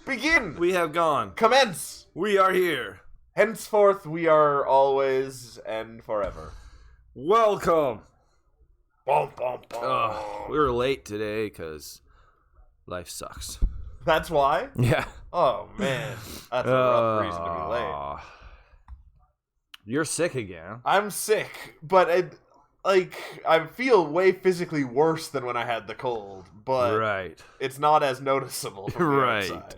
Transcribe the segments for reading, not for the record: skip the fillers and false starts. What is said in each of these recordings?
Begin! We have gone. Commence! We are here. Henceforth we are always and forever. Welcome. Bum, bum, bum. We were late today because life sucks. That's why? Yeah. Oh, man. That's a rough reason to be late. You're sick again. I'm sick, but I feel way physically worse than when I had the cold, but right. It's not as noticeable from the outside.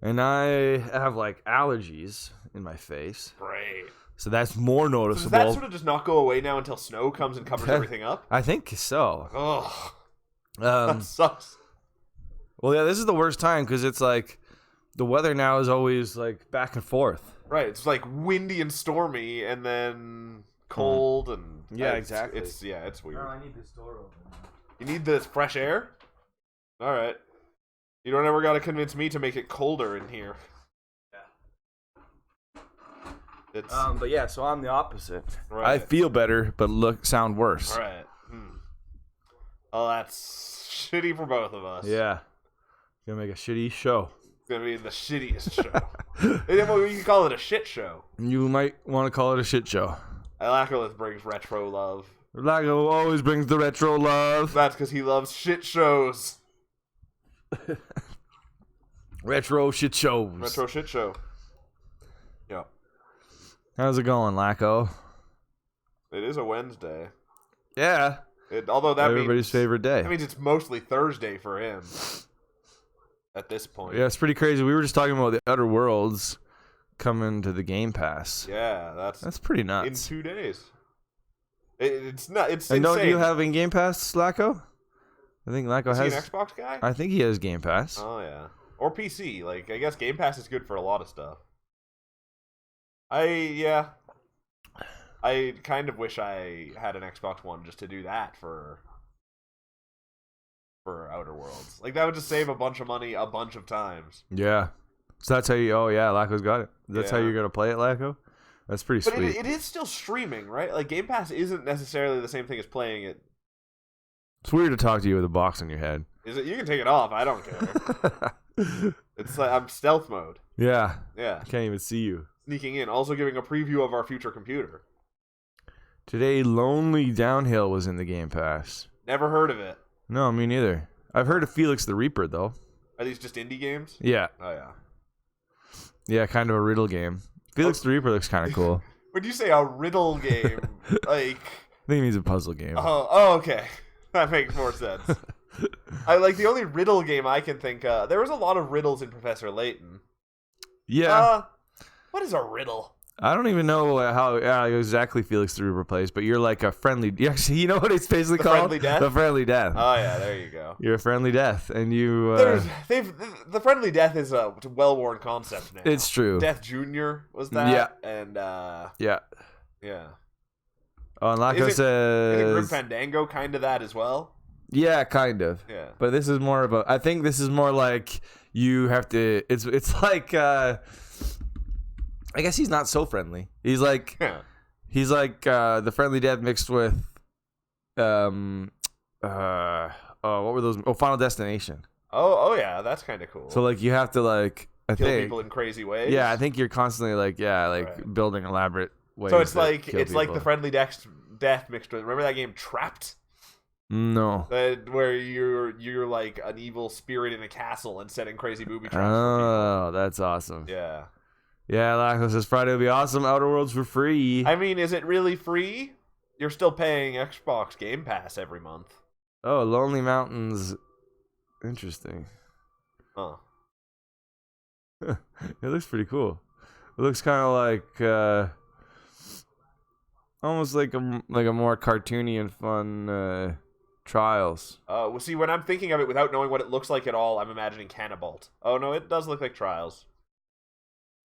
And I have like allergies in my face. Great. So that's more noticeable. So does that sort of just not go away now until snow comes and covers everything up? I think so. Ugh. That sucks. Well, yeah, this is the worst time because it's like the weather now is always like back and forth. Right. It's like windy and stormy and then cold and... Yeah, exactly. It's weird. Oh, I need this door open. You need this fresh air? All right. You don't ever got to convince me to make it colder in here. It's But yeah, so I'm the opposite. Right. I feel better, but sound worse. All right. Oh, that's shitty for both of us. Yeah. Gonna make a shitty show. It's gonna be the shittiest show. You can call it a shit show. You might want to call it a shit show. Alacolith brings retro love. Lago always brings the retro love. That's because he loves shit shows. Retro shit shows. Retro shit show. Yep. How's it going, Laco? It is a Wednesday. Yeah. Although that everybody's favorite day. That means it's mostly Thursday for him. At this point. Yeah, it's pretty crazy. We were just talking about the Outer Worlds coming to the Game Pass. Yeah, that's pretty nuts. In 2 days. It's not. It's and insane. Don't you have in Game Pass, Laco? I think Laco has. Is he an Xbox guy? I think he has Game Pass. Oh yeah, or PC. Like I guess Game Pass is good for a lot of stuff. I kind of wish I had an Xbox One just to do that for Outer Worlds. Like that would just save a bunch of money a bunch of times. Yeah. So that's how you. Oh yeah, Laco's got it. That's how you're gonna play it, Laco. That's pretty sweet. But it is still streaming, right? Like Game Pass isn't necessarily the same thing as playing it. It's weird to talk to you with a box on your head. Is it? You can take it off. I don't care. It's like I'm stealth mode. Yeah. Yeah. I can't even see you. Sneaking in. Also giving a preview of our future computer. Today, Lonely Downhill was in the Game Pass. Never heard of it. No, me neither. I've heard of Felix the Reaper, though. Are these just indie games? Yeah. Oh, yeah. Yeah, kind of a riddle game. Felix the Reaper looks kind of cool. When you say a riddle game, like... I think it means a puzzle game. Oh, okay. That makes more sense. I like the only riddle game I can think of. There was a lot of riddles in Professor Layton. Yeah. What is a riddle? I don't even know how exactly Felix the Reaper plays, but you're like a friendly... Actually, you know what it's basically called? Friendly Death? The Friendly Death. Oh, yeah, there you go. You're a Friendly Death, and you... The Friendly Death is a well-worn concept now. It's true. Death Jr. was that. Yeah. And, Yeah. Yeah. Oh, and Laco says... Isn't Grim Fandango kind of that as well? Yeah, kind of. Yeah. But this is more of a... I think this is more like you have to... It's like... I guess he's not so friendly. He's like... Yeah. He's like the Friendly Death mixed with... what were those? Oh, Final Destination. Oh yeah, that's kind of cool. So, like, you have to, like... Kill people in crazy ways? Yeah, I think you're constantly, like, building elaborate ways. So it's like people. the Friendly Death mixed with... Remember that game Trapped? No. Where you're like an evil spirit in a castle and setting crazy booby traps for Oh, that's awesome. people. Yeah. Yeah, Laco says Friday will be awesome. Outer Worlds for free. I mean, is it really free? You're still paying Xbox Game Pass every month. Oh, Lonely Mountains. Interesting. Huh. It looks pretty cool. It looks kind of like almost like a more cartoony and fun Trials. Well, see, when I'm thinking of it without knowing what it looks like at all, I'm imagining Cannibalt. Oh no, it does look like Trials.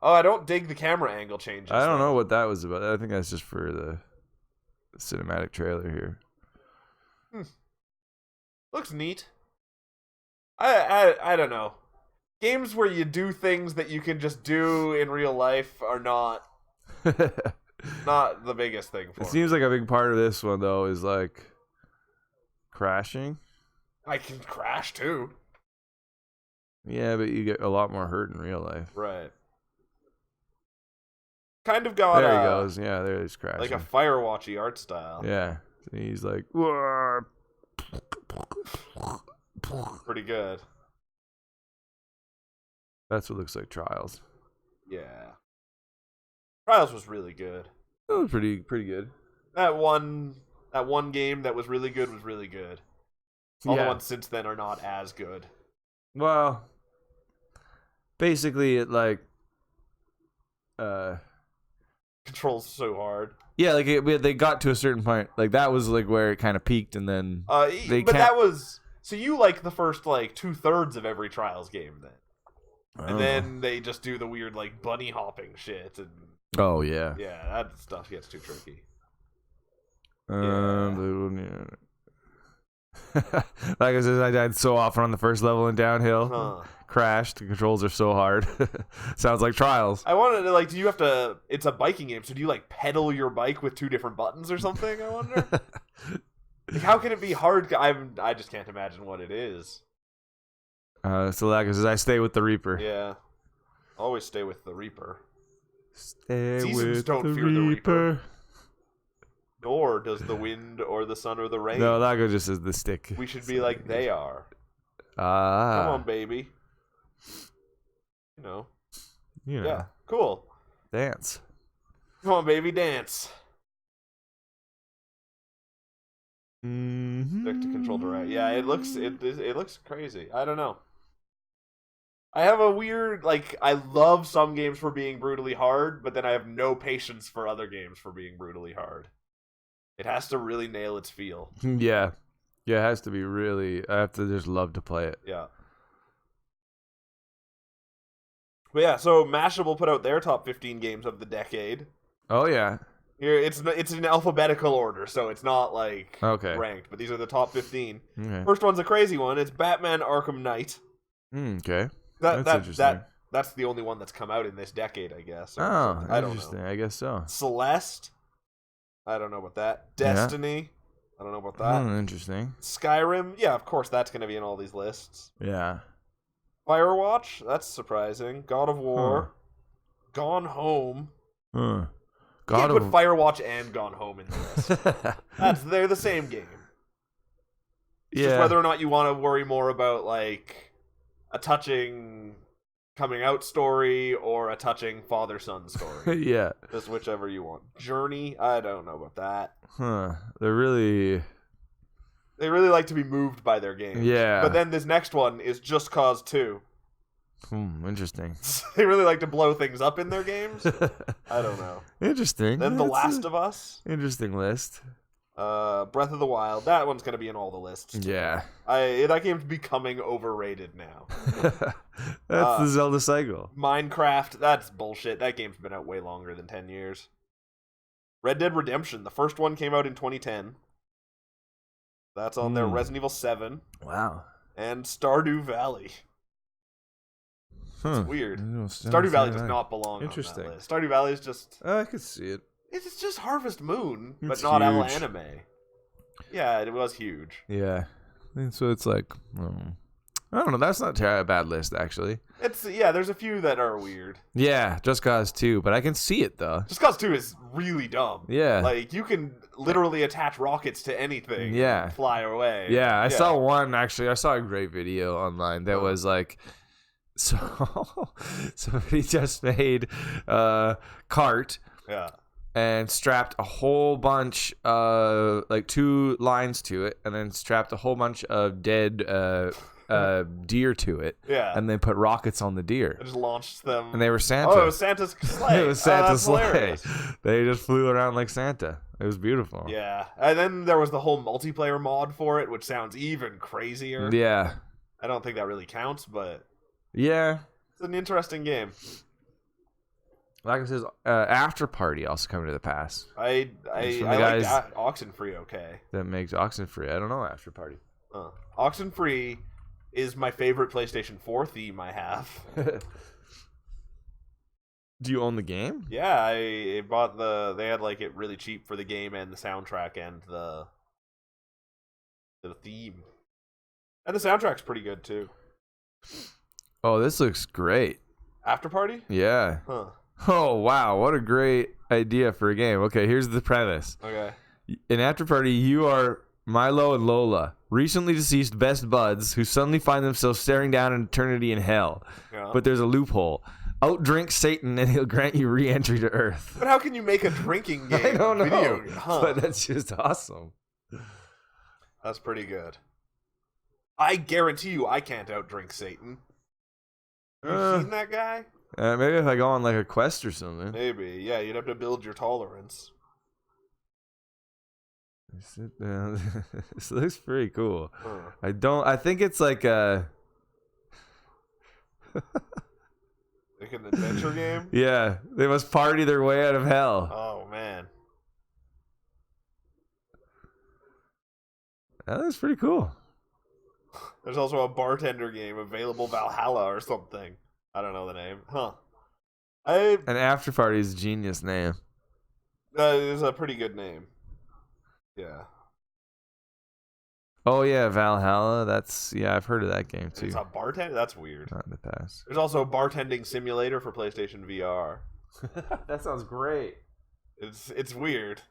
Oh, I don't dig the camera angle changes. I don't know what that was about. I think that's just for the cinematic trailer here. Looks neat. I don't know. Games where you do things that you can just do in real life are not the biggest thing for me. It seems like a big part of this one, though, is like crashing. I can crash too. Yeah, but you get a lot more hurt in real life. Right. Kind of got There he goes. Yeah, there he's crashing. like a Firewatchy art style. Yeah. He's like, "Whoa." Pretty good. That's what looks like Trials. Yeah. Trials was really good. That was pretty good. That one game that was really good was really good. All the ones since then are not as good. Well, basically it like Controls so hard. yeah, like they got to a certain point. Like that was like where it kind of peaked, and then that was so you like the first like 2/3 of every Trials game then, and then they just do the weird like bunny hopping shit and oh yeah, that stuff gets too tricky. Like I said, I died so often on the first level in downhill. Crashed. The controls are so hard. Sounds like Trials. I wanted to like. Do you have to? It's a biking game, so do you like pedal your bike with 2 different buttons or something? I wonder. Like, how can it be hard? I just can't imagine what it is. So like I said, I stay with the Reaper. Yeah, always stay with the Reaper. Stay Seasons with don't the fear the Reaper. Nor does the wind or the sun or the rain. No, that just says the stick. We should be like they are. Come on, baby. You know. Yeah, cool. Dance. Come on, baby, dance. Stick to control direct. Yeah, it looks crazy. I don't know. I have a weird I love some games for being brutally hard, but then I have no patience for other games for being brutally hard. It has to really nail its feel. Yeah. Yeah, it has to be really... I have to just love to play it. Yeah. But yeah, so Mashable put out their top 15 games of the decade. Oh, yeah. Here, it's in alphabetical order, so it's not, ranked. But these are the top 15. Okay. First one's a crazy one. It's Batman Arkham Knight. Okay. That's interesting. That's the only one that's come out in this decade, I guess. Oh, I don't interesting. know. I guess so. Celeste. I don't know about that. Destiny. Yeah. I don't know about that. Oh, interesting. Skyrim. Yeah, of course that's going to be in all these lists. Yeah. Firewatch. That's surprising. God of War. Gone Home. Huh. You can't put Firewatch and Gone Home in the list. They're the same game. It's just whether or not you want to worry more about a touching coming out story or a touching father-son story. Yeah. Just whichever you want. Journey, I don't know about that. Huh. They really like to be moved by their games. Yeah. But then this next one is Just Cause 2. Interesting. They really like to blow things up in their games. I don't know. Interesting. Then The Last of Us. Interesting list. Breath of the Wild. That one's gonna be in all the lists. Yeah. That game's becoming overrated now. That's the Zelda cycle. Minecraft. That's bullshit. That game's been out way longer than 10 years. Red Dead Redemption. The first one came out in 2010. That's on there. Resident Evil 7. Wow. And Stardew Valley. Huh. It's weird. Stardew Valley does not belong on that list. Stardew Valley is just... I could see it. It's just Harvest Moon, but it's not huge. Anime. Yeah, it was huge. Yeah. And so it's I don't know. That's not a bad list, actually. There's a few that are weird. Yeah, Just Cause 2, but I can see it, though. Just Cause 2 is really dumb. Yeah. You can literally attach rockets to anything and fly away. Yeah, I saw one, actually. I saw a great video online that was so somebody just made a cart. Yeah. And strapped a whole bunch of 2 lines to it, and then strapped a whole bunch of dead deer to it. Yeah. And then put rockets on the deer. I just launched them. And they were Santa. Oh, it was Santa's sleigh. It was Santa's sleigh. Hilarious. They just flew around like Santa. It was beautiful. Yeah. And then there was the whole multiplayer mod for it, which sounds even crazier. Yeah. I don't think that really counts, but yeah, it's an interesting game. Like it says, After Party also coming to the pass. I like Oxenfree. Okay. That makes Oxenfree. I don't know After Party. Oxenfree is my favorite PlayStation 4 theme I have. Do you own the game? Yeah, I bought they had it really cheap for the game and the soundtrack and the theme. And the soundtrack's pretty good too. Oh, this looks great. After Party? Yeah. Huh. Oh, wow. What a great idea for a game. Okay, here's the premise. Okay. In After Party, you are Milo and Lola, recently deceased best buds who suddenly find themselves staring down an eternity in hell. Yeah. But there's a loophole. Outdrink Satan and he'll grant you re-entry to Earth. But how can you make a drinking game? I don't know. Video game? Huh. But that's just awesome. That's pretty good. I guarantee you I can't outdrink Satan. You seen that guy? Maybe if I go on like a quest or something. Maybe. Yeah, you'd have to build your tolerance. Sit down. This looks pretty cool. Huh. I think it's like a... Like an adventure game? Yeah, they must party their way out of hell. Oh, man. That looks pretty cool. There's also a bartender game available, Valhalla or something. I don't know the name. Huh. An After Party is a genius name. That is a pretty good name. Yeah. Oh yeah, Valhalla. I've heard of that game too. It's a bartender? That's weird. Not in the past. There's also a bartending simulator for PlayStation VR. That sounds great. It's weird.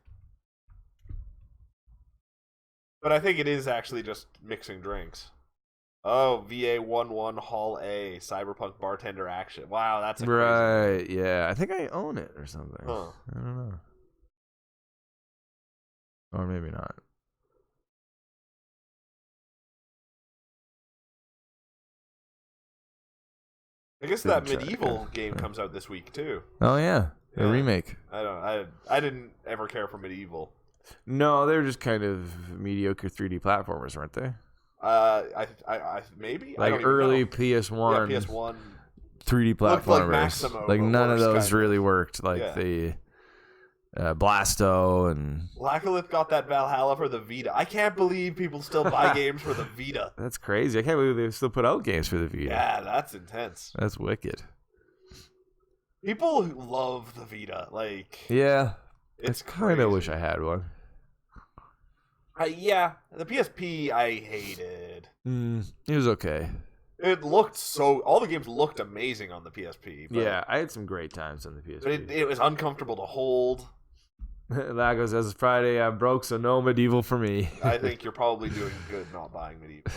But I think it is actually just mixing drinks. Oh, VA11 Hall A, Cyberpunk Bartender Action. Wow, that's a right. crazy Yeah, I think I own it or something. Huh. I don't know. Or maybe not. I guess that medieval game comes out this week too. Oh yeah, a remake. I didn't ever care for medieval. No, they were just kind of mediocre 3D platformers, weren't they? I maybe like early PS1. Yeah, PS1 3D platformers. Looked like Maximo, like none of those kind really worked. Like the Blasto and Lackalith got that Valhalla for the Vita. I can't believe people still buy games for the Vita. That's crazy. I can't believe they still put out games for the Vita. Yeah, that's intense. That's wicked. People who love the Vita, like yeah, it's I kind of wish I had one. Yeah, the PSP I hated. It was okay. It looked all the games looked amazing on the PSP. But Yeah, I had some great times on the PSP. But it was uncomfortable to hold. Lago says Friday I'm broke, so no medieval for me. I think you're probably doing good not buying medieval.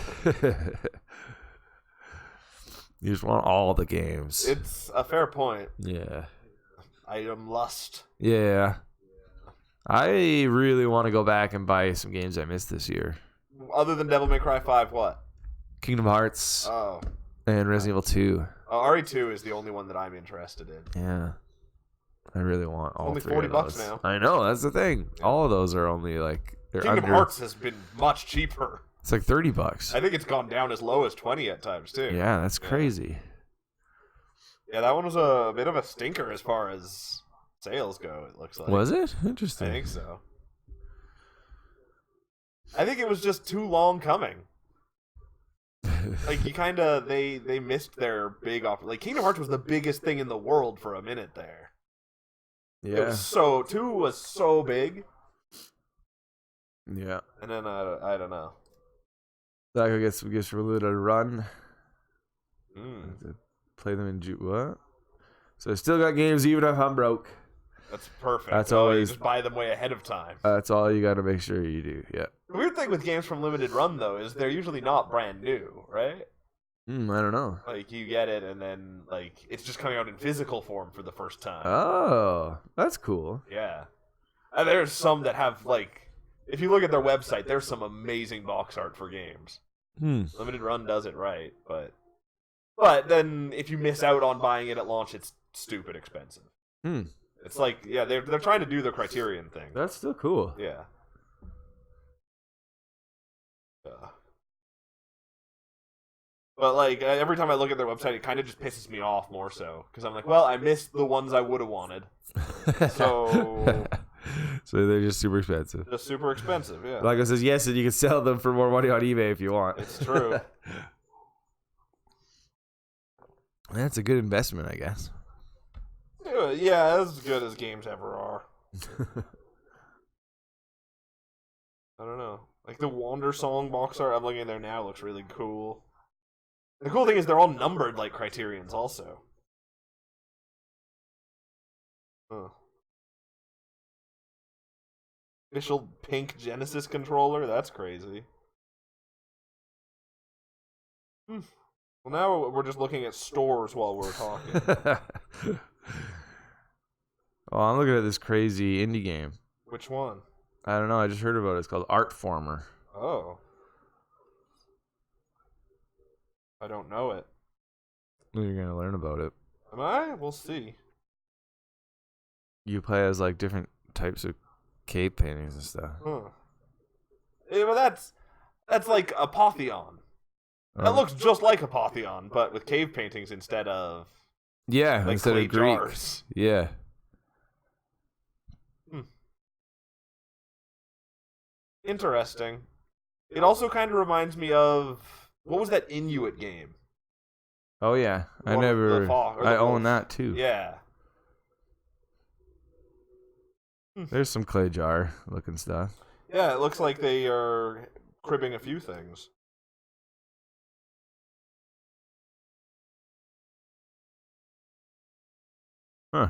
You just want all the games. It's a fair point. Yeah. Item lust. Yeah. I really want to go back and buy some games I missed this year. Other than Devil May Cry 5, what? Kingdom Hearts. Oh. And Resident Evil 2. RE2 is the only one that I'm interested in. Yeah. I really want all only three $40 of those. now. I know, that's the thing. Yeah. All of those are only like Kingdom Hearts has been much cheaper. It's like $30. I think it's gone down as low as 20 at times too. Yeah, that's crazy. Yeah, that one was a bit of a stinker as far as sales go, it looks like. Was it? Interesting. I think so. I think it was just too long coming. Like, you kind of, they missed their big offer. Like, Kingdom Hearts was the biggest thing in the world for a minute there. Yeah. It was 2 was so big. Yeah. And then, I don't know. That gets Reluda to run. Mm. Play them in what? So I still got games even if I'm broke. That's perfect. That's You always just buy them way ahead of time. That's all you got to make sure you do. Yeah. The weird thing with games from Limited Run, though, is they're usually not brand new, right? I don't know. Like, you get it, and then, like, it's just coming out in physical form for the first time. Oh, that's cool. Yeah. And there's some that have, like, if you look at their website, there's some amazing box art for games. Limited Run does it right, but then if you miss out on buying it at launch, it's stupid expensive. It's like, yeah, they're trying to do the Criterion thing. That's still cool. Yeah. But, like, every time I look at their website, it kind of just pisses me off more so. Because I'm like, well, I missed the ones I would have wanted. So... So they're just super expensive. Just super expensive, yeah. Like I says, yes, and you can sell them for more money on eBay if you want. It's true. That's a good investment, I guess. Yeah, as good as games ever are. I don't know. Like the Wander Song box art I'm looking at there now looks really cool. The cool thing is they're all numbered like Criterion's also. Huh. Official pink Genesis controller? That's crazy. Well, now we're just looking at stores while we're talking. Oh, I'm looking at this crazy indie game. Which one? I don't know. I just heard about it. It's called Artformer. Oh. I don't know it. You're going to learn about it. Am I? We'll see. You play as like different types of cave paintings and stuff. Huh. Yeah, well, that's like Apotheon. That looks just like Apotheon, but with cave paintings instead of like instead clay of Greek. jars. Yeah. Interesting. It also kind of reminds me of what was that Inuit game? Oh yeah, I own that too. Yeah. There's some clay jar looking stuff. Yeah, it looks like they are cribbing a few things. Huh.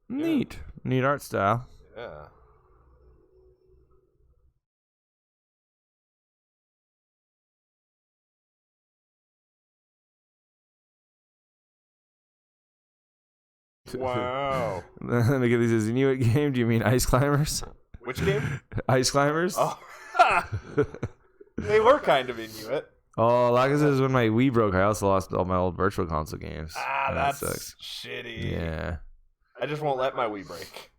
Neat. Neat art style. Yeah. Wow. Let me get these as a Inuit game. Do you mean Ice Climbers? Which game? Ice Climbers? Oh. They were kind of Inuit. Oh, like I said, when my Wii broke, I also lost all my old Virtual Console games. That sucks. Shitty. Yeah. I just won't let my Wii break.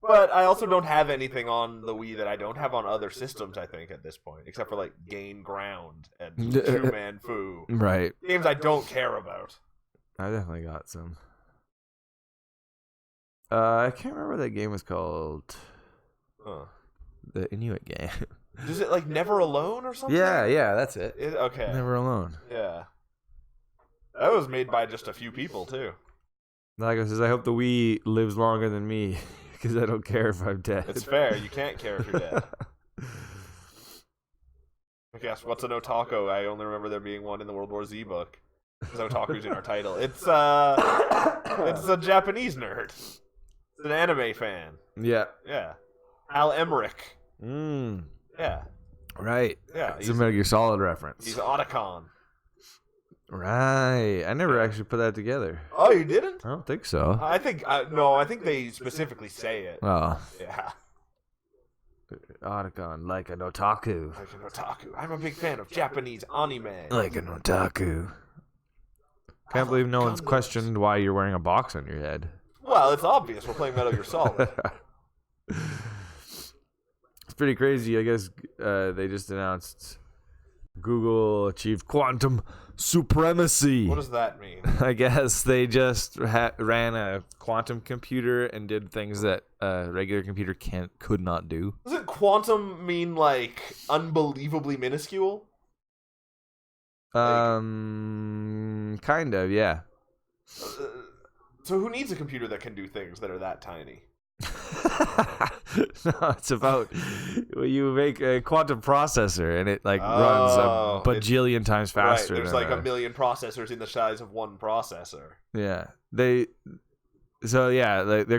But I also don't have anything on the Wii that I don't have on other systems, I think, at this point. Except for, like, Gain Ground and Two-Man Foo. Right. Games I don't care about. I definitely got some. I can't remember what that game was called. Huh. The Inuit game. Is it, like, Never Alone or something? Yeah, that's it. Okay. Never Alone. Yeah. That was made by just a few people, too. Like I says, I hope the Wii lives longer than me, because I don't care if I'm dead. It's fair. You can't care if you're dead. I guess, what's an otaku? I only remember there being one in the World War Z book. Because otaku's in our title. It's a Japanese nerd. It's an anime fan. Yeah. Yeah. Al Emmerich. Yeah. Right. Yeah. It's a Metal Gear Solid reference. He's Otacon. Right. I never actually put that together. Oh, you didn't? I don't think so. I think they specifically say it. Oh. Yeah. Otacon, like an otaku. Like an otaku. I'm a big fan of Japanese anime. Like an otaku. Can't believe no one's questioned why you're wearing a box on your head. Well, it's obvious. We're playing Metal Gear Solid. It's pretty crazy. I guess they just announced Google achieved quantum supremacy. What does that mean? I guess they just ran a quantum computer and did things that a regular computer could not do. Doesn't quantum mean, like, unbelievably minuscule? Kind of, yeah. So who needs a computer that can do things that are that tiny? No, it's about you make a quantum processor and it like runs a bajillion times faster. Right, there's like a million processors in the size of one processor. Yeah, their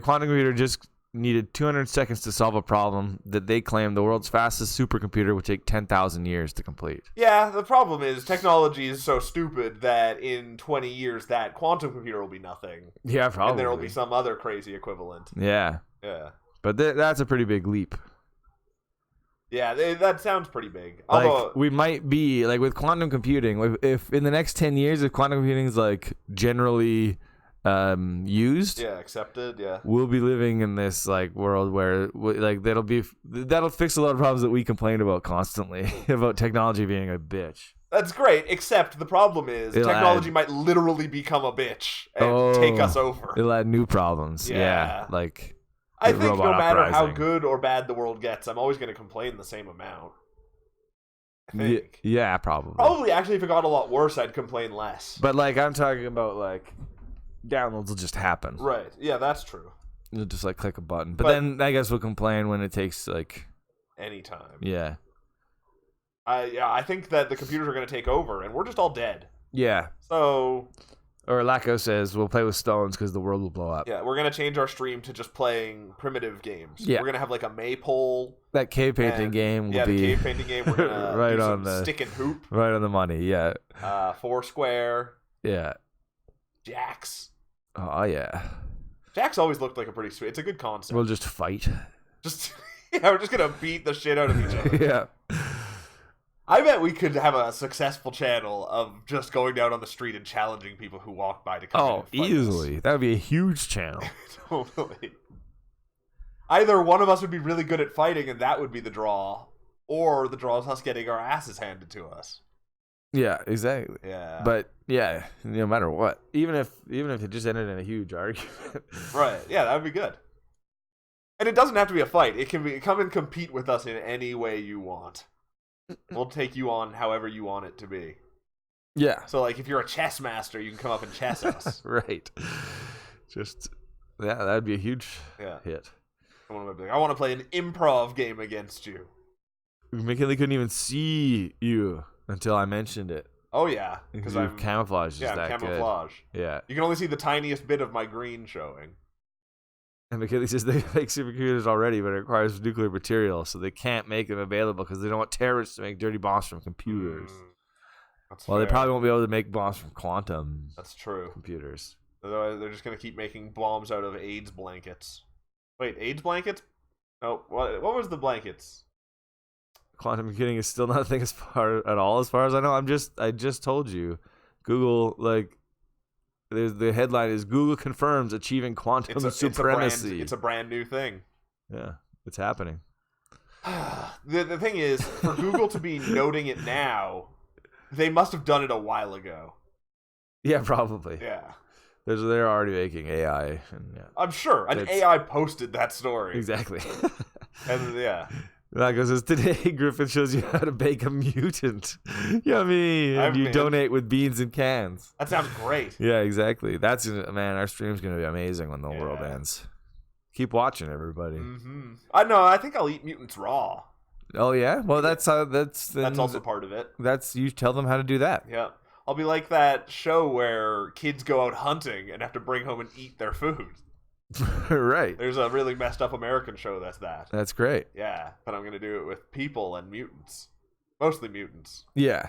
quantum computer just needed 200 seconds to solve a problem that they claim the world's fastest supercomputer would take 10,000 years to complete. Yeah, the problem is technology is so stupid that in 20 years that quantum computer will be nothing. Yeah, probably. And there will be some other crazy equivalent. Yeah. Yeah. But that's a pretty big leap. Yeah, that sounds pretty big. Like, we might be, like, with quantum computing, if in the next 10 years, if quantum computing is, like, generally used, accepted, we'll be living in this, like, world where, like, that'll fix a lot of problems that we complain about constantly, about technology being a bitch. That's great, except the problem is technology might literally become a bitch and take us over. It'll add new problems. Yeah, like... I think no matter how good or bad the world gets, I'm always going to complain the same amount. I think. Yeah, probably. Probably, actually, if it got a lot worse, I'd complain less. But, like, I'm talking about, like, downloads will just happen. Right. Yeah, that's true. You'll just, like, click a button. But then I guess we'll complain when it takes, like... Anytime. Yeah. I think that the computers are going to take over, and we're just all dead. Yeah. So... Or Lacko says, we'll play with stones because the world will blow up. Yeah, we're going to change our stream to just playing primitive games. Yeah. We're going to have like a maypole. That cave painting game will be... the cave painting game. We're going to right do on some stick and hoop. Right on the money, yeah. Foursquare. Yeah. Jacks. Oh, yeah. Jacks always looked like a pretty sweet... It's a good concept. We'll just fight. We're just going to beat the shit out of each other. Yeah. I bet we could have a successful channel of just going down on the street and challenging people who walk by to come in and fight easily. That would be a huge channel. Totally. Either one of us would be really good at fighting and that would be the draw, or the draw is us getting our asses handed to us. Yeah, exactly. Yeah. But yeah, no matter what, even if it just ended in a huge argument. Right. Yeah, that would be good. And it doesn't have to be a fight. It can be come and compete with us in any way you want. We'll take you on however you want it to be. Yeah. So, like, if you're a chess master, you can come up and chess us. Right. Yeah, that'd be a huge hit. Someone would be like, I want to play an improv game against you. McKinley couldn't even see you until I mentioned it. Oh, yeah. Because your camouflage is that camouflage. Good. Yeah. You can only see the tiniest bit of my green showing. And McKinley says they make supercomputers already, but it requires nuclear material, so they can't make them available because they don't want terrorists to make dirty bombs from computers. Well, fair. They probably won't be able to make bombs from quantum. That's true. Computers. They're just going to keep making bombs out of AIDS blankets. Wait, AIDS blankets? No, what was the blankets? Quantum computing is still not a thing as far as I know. I just told you. Google, like... The headline is Google confirms achieving quantum supremacy. It's a brand new thing. Yeah, it's happening. The thing is, for Google to be noting it now, they must have done it a while ago. Yeah, probably. Yeah. They're already making AI. And yeah. I'm sure. An AI posted that story. Exactly. And yeah. Lacko says, today Grimpen shows you how to bake a mutant. Yummy. And you donate with beans and cans. That sounds great. Yeah, exactly. Man, our stream's going to be amazing when the world ends. Keep watching, everybody. Mm-hmm. I think I'll eat mutants raw. Oh, yeah? Well, that's also part of it. You tell them how to do that. Yeah. I'll be like that show where kids go out hunting and have to bring home and eat their food. Right. There's a really messed up American show that's that. That's great. Yeah, but I'm going to do it with people and mutants. Mostly mutants. Yeah.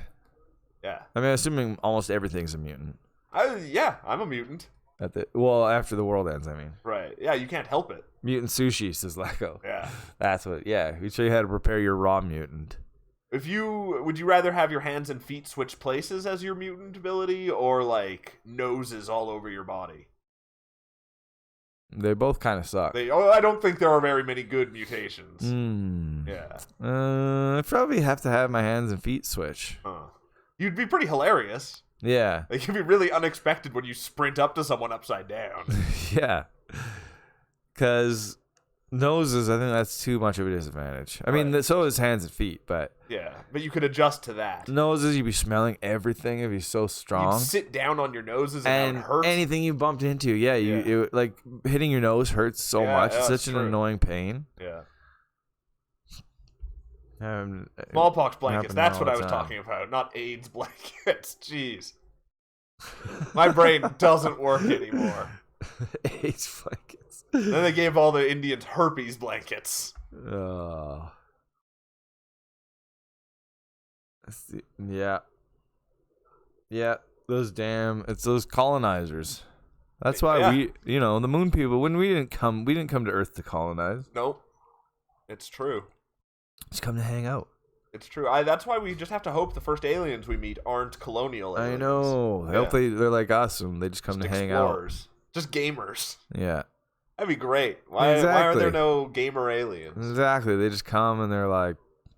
Yeah. I mean, assuming almost everything's a mutant. I'm a mutant. After the world ends, I mean. Right. Yeah, you can't help it. Mutant sushi, says Lacko. Yeah. That's what, we show you how to prepare your raw mutant. Would you rather have your hands and feet switch places as your mutant ability, or, like, noses all over your body? They both kind of suck. I don't think there are very many good mutations. Yeah. I probably have to have my hands and feet switch. You'd be pretty hilarious. Yeah. It can be really unexpected when you sprint up to someone upside down. Yeah. Because noses, I think that's too much of a disadvantage. I mean, so is hands and feet, but... Yeah, but you could adjust to that. Noses, you'd be smelling everything if you're so strong. You'd sit down on your noses and it hurts. Anything you bumped into, it, like, hitting your nose hurts so much. It's such an annoying pain. Yeah. Smallpox blankets, that's what I was talking about, not AIDS blankets. Jeez. My brain doesn't work anymore. AIDS blankets. Then they gave all the Indians herpes blankets. Yeah. It's those colonizers. That's why we, the moon people, when we didn't come to Earth to colonize. Nope. It's true. Just come to hang out. It's true. That's why we just have to hope the first aliens we meet aren't colonial aliens. I know. I hope they're like us and they just come to hang out. Just gamers. Yeah. That'd be great. Why are there no gamer aliens? Exactly. They just come and they're like,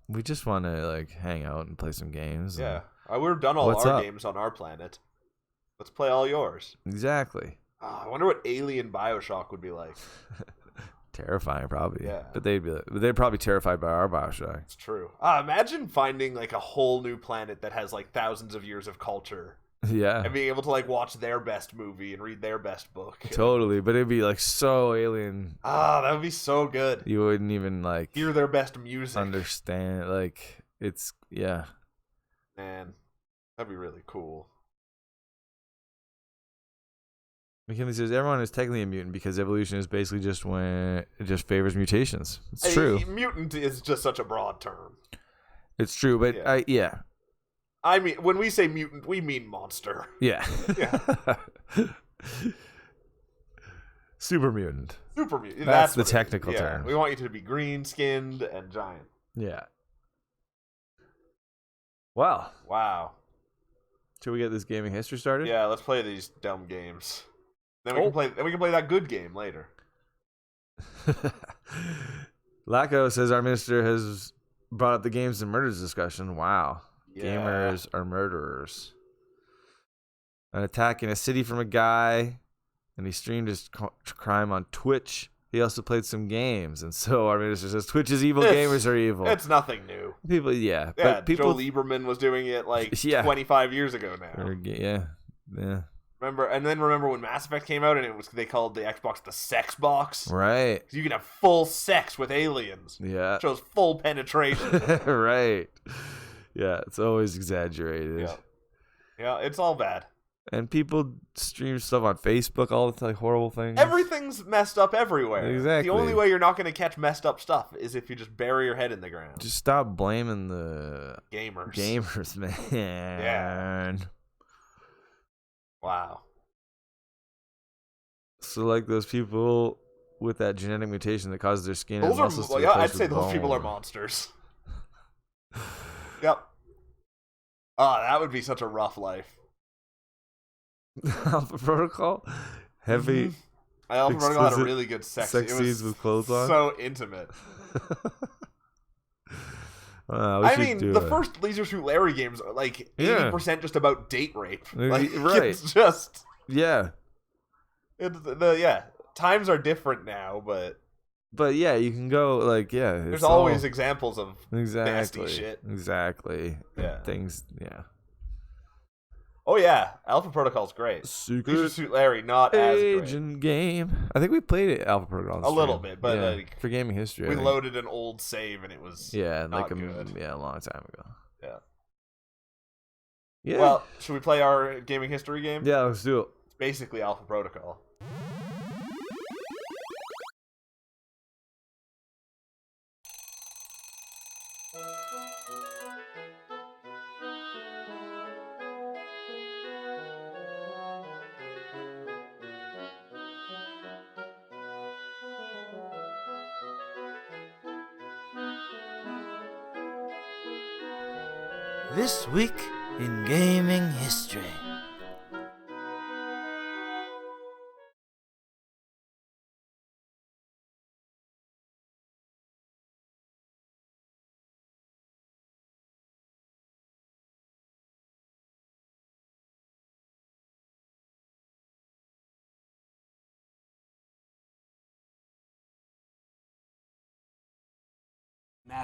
we just want to like hang out and play some games. Yeah. We've done all our games on our planet. Let's play all yours. Exactly. I wonder what alien Bioshock would be like. Terrifying, probably. Yeah. But they're probably terrified by our Bioshock. It's true. Imagine finding like a whole new planet that has like thousands of years of culture. Yeah. And being able to like watch their best movie and read their best book. Totally. But it'd be like so alien. That would be so good. You wouldn't even like hear their best music. Understand. Like it's, yeah. Man, that'd be really cool. McKinley says everyone is technically a mutant because evolution is basically just when it just favors mutations. It's true. Mutant is just such a broad term. It's true, but yeah. I mean, when we say mutant, we mean monster. Yeah. Yeah. Super mutant. Super mutant. That's the technical term. We want you to be green-skinned and giant. Yeah. Wow. Should we get this gaming history started? Yeah, let's play these dumb games. Then we can play that good game later. Lacko says our minister has brought up the games and murders discussion. Wow. Yeah. Gamers are murderers. An attack in a city from a guy, and he streamed his crime on Twitch. He also played some games, and so our minister says Twitch is evil, gamers are evil. It's nothing new. People, but Joe Lieberman was doing it 25 years ago now. Yeah. Remember when Mass Effect came out and they called the Xbox the sex box? Right. You can have full sex with aliens. Yeah. It shows full penetration. Right. Yeah, it's always exaggerated. Yeah, it's all bad. And people stream stuff on Facebook, all the horrible things. Everything's messed up everywhere. Exactly. The only way you're not going to catch messed up stuff is if you just bury your head in the ground. Just stop blaming the gamers, man. Yeah. Wow. So like those people with that genetic mutation that causes their skin and muscles to I'd say those people are monsters. Yep. That would be such a rough life. Alpha Protocol? Heavy. Alpha Protocol had a really good sex scenes with clothes on. So intimate. The first Leisure Suit Larry games are 80% just about date rape. Right. It's just times are different now, but yeah, you can go there's always examples of nasty shit. Exactly. Yeah. Things. Yeah. Oh yeah, Alpha Protocol's great. Leisure Suit Larry, not as great. Agent game. I think we played it Alpha Protocol. A little bit, but for gaming history, we loaded an old save and it was not good. A long time ago. Yeah. Well, should we play our gaming history game? Yeah, let's do it. It's basically Alpha Protocol. This week in gaming history.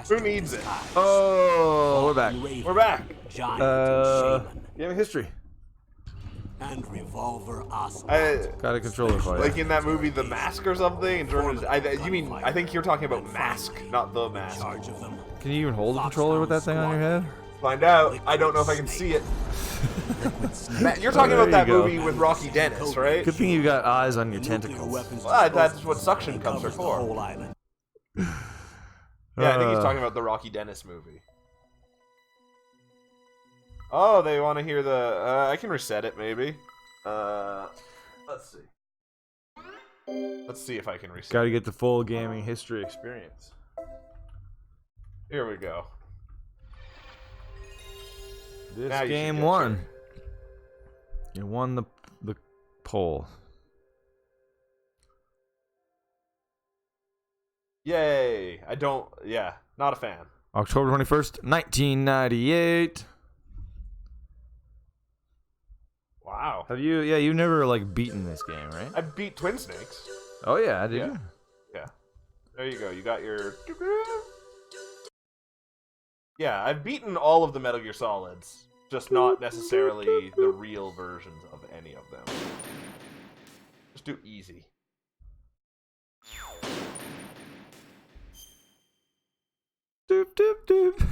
Who needs it? Oh, we're back. We're back. Gaming history. And Revolver Oscar. Got a controller for you. Like in that movie The Mask or something? And Jordan, I think you're talking about Mask, not The Mask. Can you even hold a controller with that thing on your head? Find out. I don't know if I can see it. You're talking about that movie with Rocky Dennis, right? Good thing you got eyes on your tentacles. Well, that's what suction cups are for. Yeah, I think he's talking about the Rocky Dennis movie. Oh, they want to hear the... I can reset it, maybe. Let's see. Let's see if I can reset it. Gotta get the full gaming history experience. Here we go. This game won. You won the poll. Yay! Not a fan. October 21st, 1998. Wow. Have you? Yeah, you've never beaten this game, right? I beat Twin Snakes. Oh yeah, I did. Yeah. There you go. You got your. Yeah, I've beaten all of the Metal Gear Solids, just not necessarily the real versions of any of them. Just do easy. Doop doop doop.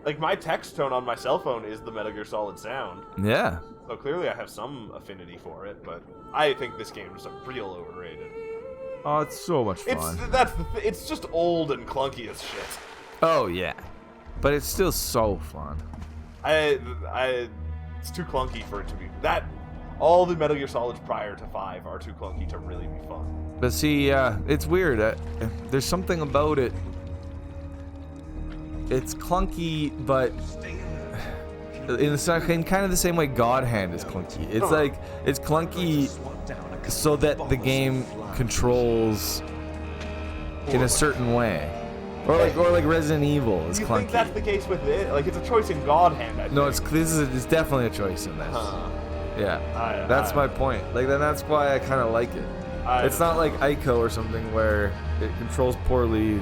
Like, my text tone on my cell phone is the Metal Gear Solid sound. Yeah. So clearly I have some affinity for it, but I think this game is real overrated. Oh, it's so much fun. It's just old and clunky as shit. Oh, yeah. But it's still so fun. It's too clunky for it to be... All the Metal Gear Solids prior to 5 are too clunky to really be fun. But see, it's weird. There's something about it. It's clunky, but in kind of the same way God Hand is clunky. It's like, it's clunky so that the game controls in a certain way. Or like Resident Evil is clunky. You think that's the case with it? Like, it's a choice in God Hand, I think. No, it's definitely a choice in this. Yeah, that's my point. Like, then that's why I kind of like it. It's not like Ico or something where it controls poorly.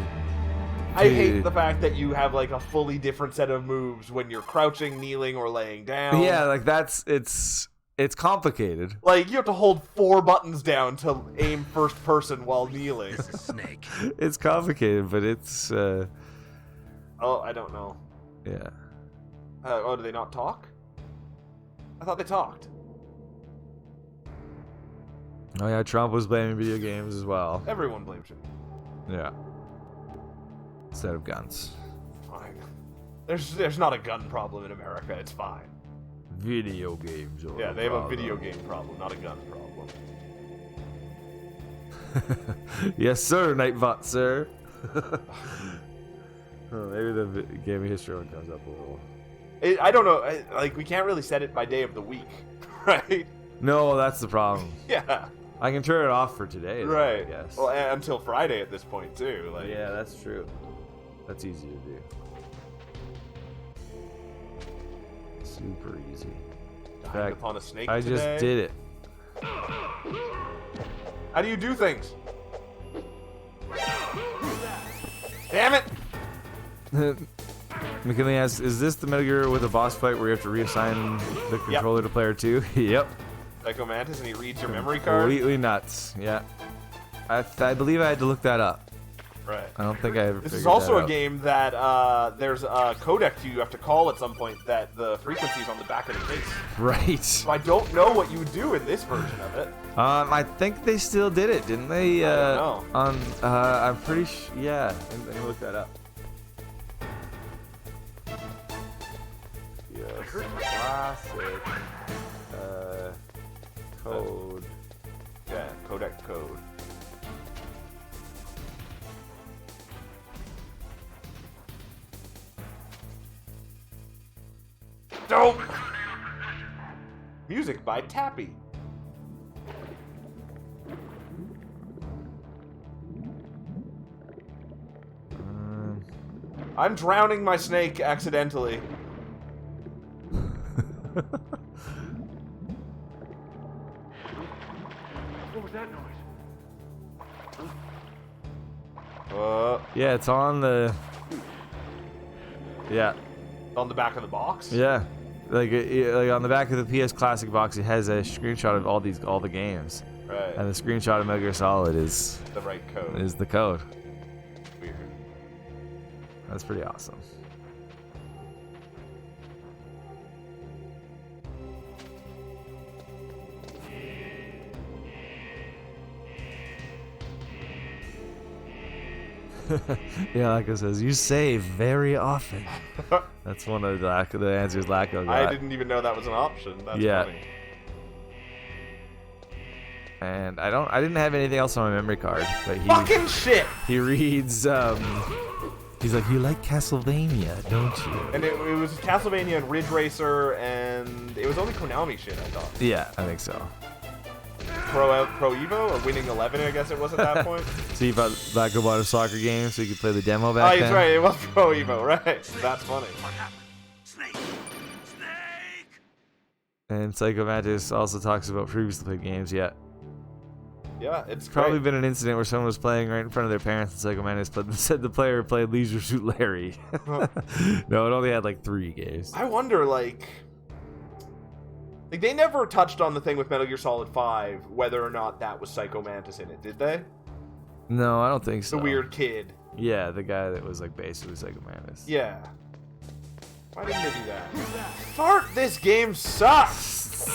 I hate the fact that you have like a fully different set of moves when you're crouching, kneeling, or laying down. Yeah, like it's complicated. Like, you have to hold 4 buttons down to aim first person while kneeling. It's a snake. It's complicated, but it's Oh, I don't know. yeah. Do they not talk? I thought they talked. Oh yeah, Trump was blaming video games as well. Everyone blames him. Yeah. Instead of guns. Fine. There's not a gun problem in America. It's fine. Video games. Yeah, they have a video game problem, not a gun problem. Yes, sir, Nightbot, sir. Oh, maybe the gaming history one comes up a little. I don't know. Like, we can't really set it by day of the week, right? No, that's the problem. Yeah. I can turn it off for today, though, Right. I guess. Well, until Friday at this point, too. Like, yeah, that's true. That's easy to do. Super easy. In Dying fact, upon a snake I today. just did it. How do you do things? Damn it! McKinley asks, is this the Metal Gear with a boss fight where you have to reassign the controller to player 2? Yep. Psycho Mantis, and he reads your memory card? Completely nuts, yeah. I believe I had to look that up. Right. I don't think I ever This figured is also that a out. game that there's a codec you have to call at some point that the frequency is on the back of the case. Right. So I don't know what you do in this version of it. I think they still did it, didn't they? I don't know. I'm pretty sure. Yeah, let me look that up. Yes, classic. Code. Yeah, codec code. Dope! Music by Tappy. I'm drowning my snake accidentally. What was that noise? Yeah, it's on the. Yeah. On the back of the box? Yeah. Like on the back of the PS Classic box, it has a screenshot of all the games. Right. And the screenshot of Metal Gear Solid is The right code. is the code. Weird. That's pretty awesome. Yeah, Lacko says, you save very often. That's one of the answers Lacko got. I didn't even know that was an option. That's funny. And I didn't have anything else on my memory card, but Fucking shit! he reads he's like, you like Castlevania, don't you? And it was Castlevania and Ridge Racer, and it was only Konami shit, I thought. Yeah, I think so. Pro Evo or Winning 11, I guess it was at that point. So you bought bought a soccer game so you could play the demo back Oh, then? that's right. It was Pro Evo, right? That's funny. Snake! Snake! And Psycho Mantis also talks about previously played games. Yeah, Yeah, it's probably great. been an incident where someone was playing right in front of their parents and Psycho Mantis said the player played Leisure Suit Larry. No, it only had like 3 games. I wonder, like they never touched on the thing with Metal Gear Solid 5, whether or not that was Psycho Mantis in it, did they? No, I don't think so. The weird kid. Yeah, the guy that was like basically Psycho Mantis. Yeah. Why didn't they do that? Fart, this game sucks!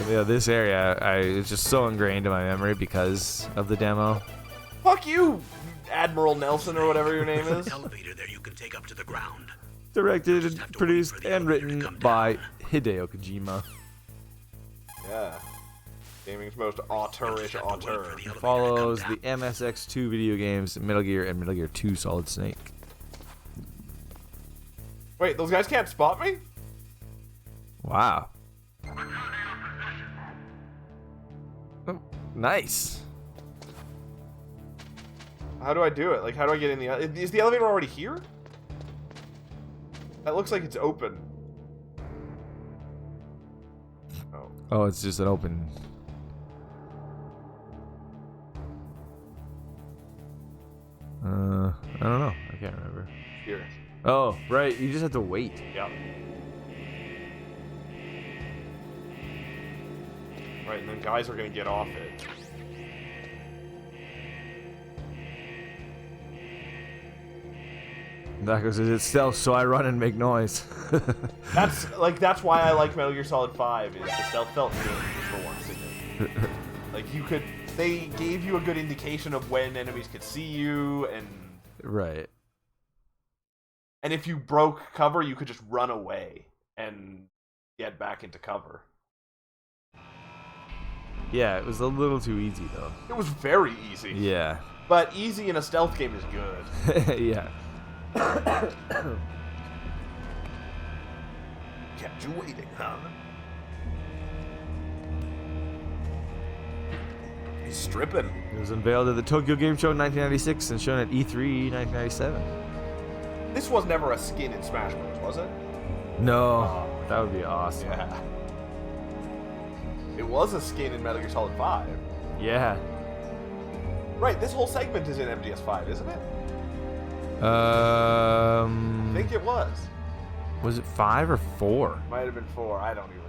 Yeah, this area, it's just so ingrained in my memory because of the demo. Fuck you, Admiral Nelson or whatever your name is. Elevator there you can take up to the ground. Directed, and produced, and written by Hideo Kojima. Yeah. Gaming's most auteurish auteur. Follows the MSX2 video games, Metal Gear, and Metal Gear 2 Solid Snake. Wait, those guys can't spot me? Wow. Oh, nice. How do I do it? Like, how do I get in the... Is the elevator already here? That looks like it's open. Oh. Oh, it's just an open... I don't know. I can't remember. Here. Oh, right. You just have to wait. Yep. Right, and then guys are gonna get off it. That goes, is it stealth, so I run and make noise. That's why I like Metal Gear Solid 5, is the stealth felt good for once in it. Like, they gave you a good indication of when enemies could see you, and... Right. And if you broke cover, you could just run away and get back into cover. Yeah, it was a little too easy, though. It was very easy. Yeah. But easy in a stealth game is good. Yeah. Kept you waiting, huh? He's stripping. It was unveiled at the Tokyo Game Show in 1996 and shown at E3 1997. This was never a skin in Smash Bros., was it? No. That would be awesome. Yeah. It was a skin in Metal Gear Solid 5. Yeah. Right, this whole segment is in MGS5, isn't it? I think it was. Was it 5 or 4? Might have been 4. I don't even.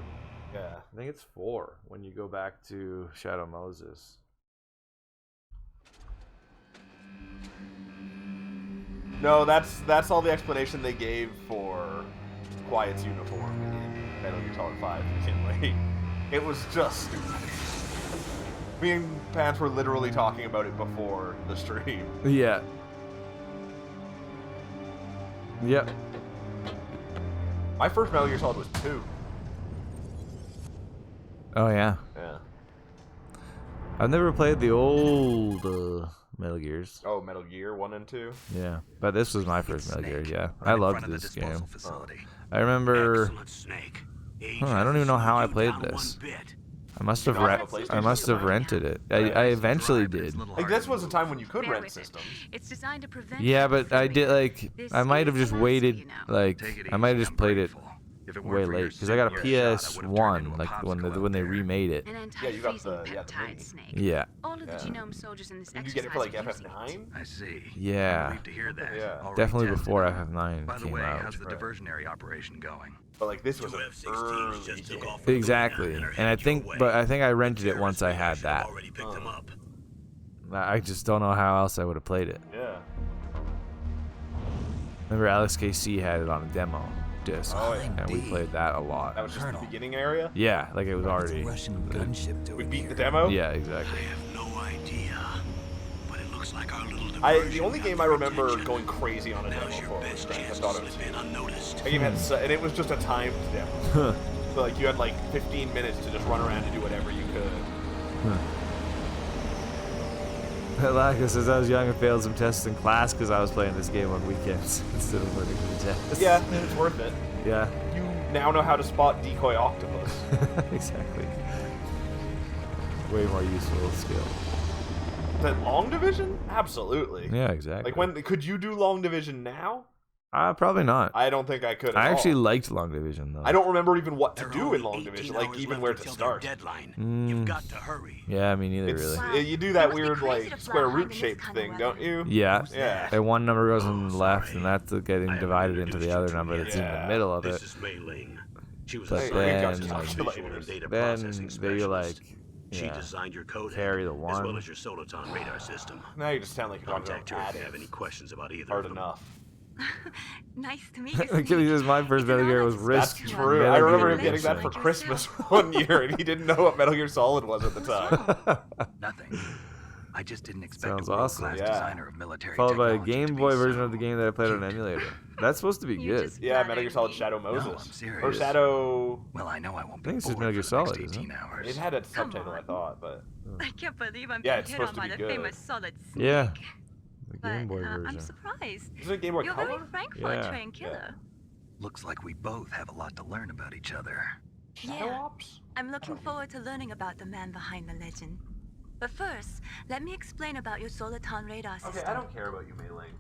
Yeah. I think it's 4 when you go back to Shadow Moses. No, that's all the explanation they gave for Quiet's uniform in Metal Gear Solid 5. Kinley. It was just stupid. Me and Pants were literally talking about it before the stream. Yeah. Yep. My first Metal Gear Solid was 2. Oh, yeah. Yeah. I've never played the old Metal Gears. Oh, Metal Gear 1 and 2? Yeah. But this was my first Metal Gear, yeah. I loved this game. I remember... I don't even know how I played this. I must have rented it. I eventually did. Like, this was a time when you could rent systems. It's designed to prevent. Yeah, but I did I might have just waited. Like, I might have just played it way late because I got a PS1 like when they remade it. Yeah, you got the mini. Yeah. All of the genome soldiers in this Did you get it for like exercise FF9? I see. Yeah. To hear that. Yeah. Definitely before FF9 By the came way, out. how's the diversionary operation going? But like this was an early game. Exactly. And I think I rented it once I had that. I just don't know how else I would have played it. Yeah. Remember Alex KC had it on a demo disc, Oh, yeah. and we played that a lot. That was just the beginning area? Yeah, like it was already. We beat the demo? Yeah, exactly. I have no idea, but it looks like our little The only game I remember going crazy on a demo for was Grand Theft Auto 2. That game had and it was just a timed demo. So like you had like 15 minutes to just run around and do whatever you could. Like says, I was young and failed some tests in class because I was playing this game on weekends instead of learning the tests. Yeah, it's worth it. Yeah. You now know how to spot decoy octopus. Exactly. Way more useful skill. Then long division? Absolutely. Yeah, exactly. Like could you do long division now? Probably not. I don't think I could. I actually liked Long Division though. I don't remember even what to do in Long Division, like even where to start. You've got to hurry. Yeah, me neither really. You do that weird like square root shaped thing, don't you? Yeah. Yeah. And one number goes on the left, and that's getting divided into the other number that's in the middle of it. But then you're like, She Yeah. designed your code Carry the as one. well as your Soliton radar system. Now you just sound like you're talking Contact her about if you have adding. any questions about either Hard of them. enough. Nice to meet you, Achilles Snake. says my first It's Metal an Gear honor was to Risk. speak to you. True. Metal I remember Gear him getting that Rising. for Christmas one year, and he didn't know what Metal Gear Solid was at the time. Nothing. I just didn't expect Sounds a awesome. world-class Yeah. designer of military Followed by a technology to Game be Boy so version of the game that I played on cute. an emulator. That's supposed to be You good. just Yeah, Metal Gear flattered Solid me. Shadow No, Moses. I'm serious. Or Shadow. Well, I know I won't I be think it's just bored Metal Gear for the next Solid, isn't it? 18 hours. It had a Come subtitle, I on. thought, but I can't believe I'm Yeah, being it's hit supposed on to by be the good. famous Solid Snake. Yeah. The But Game Boy I'm version. surprised. isn't it Game Boy You're Color? very frank for Yeah. a trained killer. Looks like we both have a lot to learn about each other. Shadow Yeah. Ops? I'm looking forward to learning about the man behind the legend. But first, let me explain about your Soliton radar system. Okay, I don't care about you, Mei Ling.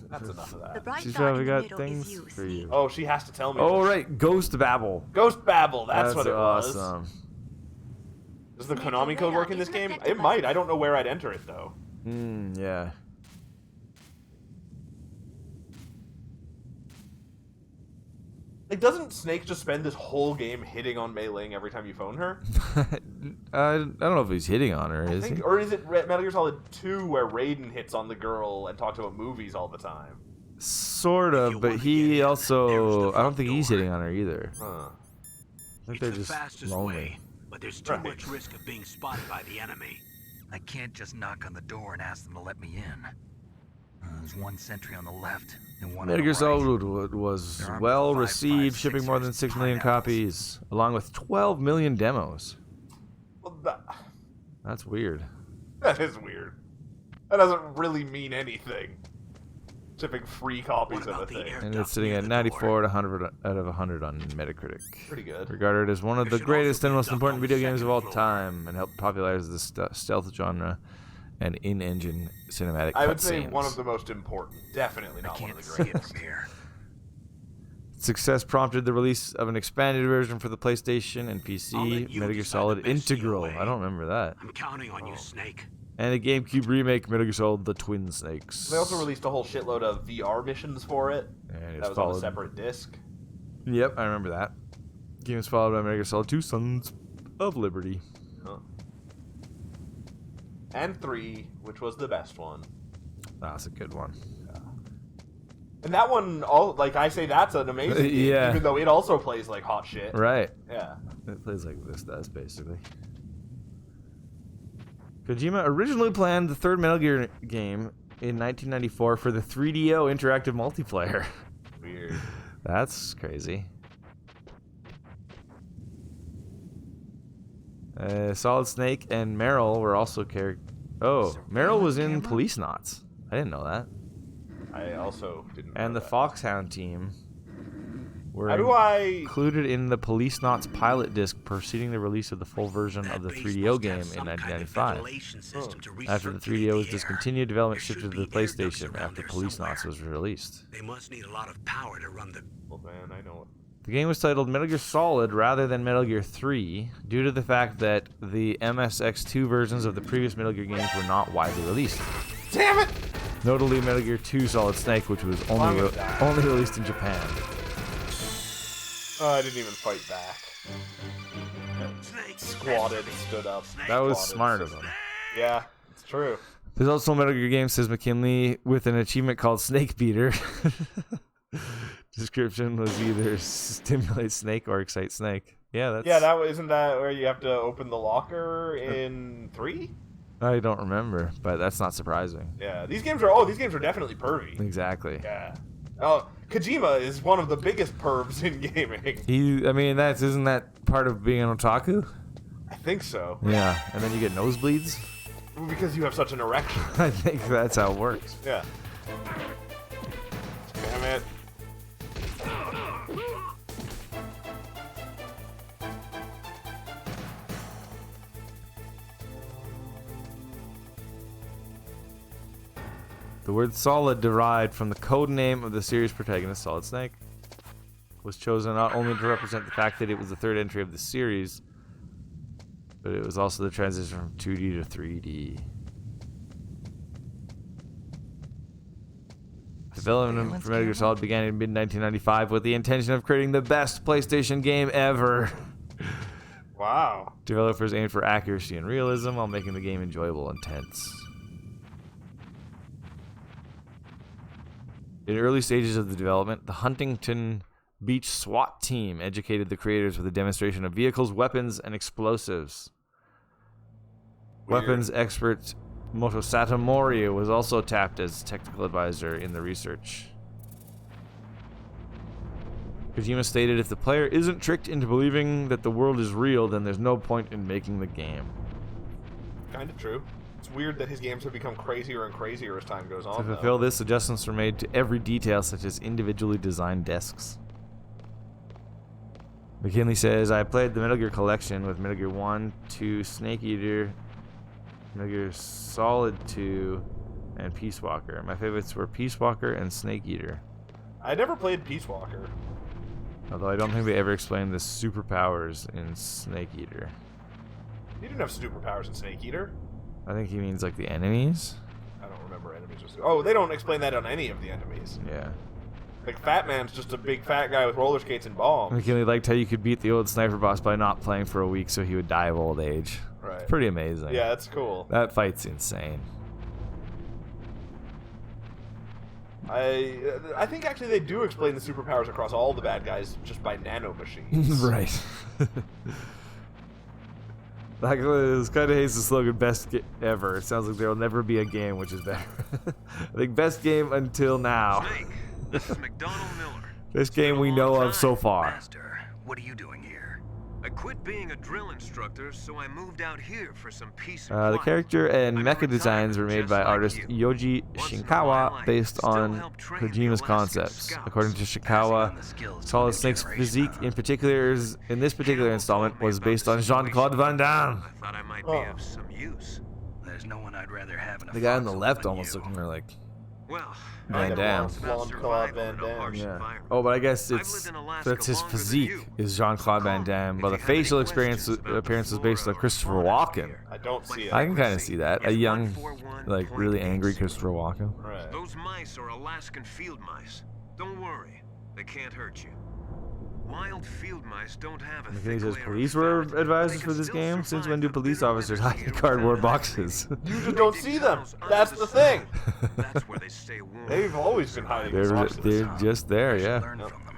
That's enough of The that. bright She's dot probably in the got middle things is you, for Snake. you. Oh, she has to tell me. Oh, this. right. Ghost Babel. Ghost Babel, that's what it was. awesome. Does the Snake, Konami your code radar work in this isn't game? affected It by might. this. I don't know where I'd enter it, though. Yeah. Like, doesn't Snake just spend this whole game hitting on Mei Ling every time you phone her? I don't know if he's hitting on her, is he? Or is it Metal Gear Solid 2 where Raiden hits on the girl and talks about movies all the time? Sort If of, you but wanna he get in, there's also... the I don't think front he's door. hitting on her either. Huh. I think It's they're the just fastest lonely. way, but there's too Right. much risk of being spotted by the enemy. I can't just knock on the door and ask them to let me in. There's one sentry on the left and one on Metal the Gear right. Solid was There are well 5, received, 5, shipping more than 6ers, 6 million pineapples. copies, along with 12 million demos. Well, That's weird. that is weird. That doesn't really mean anything. Shipping free copies What of a about the thing. air And duct it's sitting near at the 94 door? out of 100 on Metacritic. Pretty good. Regarded as one of There the should greatest also and be a most duct important on the video games of all second floor. time, and helped popularize the stealth genre and in-engine cinematic I would say cutscenes. one of the most important. Definitely I not one can't of the see it greatest. from here. Success prompted the release of an expanded version for the PlayStation and I'll PC, let you Metal Gear decide Solid the best Integral. way. I don't remember that. I'm counting on Oh. you, Snake. And a GameCube remake, Metal Gear Solid: The Twin Snakes. They also released a whole shitload of VR missions for it. And That it's was on a followed. separate disc. Yep, I remember that. Game was followed by Metal Gear Solid 2: Sons of Liberty. Huh. And 3, which was the best one. That's a good one. And that one, like I say, that's an amazing game, Yeah. even though it also plays like hot shit. Right. Yeah. It plays like this does, basically. Kojima originally planned the third Metal Gear game in 1994 for the 3DO interactive multiplayer. Weird. That's crazy. Solid Snake and Meryl were also Oh, Meryl was in Police Knots. I didn't know that. I also didn't know And the that. Foxhound team were How do I... included in the Police Knots pilot disc preceding the release of the full version That of the base 3DO must game have in some kind of 1995. ventilation system to After the recirculate 3DO was the air. discontinued, development There shifted should to the be air ducts PlayStation around after there Police Knots somewhere. was released. They must need a lot of power to run the... Well, man, I know it. The game was titled Metal Gear Solid rather than Metal Gear 3 due to the fact that the MSX2 versions of the previous Metal Gear games were not widely released. Damn it! Notably Metal Gear 2 Solid Snake, which was only released in Japan. Oh, I didn't even fight back. Snake! Squatted, stood up. That was Squatted, smart of stood him. up. Yeah, it's true. There's also a Metal Gear game, says McKinley, with an achievement called Snake Beater. Description was either stimulate Snake or excite Snake. Yeah, that's... Yeah, isn't that where you have to open the locker in 3? I don't remember, but that's not surprising. Yeah, these games are definitely pervy. Exactly. Yeah. Oh, Kojima is one of the biggest pervs in gaming. Isn't that part of being an otaku? I think so. Yeah, and then you get nosebleeds? Because you have such an erection. I think that's how it works. Yeah. Damn it. The word solid, derived from the code name of the series protagonist, Solid Snake, was chosen not only to represent the fact that it was the third entry of the series, but it was also the transition from 2D to 3D. Development for Metal Gear Solid began in mid-1995 with the intention of creating the best PlayStation game ever. Wow. Developers aimed for accuracy and realism while making the game enjoyable and tense. In early stages of the development, the Huntington Beach SWAT team educated the creators with a demonstration of vehicles, weapons, and explosives. Weird. Weapons expert Motosato Mori was also tapped as technical advisor in the research. Kojima stated, if the player isn't tricked into believing that the world is real, then there's no point in making the game. Kind of true. It's weird that his games have become crazier and crazier as time goes on. To fulfill this, adjustments were made to every detail, such as individually designed desks. McKinley says, I played the Metal Gear collection with Metal Gear 1, 2, Snake Eater, Metal Gear Solid 2, and Peace Walker. My favorites were Peace Walker and Snake Eater. I never played Peace Walker. Although I don't think they ever explained the superpowers in Snake Eater. You didn't have superpowers in Snake Eater. I think he means like the enemies. I don't remember enemies. Oh, they don't explain that on any of the enemies. Yeah. Like, Fat Man's just a big fat guy with roller skates and bombs. McKinley liked how you could beat the old sniper boss by not playing for a week so he would die of old age. Right. It's pretty amazing. Yeah, that's cool. That fight's insane. I think actually they do explain the superpowers across all the bad guys just by nanomachines. Right. Like, this kind of hates the slogan "best ever." It sounds like there will never be a game which is better. I think best game until now. Snake, this is McDonald Miller. This game we know of so far. Master, what are you doing here? I quit being a drill instructor, so I moved out here for some peace and The quiet. character and I'm mecha a designs were retired made by just like artist you. Yoji Once in a while, Shinkawa I based still on help train the Kojima's Alaskan concepts. Scouts. According to Passing Shinkawa, on the skills to Solid the Snake's generation, physique huh? in this particular installment was based on Jean-Claude Van Damme. I thought I might be of some use. There's no one I'd rather have in a The guy on the foxhole left than almost you. looking like Well, Van Damme. it's about Jean-Claude survival in Van a Damme. harsh Yeah. environment. Oh, but I guess I've it's lived in Alaska that's his longer than physique you. is Jean-Claude Van Damme, but the facial appearance was based on Christopher Walken. I don't see it. I can kind of see that. A young, like, really angry Christopher Walken. Right. Those mice are Alaskan field mice. Don't worry, they can't hurt you. Wild field mice don't have a McKinney thick says layer police of were fat, but advisors they for can this still game. Since survive when do the police bitter officers winter hide in here cardboard without boxes? You just don't see them. That's the thing. That's where they stay warm. They've always been hiding in They're boxes. just there, I should yeah. learn Yep. from them.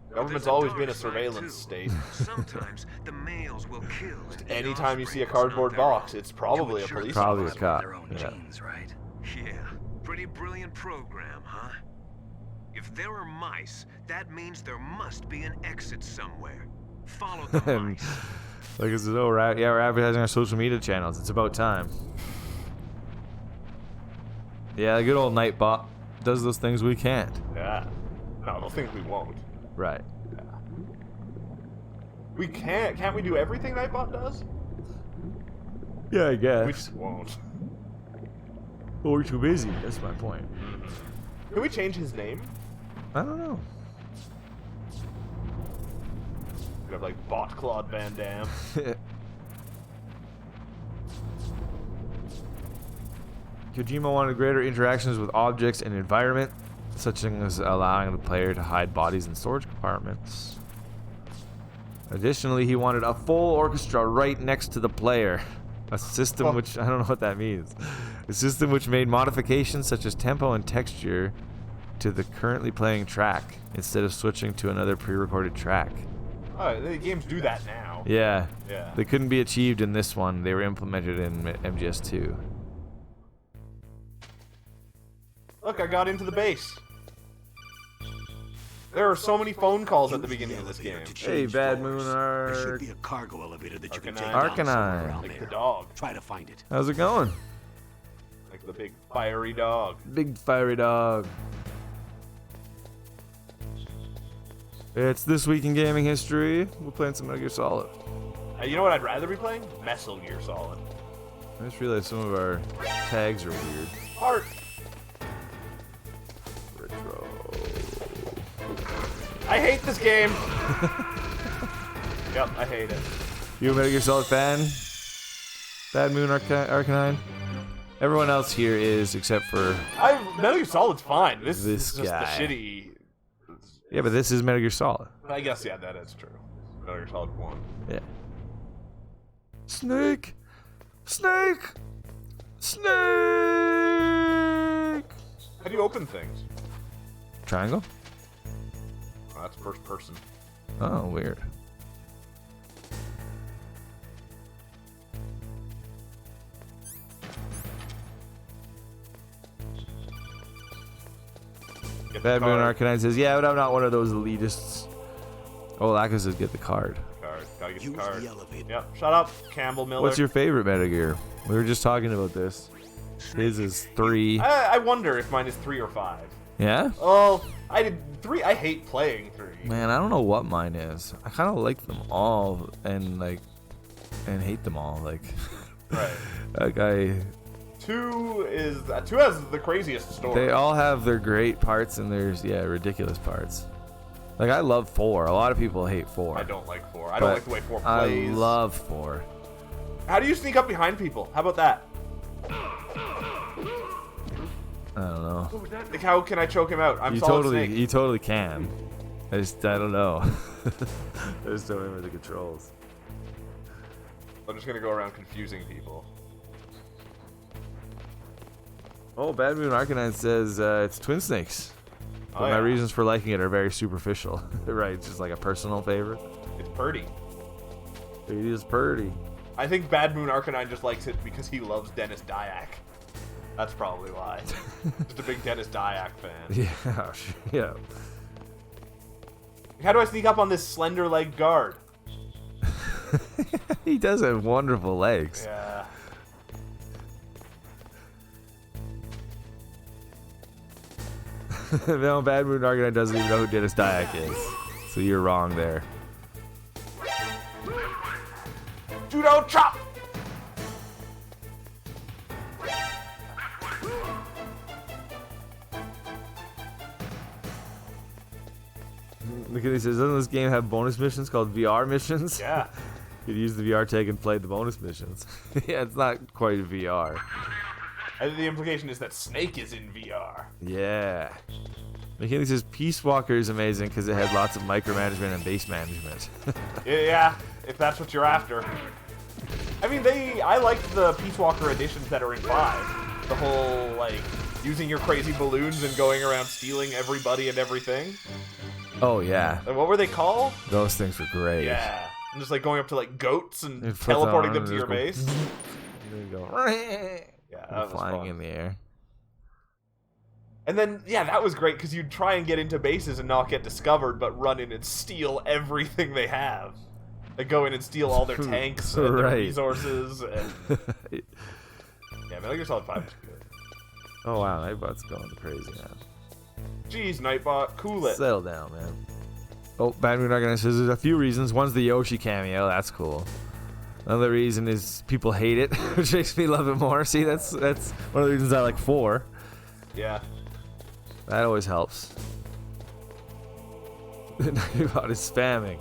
Government's There's a always dark been a side, surveillance too. state. Sometimes the males will kill. and the Anytime you see a offspring is not cardboard their box, own. it's probably a To ensure police the Probably a officer. survival of cop, their own yeah. genes, right? Yeah, pretty brilliant program, huh? If there are mice, that means there must be an exit somewhere. Follow the And mice. like I said, oh, right, yeah, we're advertising our social media channels. It's about time. Yeah, the good old Nightbot does those things we can't. Yeah. No, I don't think we won't. Right. We can't. Can't we do everything Nightbot does? Yeah, I We guess. just won't. Well, we're too busy. That's my point. Can we change his name? I don't know. We have like Bot Claude Van Damme. Kojima wanted greater interactions with objects and environment, such as allowing the player to hide bodies in storage compartments. Additionally, he wanted a full orchestra right next to the player. A system which, I don't know what that means. A system which made modifications such as tempo and texture to the currently playing track instead of switching to another pre-recorded track. Oh, the games do that now. Yeah. Yeah. They couldn't be achieved in this one. They were implemented in MGS2. Look, I got into the base. There are so many phone calls at the beginning of this game. Hey, Bad Moon There should Arc. be a cargo elevator that you can Arcanine. take down somewhere Arcanine. around Like the there. dog. Try to find it. How's it going? Like the big fiery dog. Big fiery dog. It's This Week in Gaming History. We're playing some Metal Gear Solid. You know what I'd rather be playing? Metal Gear Solid. I just realized some of our tags are weird. Heart. Retro. I hate this game. Yep, I hate it. You a Metal Gear Solid fan? Bad Moon Arcanine? Everyone else here is, except for... Metal Gear Solid's fine. This This is just guy. the shitty. Yeah, but this is Metal Gear Solid. I guess, yeah, that is true. Metal Gear Solid 1. Yeah. Snake! Snake! Snake! How do you open things? Triangle? Oh, that's first person. Oh, weird. Get the Bad Moon card. Arcanine says, yeah, but I'm not one of those elitists. Oh, Lacus says, get the card. Card. Gotta get Use the card. the elevator. Yep. Shut up, Campbell Miller. What's your favorite Metal Gear? We were just talking about this. His is 3. I wonder if mine is 3 or 5. Yeah? Oh, I did 3. I hate playing 3. Man, I don't know what mine is. I kind of like them all and hate them all. Like, Right. like I 2 has the craziest story. They all have their great parts and there's ridiculous parts. Like I love 4. A lot of people hate 4. I don't like 4. I don't like the way 4 I plays. love 4. How do you sneak up behind people? How about that? I don't know. Like, how can I choke him out? I'm Solid Snake. You totally can. I don't know. I just don't remember the controls. I'm just gonna go around confusing people. Oh, Bad Moon Arcanine says it's Twin Snakes. But Oh, my yeah. reasons for liking it are very superficial. Right, it's just like a personal favorite. It's Purdy. It is pretty. I think Bad Moon Arcanine just likes it because he loves Dennis Dyack. That's probably why. Just a big Dennis Dyack fan. Yeah, yeah. How do I sneak up on this slender leg guard? He does have wonderful legs. Yeah. No, Bad Moon Arcanine doesn't even know who Dennis Dyack is. So you're wrong there. Judo chop! Look at this. Doesn't this game have bonus missions called VR missions? Yeah. You'd use the VR tag and play the bonus missions. Yeah, it's not quite VR. And the implication is that Snake is in VR. Yeah. McKinney says Peace Walker is amazing because it had lots of micromanagement and base management. Yeah, if that's what you're after. I mean, I liked the Peace Walker editions that are in 5. The whole, like, using your crazy balloons and going around stealing everybody and everything. Oh, yeah. And what were they called? Those things were great. Yeah. And just, like, going up to, like, goats and You flip teleporting them them on to your and just base. There you go. Yeah, that was Flying fun. in the air. And then, yeah, that was great because you'd try and get into bases and not get discovered, but run in and steal everything they have. They go in and steal all their tanks and their Right. resources. And... yeah, Metal Gear Solid 5 was good. Oh, wow. Nightbot's going crazy now. Jeez, Nightbot, cool it. Settle down, man. Oh, Bad Moon Arcanine says there's a few reasons. One's the Yoshi cameo. That's cool. Another reason is people hate it, which makes me love it more. See, that's one of the reasons I like 4. Yeah. That always helps. Nightbot is spamming.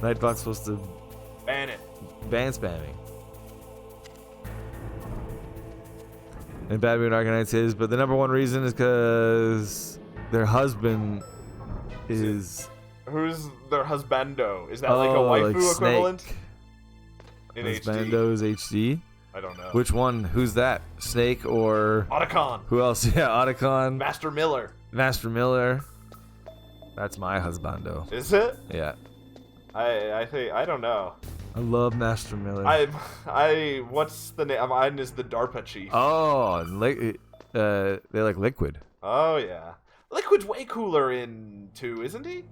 Nightbot's supposed to Ban it. ban spamming. And Bad Moon Arcanine says, but the number one reason is because their husband is... Who's their husbando? Is that like a waifu equivalent? Snake. In HD? Husbando's HD? I don't know. Which one? Who's that? Snake or... Otacon. Who else? Yeah, Otacon. Master Miller. Master Miller. That's my husbando. Is it? Yeah. I think, I don't know. I love Master Miller. What's the name? Mine is the DARPA chief. Oh, they like Liquid. Oh, yeah. Liquid's way cooler in 2, isn't he?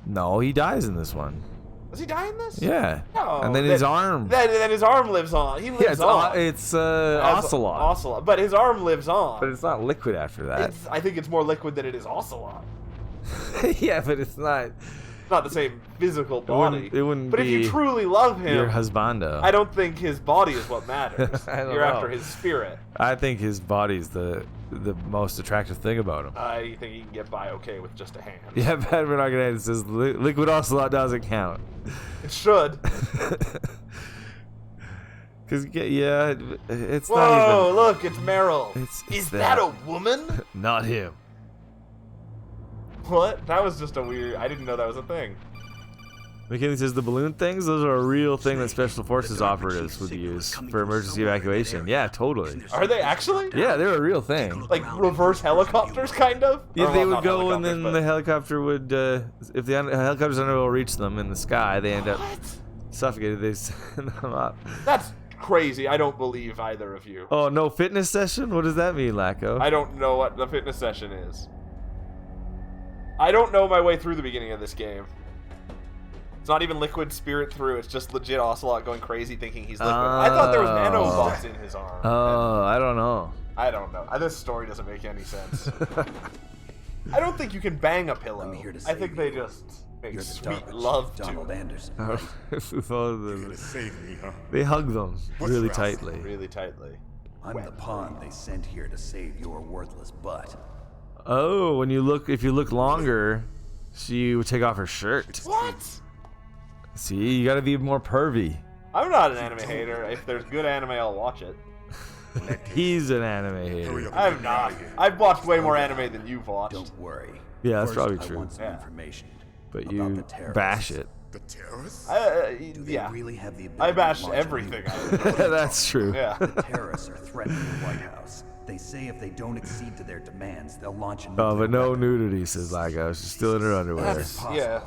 No, he dies in this one. Does he die in this? Yeah. No. And then his arm. Then his arm lives on. He lives Yeah, it's on. it's As Ocelot. Ocelot. But his arm lives on. But it's not Liquid after that. I think it's more Liquid than it is Ocelot. Yeah, but it's not. It's not the same physical body. It wouldn't but if you be truly love him, your husbando. I don't think his body is what matters. I don't You're know. after his spirit. I think his body's the most attractive thing about him. I think he can get by okay with just a hand. Yeah, Bad Moon Arcanine says Liquid Ocelot doesn't count. It should. Because, yeah, it's Whoa, not even... look, it's Meryl. It's Is that a woman? Not him. What? That was just a weird... I didn't know that was a thing. McKinley says the balloon things, those are a real thing that special forces operatives would use for emergency evacuation. Yeah, totally. Are they actually? Yeah, they're a real thing. Like reverse helicopters, kind of? Yeah, Or, they well, would not go and then helicopters, the helicopter would, if the helicopter's unable to reach them in the sky, they end up suffocated. They send them up. That's crazy. I don't believe either of you. Oh, no fitness session? What does that mean, Lacko? I don't know what the fitness session is. I don't know my way through the beginning of this game. It's not even liquid spirit through. It's just legit Ocelot going crazy thinking he's liquid. I thought there was nanobots in his arm. Oh, I don't know. I don't know. This story doesn't make any sense. I don't think you can bang a pillow. I'm here to I save think they you. just make You're the sweet Dark love Donald to it. Anderson. Oh, with all of You're the- gonna save me, huh? they hug them What's really your outfit? tightly. Really tightly. I'm the pawn they sent here to save your worthless butt. Oh, if you look longer, she would take off her shirt. What? See, you gotta be more pervy. I'm not an anime hater. If there's good anime, I'll watch it. He's an anime hater. Hurry up and I'm get me out not. of here. I've watched way more anime than you've watched. Don't worry. Yeah, that's First, probably I true. want some Yeah. information But about you the terrorists. bash it. The terrorists? Do they Yeah. really have the ability I bash to launch a everything. nuke? That's true. Yeah. The terrorists are threatening the White House. They say if they don't accede to their demands, they'll launch a nuclear Oh, but no weapon. nudity, says Lacko. She's still in her underwear. That's, yeah.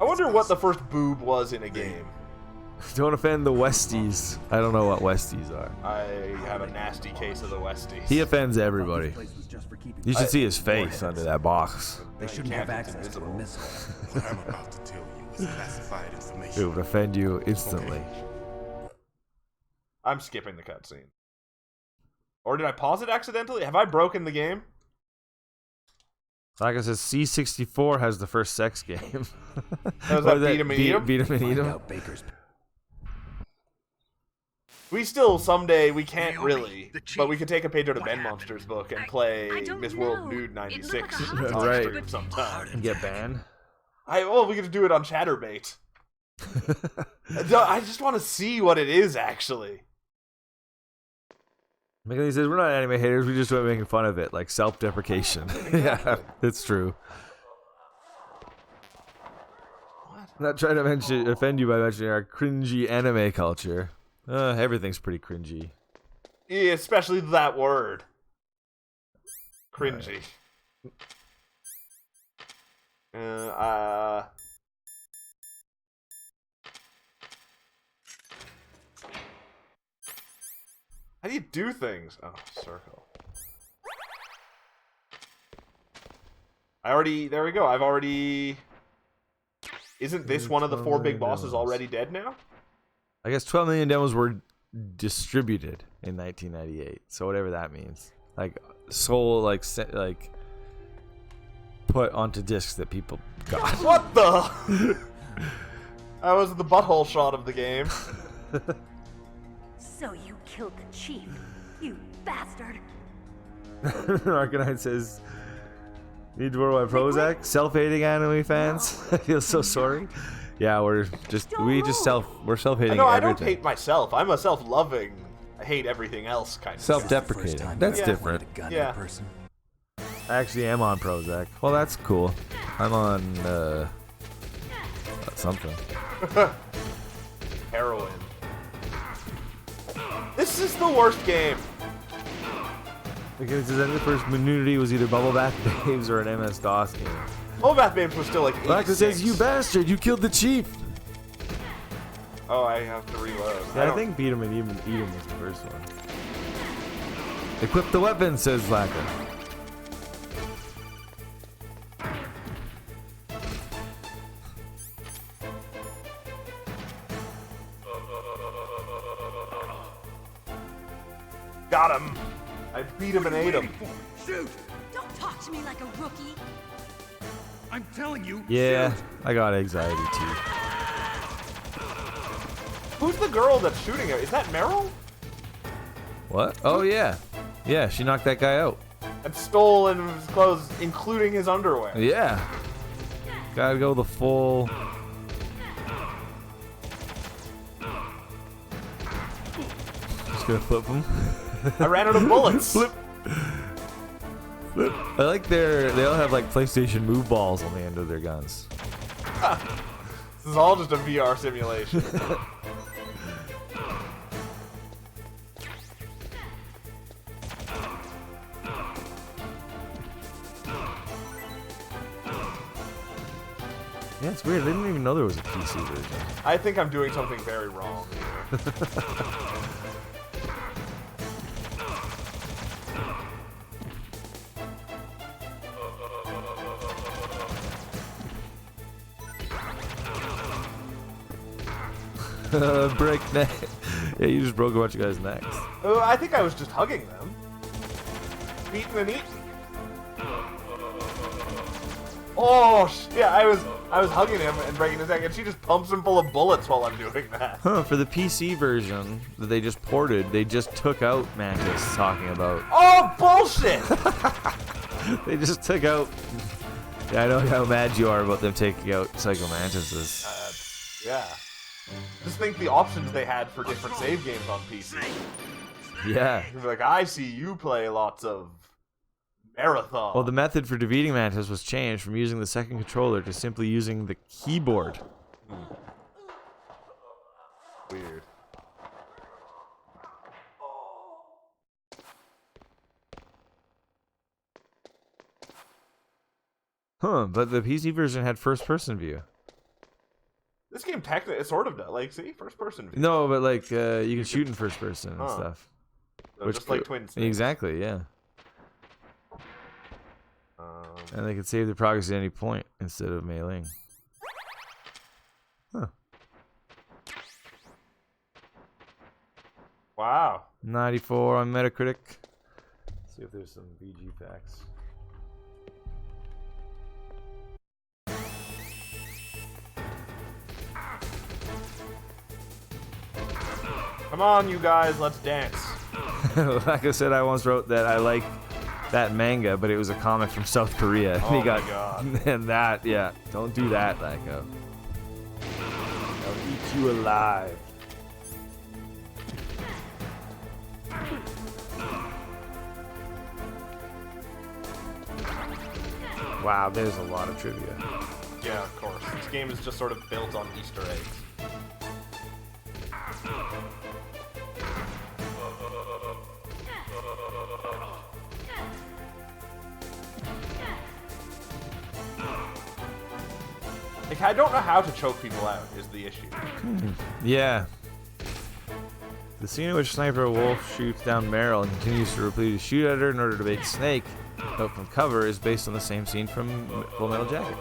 I wonder what the first boob was in a game. Don't offend the Westies. I don't know what Westies are. I have a nasty case of the Westies. He offends everybody. This place was just for keeping You should quiet. see his face under that box. They shouldn't can't, have it's access to a invisible. missile. What I'm about to tell you is classified information. It would offend you instantly. I'm skipping the cutscene. Or did I pause it accidentally? Have I broken the game? Like I said, C64 has the first sex game. Was Or that Beat 'em and Eat 'em? Beat 'em and Eat Find 'em? out Baker's We still, someday, we can't Naomi, really, the chief. but we could take a page out of What Ben happened? Monster's book and I play don't Miss know. World Nude It 96 looked like a hot on dog. Right. stream sometime. And get banned? We could do it on Chatterbait. I just want to see what it is, actually. McKinley says, we're not anime haters, we just went making fun of it, like self-deprecation. Yeah, it's true. I'm not trying to offend you by mentioning our cringy anime culture. Everything's pretty cringy. Yeah, especially that word. Cringy. How do you do things? Oh, circle. There we go. I've already... Isn't this one of the 4 big bosses already dead now? I guess 12 million demos were distributed in 1998, so whatever that means. Like, like put onto discs that people got. What the? That was the butthole shot of the game. So you killed the chief, you bastard. Arcanine says, need to borrow my Prozac? Self-hating anime fans? I feel so sorry. Yeah, we're self-hating No, I everything. don't hate myself. I'm a self-loving, I hate everything else kind of guy. Self-deprecating. That's Yeah. different. Yeah. I actually am on Prozac. Well, that's cool. I'm on, something. Heroin. This is the worst game. Because the first nudity was either Bubble Bath Babes or an MS-DOS game. Oh, Bath Babes was still like 86. Blackman says, you bastard, you killed the chief! Oh, I have to reload. Yeah, I think Beat 'em and Eat 'em was the first one. Equip the weapon, says Blacker. Got him. I beat him and ate him. Shoot! Don't talk to me like a rookie. I'm telling you. Yeah, shoot. I got anxiety too. Who's the girl that's shooting her? Is that Meryl? What? Oh, yeah. Yeah, she knocked that guy out. And stole his clothes, including his underwear. Yeah. Gotta go the full... Just gonna flip him. I ran out of bullets. Flip. Flip. I like they all have like PlayStation move balls on the end of their guns. This is all just a VR simulation. Yeah, it's weird. I didn't even know there was a PC version. I think I'm doing something very wrong here. Break neck. Yeah, you just broke a bunch of guys' necks. I think I was just hugging them. Beating and eating. Oh, yeah, I was hugging him and breaking his neck, and she just pumps him full of bullets while I'm doing that. Huh, for the PC version that they just ported, they just took out Mantis talking about. Oh, bullshit! They just took out. Yeah, I know how mad you are about them taking out Psycho Mantises. Yeah. Just think the options they had for different save games on PC. Yeah. You'd be like, I see you play lots of Marathon. Well, the method for defeating Mantis was changed from using the second controller to simply using the keyboard. Weird. Huh, but the PC version had first-person view. This game technically, it sort of does. Like, see, first-person view. No, but like, you can shoot in first-person and stuff. So just like Twin Snakes. Exactly, yeah. And they could save the progress at any point instead of mailing. Huh. Wow. 94 on Metacritic. Let's see if there's some VG packs. Come on, you guys, let's dance. Like I said, I once wrote that I like that manga, but it was a comic from South Korea. And Oh he got, my god. And that, yeah. Don't do that, Lacko. I'll eat you alive. Wow, there's a lot of trivia. Yeah, of course. This game is just sort of built on Easter eggs. Like, I don't know how to choke people out is the issue. Yeah. The scene in which Sniper Wolf shoots down Meryl and continues to repeatedly shoot at her in order to bait Snake out from cover is based on the same scene from Full Metal Jacket.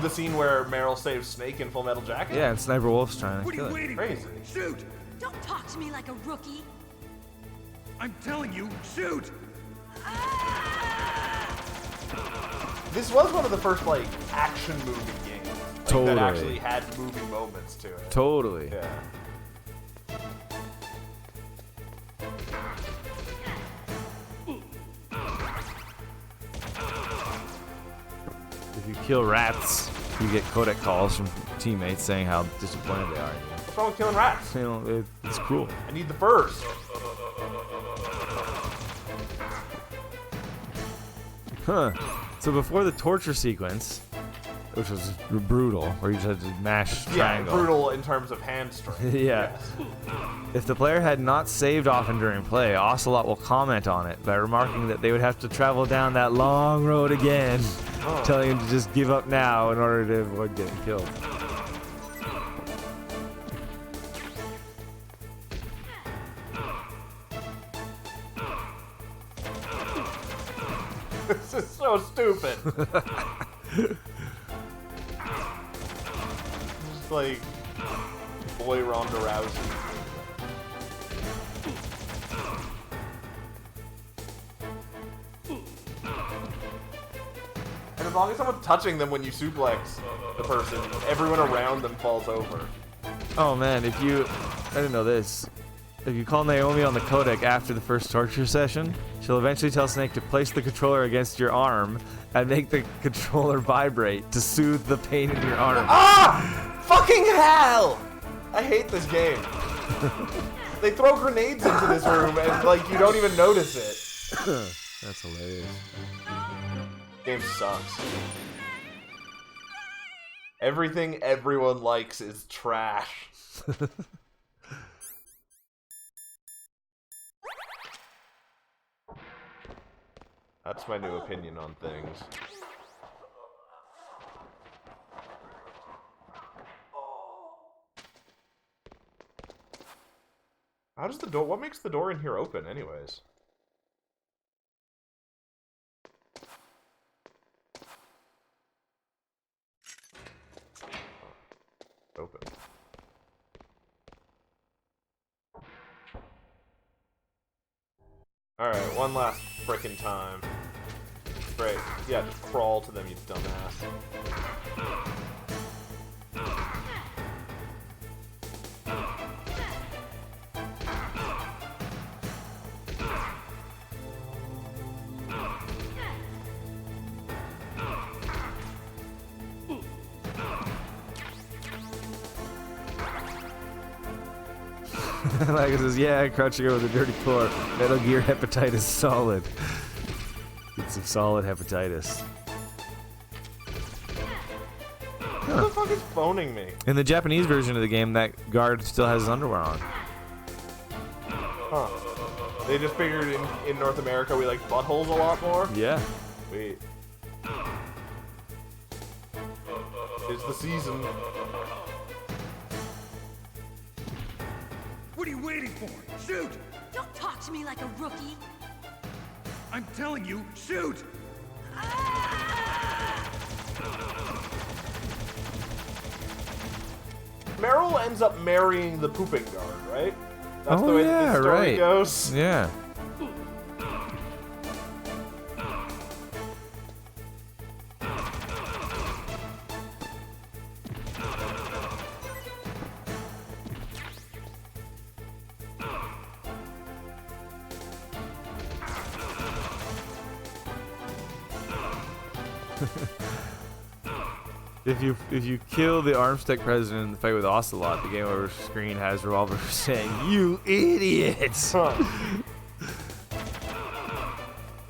The scene where Meryl saves Snake in Full Metal Jacket? Yeah, and Sniper Wolf's trying to What are kill you her. waiting Crazy. for? Shoot! Don't talk to me like a rookie. I'm telling you, shoot! This was one of the first, like, action movie games. Like, Totally. That actually had movie moments to it. Totally. Yeah. If you kill rats, you get codec calls from teammates saying how disappointed they are in you. What's wrong with killing rats? You know, it's cruel. I need the furs. Huh. So before the torture sequence, which was brutal, where you just had to mash Yeah, triangle. brutal in terms of hand strength. Yeah. Yes. If the player had not saved often during play, Ocelot will comment on it by remarking that they would have to travel down that long road again, telling him to just give up now in order to avoid getting killed. This is so stupid. Just like boy Ronda Rousey. And as long as someone's touching them when you suplex the person, everyone around them falls over. Oh man, I didn't know this. If you call Naomi on the codec after the first torture session, she'll eventually tell Snake to place the controller against your arm and make the controller vibrate to soothe the pain in your arm. Ah! Fucking hell! I hate this game. They throw grenades into this room and like you don't even notice it. That's hilarious. Game sucks. Everything everyone likes is trash. That's my new opinion on things. How does the door... What makes the door in here open, anyways? Open. Alright, one last frickin' time. Great. Yeah, just crawl to them, you dumbass. Like it says, yeah, crouching over the dirty core. Metal Gear hepatitis solid. It's some solid hepatitis. Who the fuck is phoning me? In the Japanese version of the game, that guard still has his underwear on. Huh. They just figured in North America we like buttholes a lot more? Yeah. Wait. It's the season. What are you waiting for? Shoot! Don't talk to me like a rookie. I'm telling you, shoot! Meryl ends up marrying the pooping guard, right? That's Oh, the way yeah, that the story right. goes. Yeah. If you kill the Armstead president in the fight with Ocelot, the game over screen has Revolver saying, "You idiots!"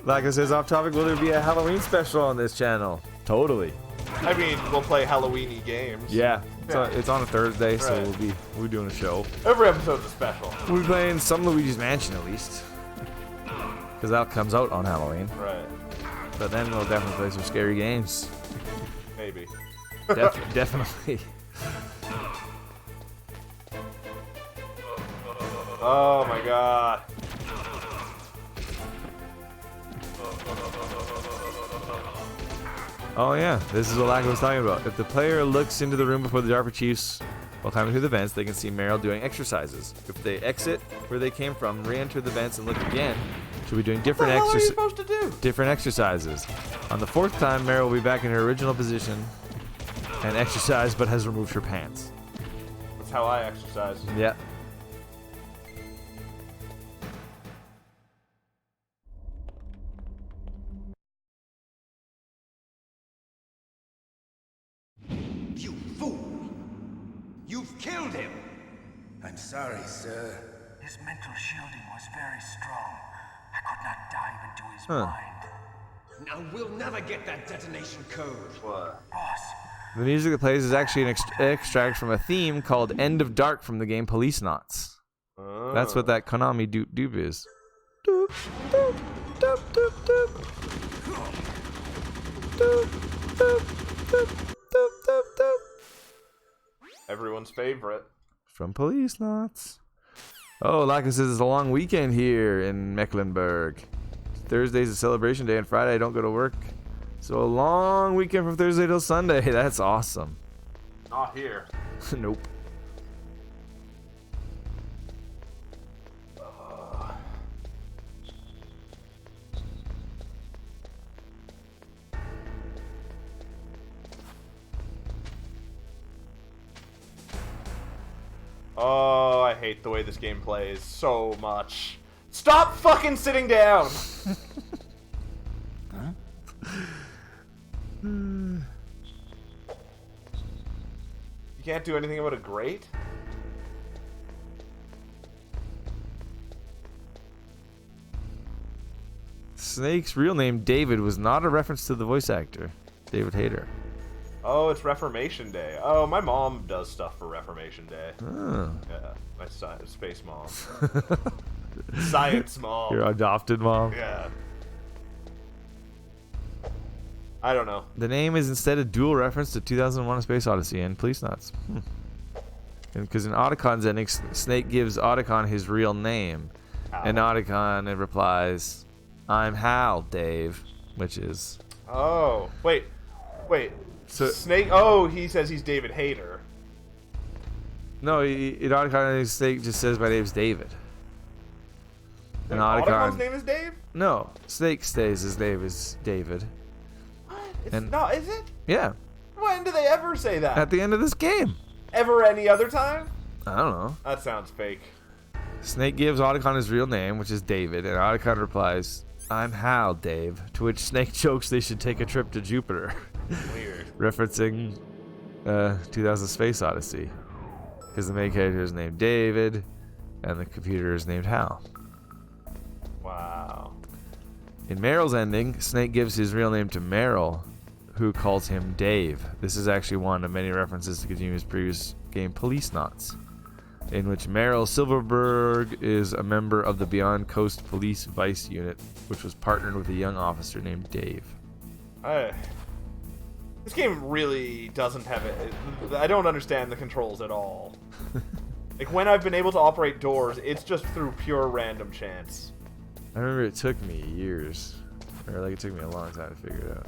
Like I says, off topic, will there be a Halloween special on this channel? Totally. I mean, we'll play Halloween-y games. Yeah, it's on a Thursday, so Right. we'll be doing a show. Every episode's a special. We'll be playing some Luigi's Mansion at least, because that comes out on Halloween. Right. But then we'll definitely play some scary games. Maybe. Definitely. Oh my god. Oh yeah, this is what Lack was talking about. If the player looks into the room before the Darpa Chiefs while climbing through the vents, they can see Meryl doing exercises. If they exit where they came from, re-enter the vents, and look again, she'll be doing different What the hell are you supposed to do? different exercises. On the fourth time, Meryl will be back in her original position and exercise, but has removed her pants. That's how I exercise. Yeah. You fool! You've killed him! I'm sorry, sir. His mental shielding was very strong. I could not dive into his Huh. mind. Now we'll never get that detonation code. What? Boss, The music that plays is actually an extract from a theme called End of Dark from the game Police Knots. Oh. That's what that Konami doop is. Doop, doop, doop, doop, doop. Doop, doop, doop, doop, doop, doop. Everyone's favorite. From Police Knots. Oh, like I says, it's a long weekend here in Mecklenburg. Thursday's a celebration day, and Friday I don't go to work. So a long weekend from Thursday till Sunday. That's awesome. Not here. Nope. Oh, I hate the way this game plays so much. Stop fucking sitting down! You can't do anything about a grate? Snake's real name, David, was not a reference to the voice actor, David Hayter. Oh, it's Reformation Day. Oh, my mom does stuff for Reformation Day. Oh. Yeah, my space mom. Science mom. Your adopted mom? Yeah. I don't know. The name is instead a dual reference to 2001: A Space Odyssey and Police Knots. And because in Otacon's ending, Snake gives Otacon his real name. Hal. And Otacon replies, "I'm Hal, Dave," which is... Oh, wait. So, Snake, oh, he says he's David Hayter. no, in Otacon, Snake just says, "My name's David." And Otacon's name is Dave? No, Snake stays his name is David. What? It's And- not, is it? Yeah, When do they ever say that? at the end of this game. Ever any other time? I don't know. That sounds fake. Snake gives Otacon his real name, which is David, and Otacon replies, "I'm Hal, Dave," to which Snake jokes they should take a trip to Jupiter. Weird. Referencing 2000 Space Odyssey. Because the main character is named David, and the computer is named Hal. Wow. In Meryl's ending, Snake gives his real name to Meryl, who calls him Dave. This is actually one of many references to Kojima's previous game Police Knots, in which Meryl Silverberg is a member of the Beyond Coast Police Vice Unit, which was partnered with a young officer named Dave. This game really doesn't have it. I don't understand the controls at all. Like, when I've been able to operate doors, it's just through pure random chance. I remember it took me years, or like it took me a long time to figure it out.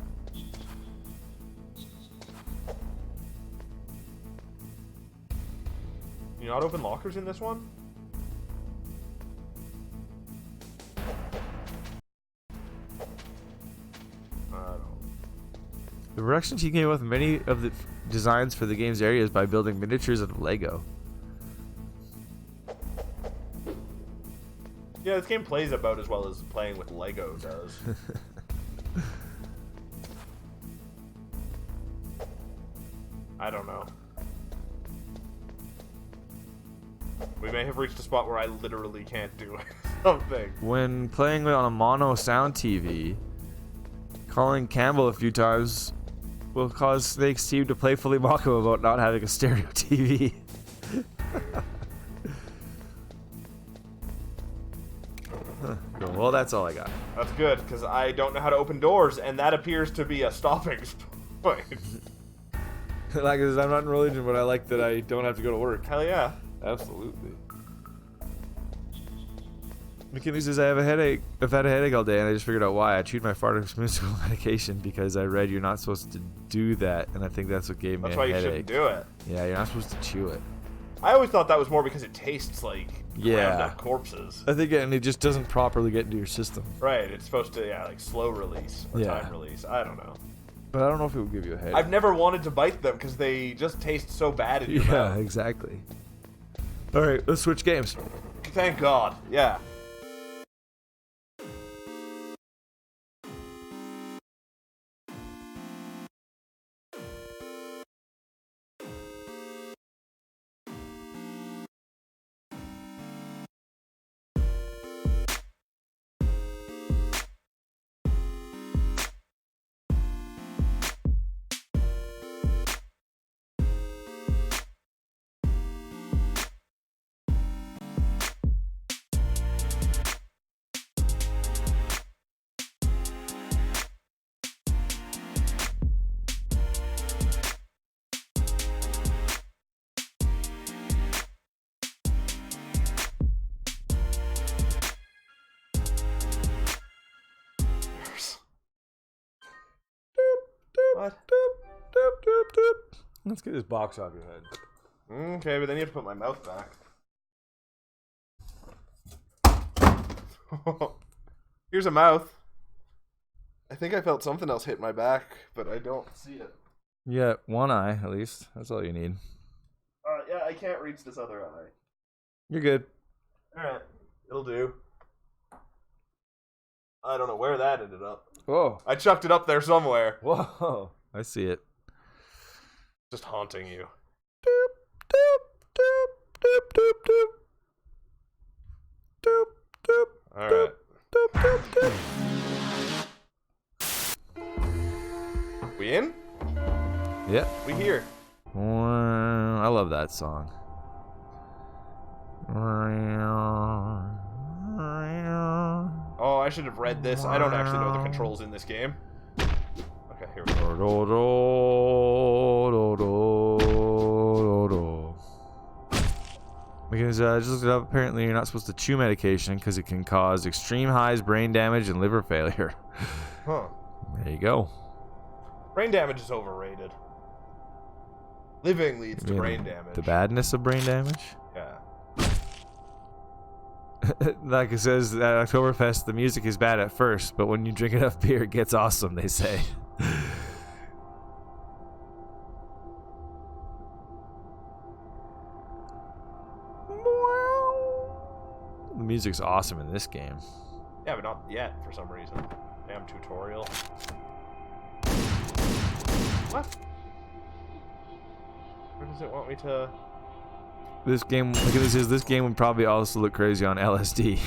You not open lockers in this one? The production team came up with many of the designs for the game's areas by building miniatures out of Lego. Yeah, this game plays about as well as playing with Lego does. I don't know. We may have reached a spot where I literally can't do something. When playing on a mono sound TV, calling Campbell a few times will cause Snake's team to playfully mock him about not having a stereo TV. Well, that's all I got. That's good, because I don't know how to open doors, and that appears to be a stopping point. Like, I'm not in religion, but I like that I don't have to go to work. Hell yeah. Absolutely. McKinney says, I've had a headache all day, and I just figured out why. I chewed my pharmaceutical medication because I read you're not supposed to do that, and I think that's what gave me a headache. That's why you shouldn't do it. Yeah, you're not supposed to chew it. I always thought that was more because it tastes like ground up corpses. I think, and it just doesn't properly get into your system. Right, it's supposed to, like slow release or time release. I don't know. But I don't know if it would give you a headache. I've never wanted to bite them because they just taste so bad in your mouth. Yeah, exactly. All right, let's switch games. Thank God. Yeah. What? Let's get this box off your head. Okay, but then you have to put my mouth back. Here's a mouth. I think I felt something else hit my back, but I don't see it. Yeah, one eye at least. That's all you need. Yeah, I can't reach this other eye. You're good. Alright, it'll do. I don't know where that ended up. Whoa. I chucked it up there somewhere. Whoa. I see it. Just haunting you. Doop, doop, doop, doop, doop, doop. Doop, doop, Alright. doop, doop, doop. We in? Yeah. I love that song. Oh, I should have read this. I don't actually know the controls in this game. Okay, here we go. Because just looked it up. Apparently, you're not supposed to chew medication because it can cause extreme highs, brain damage, and liver failure. Huh. There you go. Brain damage is overrated. Living leads to brain damage. The badness of brain damage? Yeah. Like it says at Oktoberfest, the music is bad at first, but when you drink enough beer, it gets awesome, they say. The music's awesome in this game. Yeah, but not yet for some reason. Damn tutorial. What? Where does it want me to? This game, look at this. This game would probably also look crazy on LSD.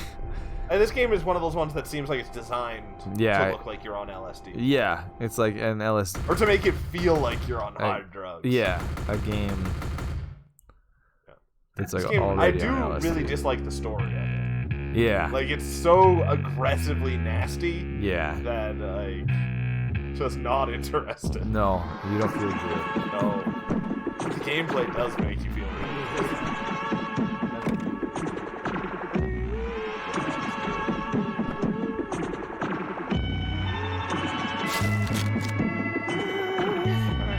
This game is one of those ones that seems like it's designed to look like you're on LSD. Yeah, it's like an LSD. Or to make it feel like you're on hard drugs. Yeah, a game. It's like game, already I do on LSD. really dislike the story of it. Yeah. Like, it's so aggressively nasty. Yeah. That, like, just not interested. No, you don't feel good. No. The gameplay does make you feel really good.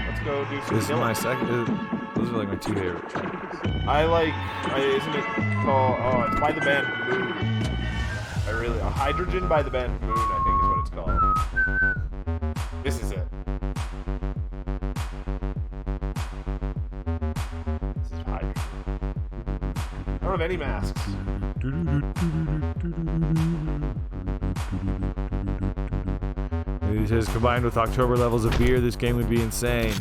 Let's go do some This is killing. my second. Those are like my two favorite tracks. I like, isn't it called, oh, it's by the band Moon. Hydrogen by the band Moon, I think is what it's called. This is it. This is Hydrogen. I don't have any masks. He says, combined with October levels of beer, this game would be insane.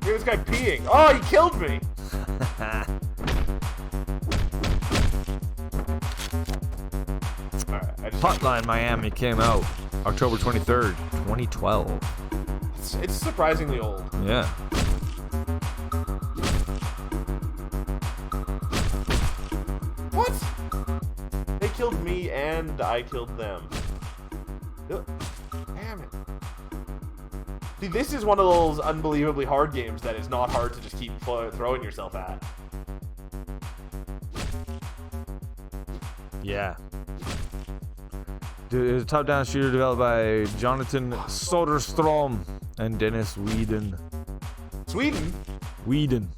Look at this guy peeing. Oh, he killed me! Hotline Miami came out October 23rd, 2012. It's surprisingly old. Yeah. What? They killed me and I killed them. Ugh. Damn it. See, this is one of those unbelievably hard games that is not hard to just keep throwing yourself at. Yeah. It's a top-down shooter developed by Jonathan Soderstrom and Dennis Whedon. Sweden? Whedon.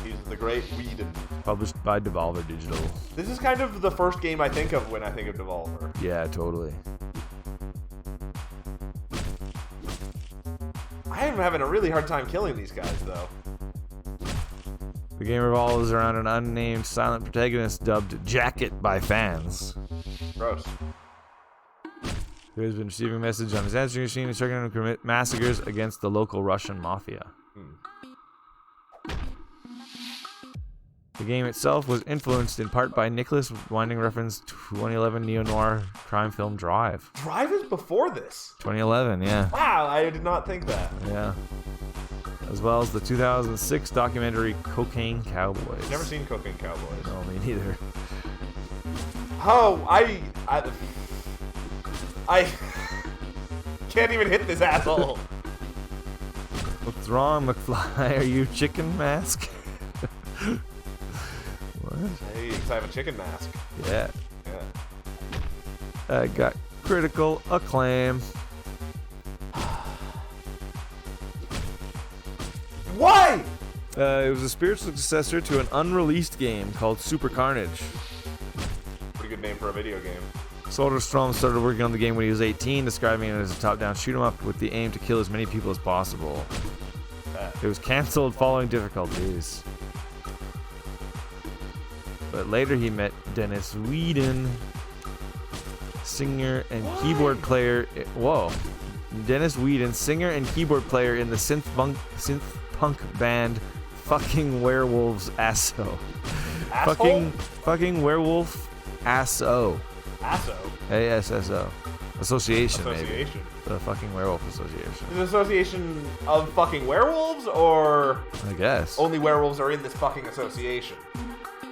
He's the great Whedon. Published by Devolver Digital. This is kind of the first game I think of when I think of Devolver. Yeah, totally. I am having a really hard time killing these guys, though. The game revolves around an unnamed silent protagonist dubbed Jacket by fans. Gross. Who has been receiving a message on his answering machine and starting to commit massacres against the local Russian mafia. The game itself was influenced in part by Nicholas Winding reference 2011 neo-noir crime film Drive. Drive is before this? 2011, yeah. Wow, I did not think that. Yeah. As well as the 2006 documentary Cocaine Cowboys. Never seen Cocaine Cowboys. No, me neither. Oh, I can't even hit this asshole. What's wrong, McFly? Are you chicken mask? What? Hey, because I have a chicken mask. Yeah. Yeah. I got critical acclaim. Why? It was a spiritual successor to an unreleased game called Super Carnage. Pretty good name for a video game. Soderstrom started working on the game when he was 18, describing it as a top-down shoot-'em-up with the aim to kill as many people as possible. It was cancelled following difficulties. But later he met Dennis Whedon, singer and keyboard player. Dennis Whedon, singer and keyboard player in the synth punk band Fucking Werewolves Asso. Fucking Werewolf Asso. Asso? ASSO. Association, maybe. The fucking Werewolf Association. An association of fucking werewolves, or I guess. only werewolves are in this fucking association?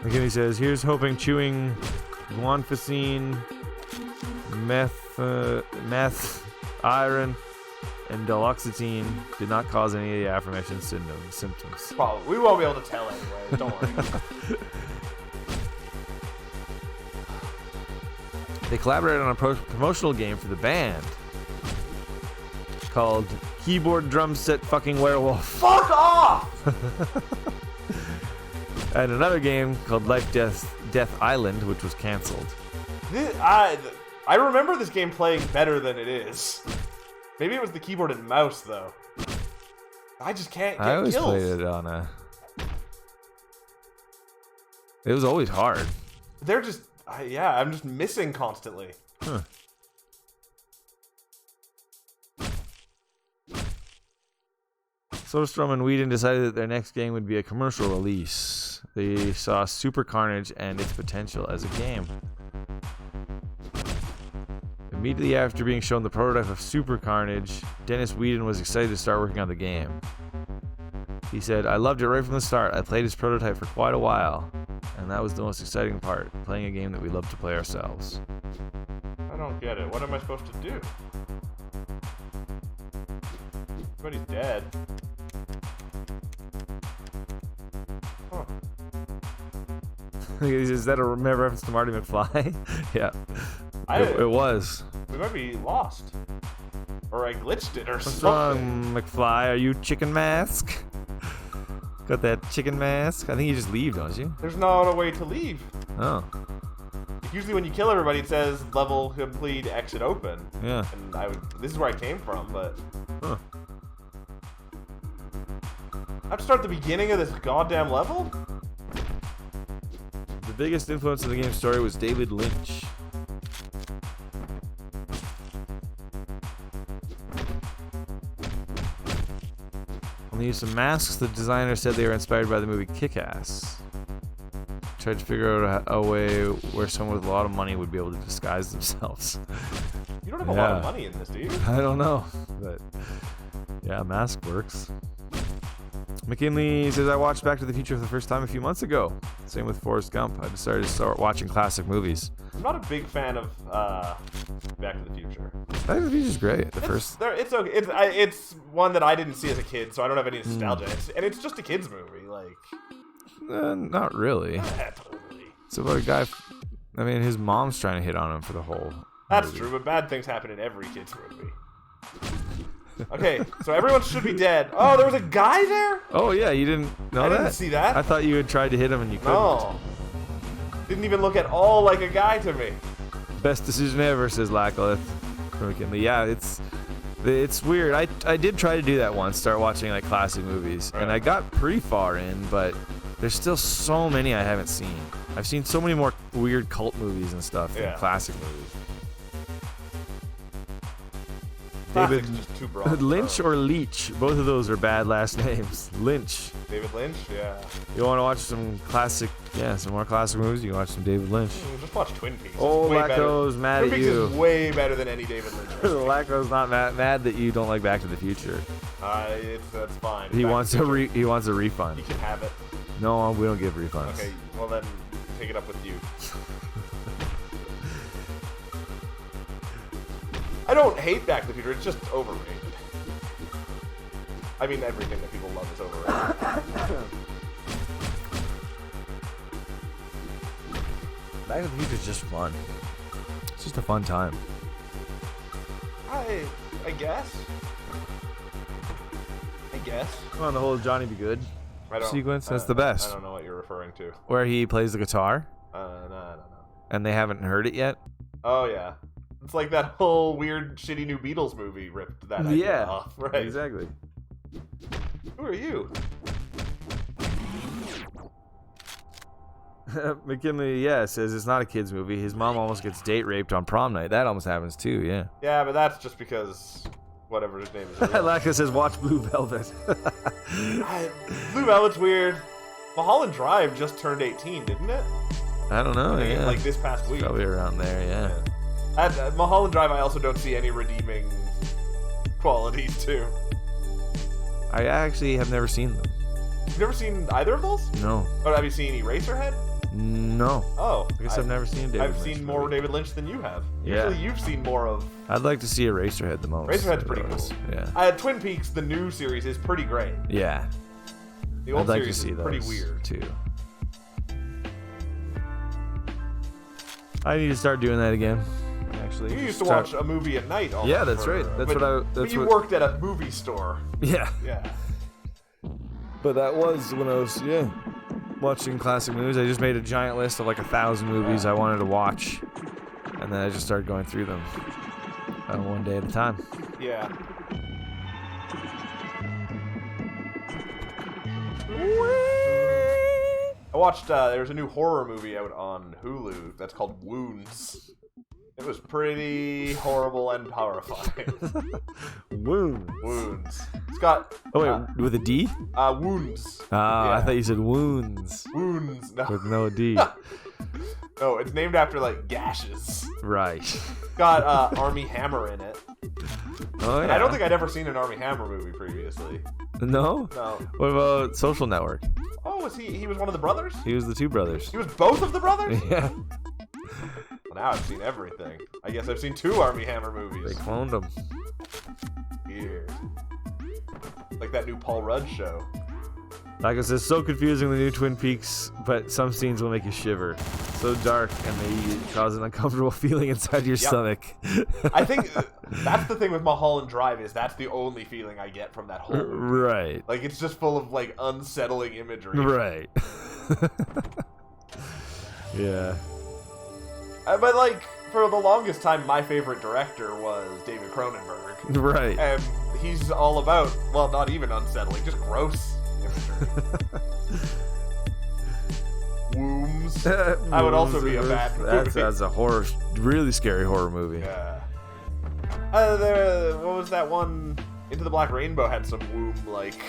McKinney says, here's hoping chewing guanfacine, meth, iron, and duloxetine did not cause any of the aforementioned symptoms. Probably. We won't be able to tell anyway. Don't worry. They collaborated on a promotional game for the band called Keyboard Drum Set Fucking Werewolf. Fuck off! And another game called Life Death Island, which was canceled. I remember this game playing better than it is. Maybe it was the keyboard and mouse, though. I just can't get I always kills. played it on a... It was always hard. They're just... yeah, I'm just missing constantly. Huh. Soderstrom and Whedon decided that their next game would be a commercial release. They saw Super Carnage and its potential as a game. Immediately after being shown the prototype of Super Carnage, Dennis Whedon was excited to start working on the game. He said, I loved it right from the start. I played his prototype for quite a while, and that was the most exciting part, playing a game that we love to play ourselves. I don't get it. What am I supposed to do? Everybody's dead. Huh. Is that a reference to Marty McFly? Yeah. It was. We might be lost. Or I glitched it or What's something. wrong, McFly? Are you Chicken Mask? Got that chicken mask? I think you just leave, don't you? There's not a way to leave. Oh. Usually when you kill everybody, it says level complete, exit open. Yeah. And this is where I came from, but... Huh. I have to start at the beginning of this goddamn level? The biggest influence in the game's story was David Lynch. When they used some masks, the designer said they were inspired by the movie Kick-Ass. Tried to figure out a way where someone with a lot of money would be able to disguise themselves. You don't have a lot of money in this, do you? I don't know, but yeah, mask works. McKinley says, I watched Back to the Future for the first time a few months ago. Same with Forrest Gump. I decided to start watching classic movies. I'm not a big fan of Back to the Future. Back to the Future's great. It's okay. It's one that I didn't see as a kid, so I don't have any nostalgia. And it's just a kid's movie, like. Not really. Yeah, totally. It's about a guy. I mean, his mom's trying to hit on him for the whole. That's movie. true, but bad things happen in every kid's movie. Okay, so everyone should be dead. Oh, there was a guy there? Oh yeah, you didn't know I that? didn't see that. I thought you had tried to hit him and you couldn't. No. Didn't even look at all like a guy to me. Best decision ever, says Lackleth. McKinley. Yeah, it's weird. I did try to do that once, start watching like classic movies, and I got pretty far in, but there's still so many I haven't seen. I've seen so many more weird cult movies and stuff than classic movies. Classic's David just too broad. Lynch or Leach? Both of those are bad last names. Lynch. David Lynch? Yeah. You want to watch some classic, some more classic movies? You can watch some David Lynch. Just watch Twin Peaks. Oh, Lacko's mad Twin at Peaks you. is way better than any David Lynch. Lacko's not mad that you don't like Back to the Future. That's fine. He wants a refund. You can have it. No, we don't give refunds. Okay, well then, take it up with you. I don't hate Back to the Future, it's just overrated. I mean, everything that people love is overrated. Back to the Future is just fun. It's just a fun time. I guess. Come on, the whole Johnny Be Good sequence, that's the best. I don't know what you're referring to. Where he plays the guitar? No. And they haven't heard it yet? Oh, yeah. It's like that whole weird, shitty new Beatles movie ripped that idea off, right? Exactly. Who are you? McKinley, says it's not a kid's movie. His mom almost gets date raped on prom night. That almost happens too, yeah. Yeah, but that's just because whatever his name is. Lacka says watch Blue Velvet. Blue Velvet's weird. Mulholland Drive just turned 18, didn't it? I don't know, Like this past week. Probably around there, yeah. At Mulholland Drive, I also don't see any redeeming qualities too. I actually have never seen them. You've never seen either of those? No. Or have you seen Eraserhead? No. Oh. I guess I've never seen David I've Lynch seen more movie. David Lynch than you have. Yeah. Usually you've seen more of... I'd like to see Eraserhead the most. Eraserhead's pretty cool. Yeah. Twin Peaks, the new series, is pretty great. Yeah. The old I'd like series to see is those pretty weird. too. I need to start doing that again. Actually, You used to watch a movie at night. Almost Yeah, that's right. That's but you worked at a movie store. Yeah. Yeah. But that was when I was watching classic movies. I just made a giant list of like 1,000 movies I wanted to watch, and then I just started going through them one day at a time. Yeah. I watched, there's a new horror movie out on Hulu that's called Wounds. It was pretty horrible and horrifying. Wounds. It's got... Oh, wait, with a D? Wounds. I thought you said wounds. Wounds. No. With no D. No, it's named after, like, gashes. Right. It's got Armie Hammer in it. Oh, yeah. And I don't think I'd ever seen an Armie Hammer movie previously. No? No. What about Social Network? Oh, was he was one of the brothers? He was the two brothers. He was both of the brothers? Yeah. Well, now I've seen everything. I guess I've seen 2 Armie Hammer movies. They cloned him. Weird. Like that new Paul Rudd show. Like I said, it's so confusing, the new Twin Peaks, but some scenes will make you shiver. So dark, and they cause an uncomfortable feeling inside your stomach. I think that's the thing with Mulholland Drive, is that's the only feeling I get from that whole movie. Right. Like, it's just full of, like, unsettling imagery. Right. Yeah. But, like, for the longest time, my favorite director was David Cronenberg. Right. And he's all about, well, not even unsettling, just gross imagery. Wombs. That would also be a bad movie. That's a horror, really scary horror movie. Yeah. What was that one? Into the Black Rainbow had some womb-like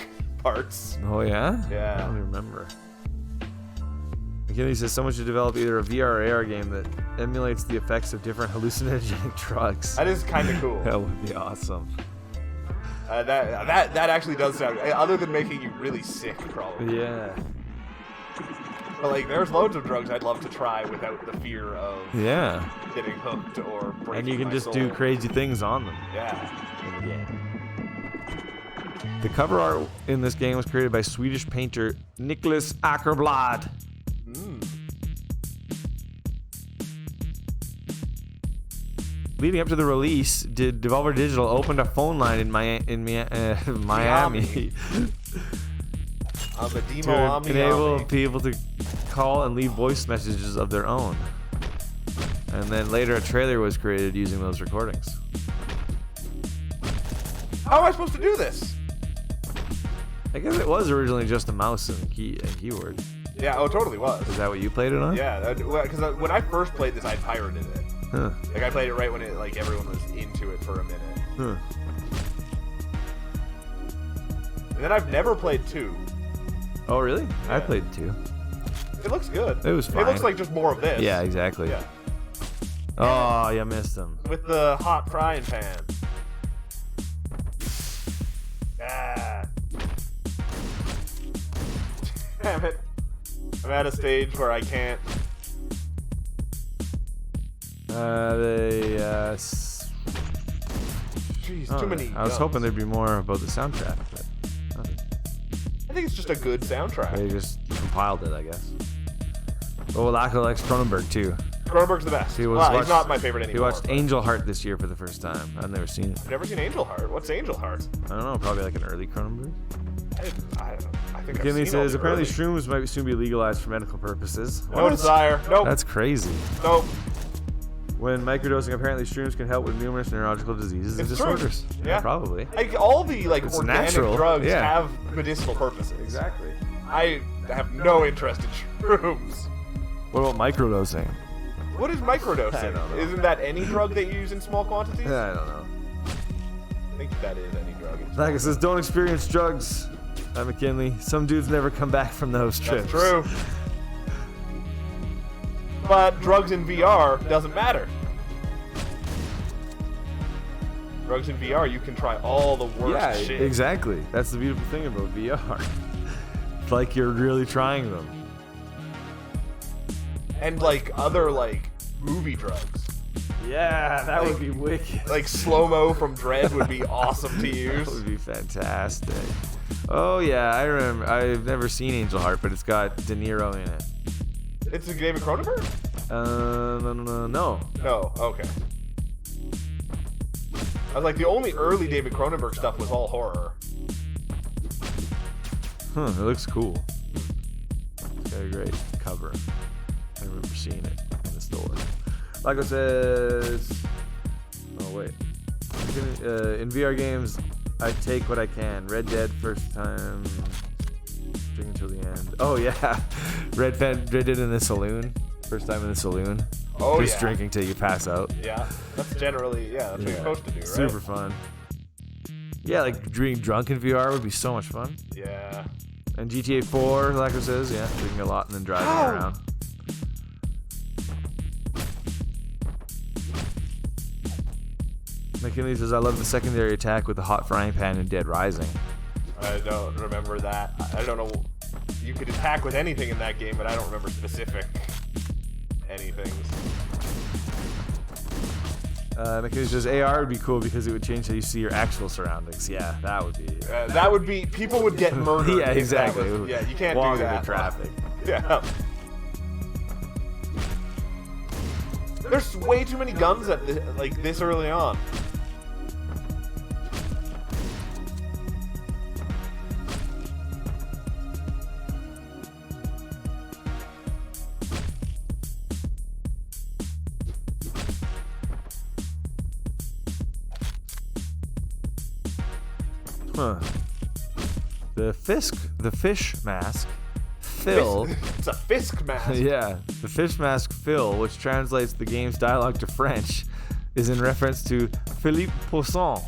parts. Oh, yeah? Yeah. I don't even remember. McKinley says someone should develop either a VR or AR game that emulates the effects of different hallucinogenic drugs. That is kind of cool. That would be awesome. That actually does sound, other than making you really sick, probably. Yeah. But, like, there's loads of drugs I'd love to try without the fear of getting hooked or breaking And you can my just soul. do crazy things on them. Yeah. In the game. The cover art in this game was created by Swedish painter Niklas Ackerblad. Leading up to the release, Devolver Digital opened a phone line in Miami to enable people to call and leave voice messages of their own. And then later a trailer was created using those recordings. How am I supposed to do this? I guess it was originally just a mouse and keyboard. Yeah, oh, it totally was. Is that what you played it on? Yeah, because when I first played this, I pirated it. Huh. Like, I played it right when it, like, everyone was into it for a minute. Huh. And then I've never played 2. Oh, really? Yeah. I played 2. It looks good. It was fine. It looks like just more of this. Yeah, exactly. Yeah. Oh, you missed them. With the hot frying pan. Ah. Damn it. I'm at a stage where I can't. Jeez, too many. I was hoping there'd be more about the soundtrack, but nothing. I think it's just a good soundtrack. They just compiled it, I guess. But Wallachio likes Cronenberg too. Cronenberg's the best. He's not my favorite anymore. He watched Angel Heart this year for the first time. I've never seen it. I've never seen Angel Heart. What's Angel Heart? I don't know. Probably like an early Cronenberg. I don't know. I think McKinley I've seen says apparently early. shrooms might soon be legalized for medical purposes. No What? desire. Nope. That's crazy. Nope. When microdosing, apparently shrooms can help with numerous neurological diseases and It's true. disorders. Yeah. Probably. Like, all the It's organic natural. drugs Yeah. have medicinal purposes. Exactly. I have no interest in shrooms. What about microdosing? What is microdosing? I don't know. Isn't that any drug that you use in small quantities? I don't know. I think that is any drug. Like it says, don't experience drugs. I'm McKinley. Some dudes never come back from those trips. That's true. But drugs in VR doesn't matter. Drugs in VR, you can try all the worst shit. Exactly. That's the beautiful thing about VR. It's like you're really trying them. And like other like movie drugs. Yeah, that would be wicked. Like slow-mo from Dread would be awesome to use. That would be fantastic. Oh yeah, I remember. I've never seen Angel Heart, but it's got De Niro in it. It's a David Cronenberg? No. No, okay. I was like, the only early David Cronenberg stuff was all horror. Huh, it looks cool. It's got a great cover. I remember seeing it in the store. Michael says... Oh, wait. In VR games, I take what I can. Red Dead, first time... Drinking till the end. Oh, yeah. Red Dead in the saloon. First time in the saloon. Oh, Just drinking till you pass out. Yeah, that's generally, that's what you're supposed to do, right? Super fun. Yeah, like being drunk in VR would be so much fun. Yeah. And GTA 4, like it says, drinking a lot and then driving around. McKinley says, I love the secondary attack with the hot frying pan in Dead Rising. I don't remember that. I don't know. You could attack with anything in that game, but I don't remember specific anything. McKinley says, AR would be cool because it would change how you see your actual surroundings. Yeah, that would be... people would get murdered. Yeah, exactly. You can't Walk do that. into traffic. Yeah. There's way too many guns at this early on. Huh. The fish mask, Phil. It's a Fisk mask. Yeah, the fish mask Phil, which translates the game's dialogue to French, is in reference to Philippe Poisson,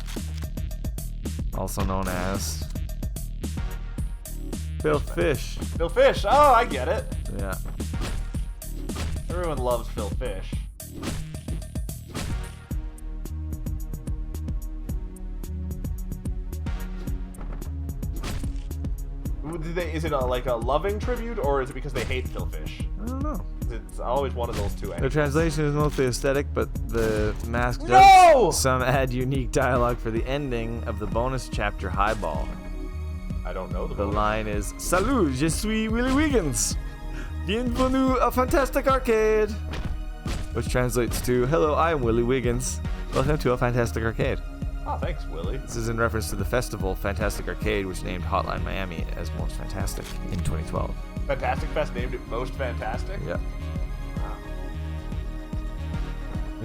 also known as Phil Fish. Phil Fish. Oh, I get it. Yeah. Everyone loves Phil Fish. Is it like a loving tribute, or is it because they hate Phil Fish? I don't know. It's always one of those two. The translation is mostly aesthetic, but the mask does some add unique dialogue for the ending of the bonus chapter Highball. I don't know the line is Salut, je suis Willy Wiggins. Bienvenue à Fantastic Arcade. Which translates to Hello, I am Willy Wiggins. Welcome to a Fantastic Arcade. Oh, thanks, Willie. This is in reference to the festival Fantastic Arcade, which named Hotline Miami as Most Fantastic in 2012. Fantastic Fest named it Most Fantastic? Yeah. Wow.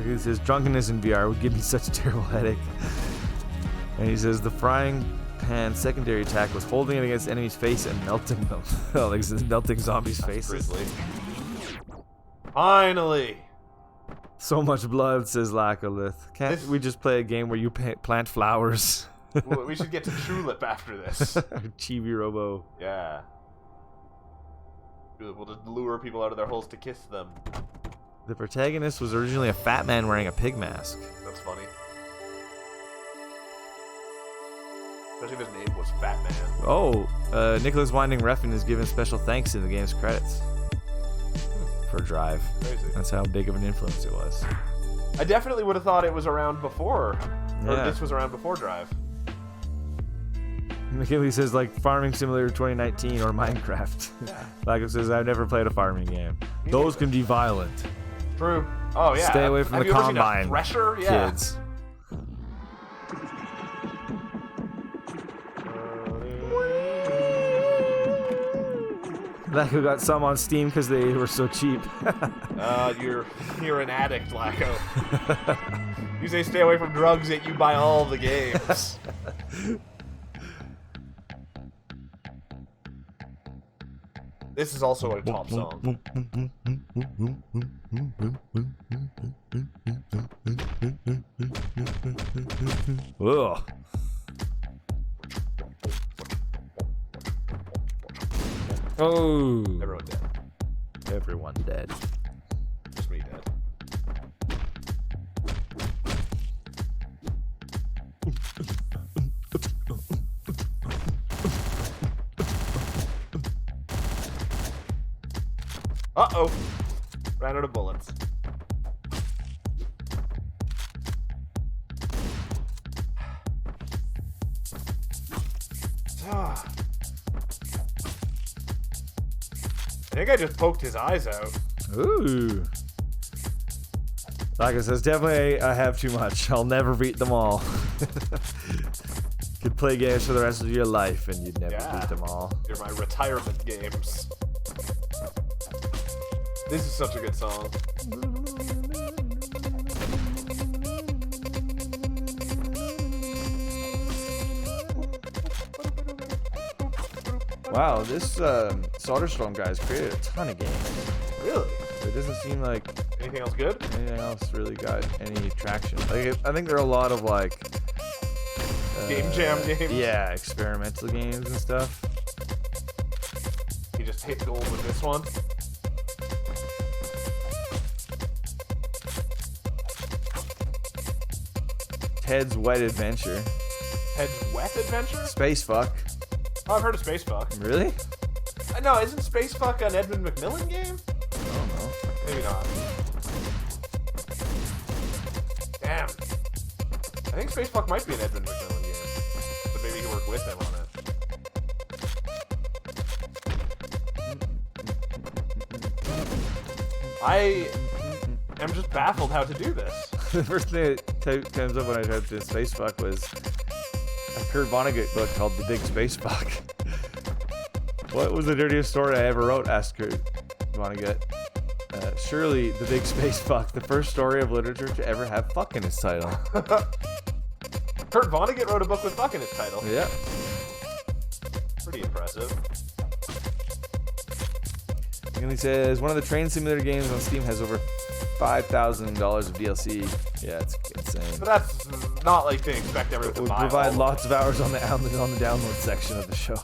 He says, drunkenness in VR would give me such a terrible headache. And he says, the frying pan secondary attack was holding it against enemies' face and melting them. Like melting zombies' faces. Grizzly. Finally! So much blood, says Lacolith. Can't we just play a game where you plant flowers? We should get to Tulip after this. Chibi Robo. Yeah. We'll just lure people out of their holes to kiss them. The protagonist was originally a fat man wearing a pig mask. That's funny. Especially if his name was Fat Man. Oh, Nicholas Winding Refn is given special thanks in the game's credits. For Drive. Crazy. That's how big of an influence it was. I definitely would have thought it was around before. Or this was around before Drive. McKinley says, like Farming Simulator 2019 or Minecraft. Yeah. Like it says, I've never played a farming game. Those can be violent. True. Oh, yeah. Stay away from the combine, thresher? Yeah. kids. Lacko got some on Steam because they were so cheap. You're an addict, Lacko. You say stay away from drugs, yet you buy all the games. This is also a top song. Ugh. Oh. Everyone dead. Everyone dead. Just me dead. Uh-oh. Ran out of bullets. I think I just poked his eyes out. Ooh. Like I says, definitely I have too much. I'll never beat them all. Could play games for the rest of your life and you'd never beat them all. You're my retirement games. This is such a good song. Wow, this Soderstrom guy's created a ton of games. Really? It doesn't seem like anything else good? Anything else really got any traction. Like, I think there are a lot of like Game Jam games. Yeah, experimental games and stuff. He just hit gold with this one. Ted's Wet Adventure. Ted's Wet Adventure? Space Fuck. Oh, I've heard of Space Fuck. Really? No, isn't Space Fuck an Edmund McMillan game? I don't know. Maybe not. Damn. I think Space Fuck might be an Edmund McMillan game. But maybe he worked with him on it. I am just baffled how to do this. The first thing that comes up when I typed in Space Fuck was a Kurt Vonnegut book called The Big Space Fuck. What was the dirtiest story I ever wrote? Asked Kurt Vonnegut. Surely The Big Space Fuck, the first story of literature to ever have fuck in its title. Kurt Vonnegut wrote a book with fuck in its title. Yeah. Pretty impressive. And he says, one of the train simulator games on Steam has over $5,000 of DLC. Yeah, it's insane. But that's not like they expect everyone to We'll buy. provide lots of hours on the download section of the show.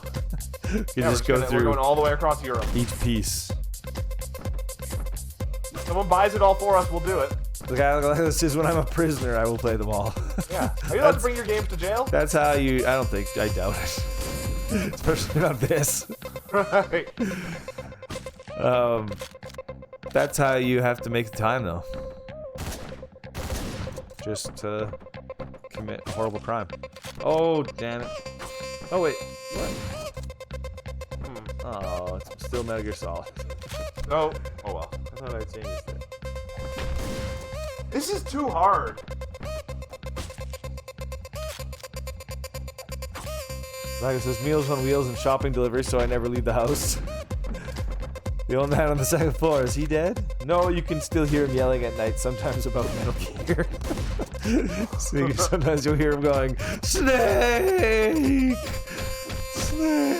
You just go through. We're going all the way across Europe. Each piece. Someone buys it all for us, we'll do it. The guy like this is when I'm a prisoner, I will play them all. Yeah. Are you allowed to bring your games to jail? That's how you. I doubt it. Especially not this. Right. That's how you have to make the time, though. Just to commit a horrible crime. Oh, damn it. Oh, wait. What? Oh, it's still Metal Gear Solid. No. Oh, well. I thought I'd seen this thing. This is too hard. Like it says, Meals on Wheels and shopping delivery, so I never leave the house. The old man on the second floor, is he dead? No, you can still hear him yelling at night, sometimes about Metal Gear. So sometimes you'll hear him going, Snake! Snake!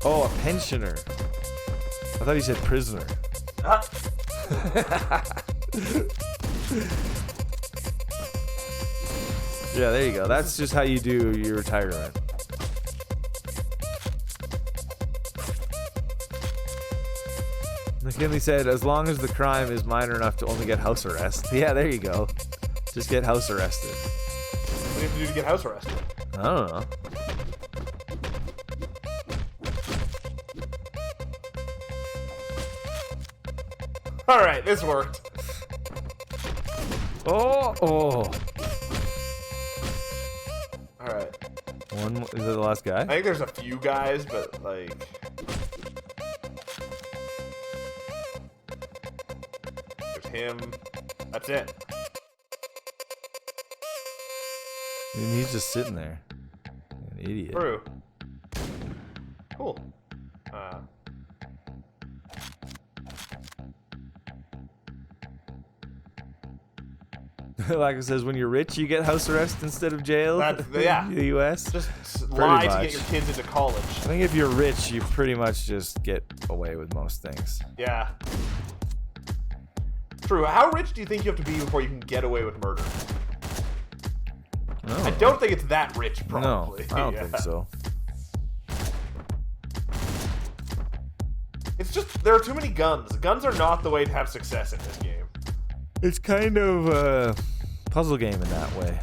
Oh, a pensioner. I thought he said prisoner. Yeah, there you go. That's just how you do your retirement. McKinley said, as long as the crime is minor enough to only get house arrest. Yeah, there you go. Just get house arrested. What do you have to do to get house arrested? I don't know. Alright, this worked. Oh! Alright. One, is it the last guy? I think there's a few guys, but like... There's him. That's it. I mean, he's just sitting there. An idiot. True. Cool. Like it says, when you're rich, you get house arrest instead of jail. Yeah. In the U.S. Just lie to get your kids into college. I think if you're rich, you pretty much just get away with most things. Yeah. True. How rich do you think you have to be before you can get away with murder? No. I don't think it's that rich, probably. No, I don't think so. It's just, there are too many guns. Guns are not the way to have success in this game. It's kind of a puzzle game in that way.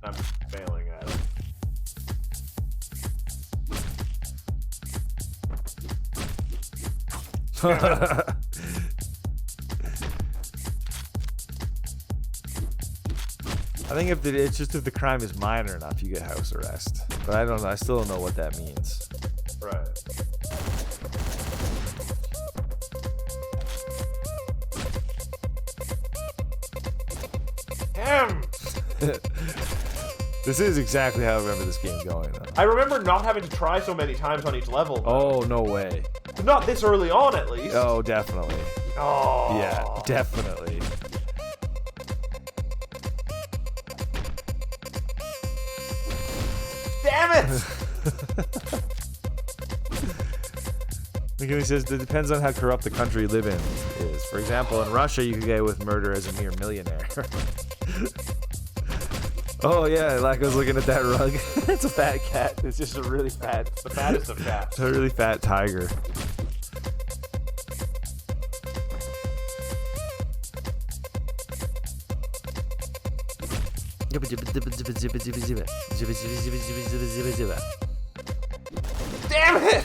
I'm failing at it. I think if the crime is minor enough, you get house arrest. But I don't know. I still don't know what that means. Right. Damn. This is exactly how I remember this game going, though. I remember not having to try so many times on each level. Oh, no way. Not this early on, at least. Oh, definitely. Oh. Yeah, definitely. Damn it! He says it depends on how corrupt the country you live in is. For example, in Russia, you could get away with murder as a mere millionaire. Oh yeah, like I was looking at that rug. It's a fat cat. It's just a really fat. The fattest of cats. It's a really fat tiger. Damn it!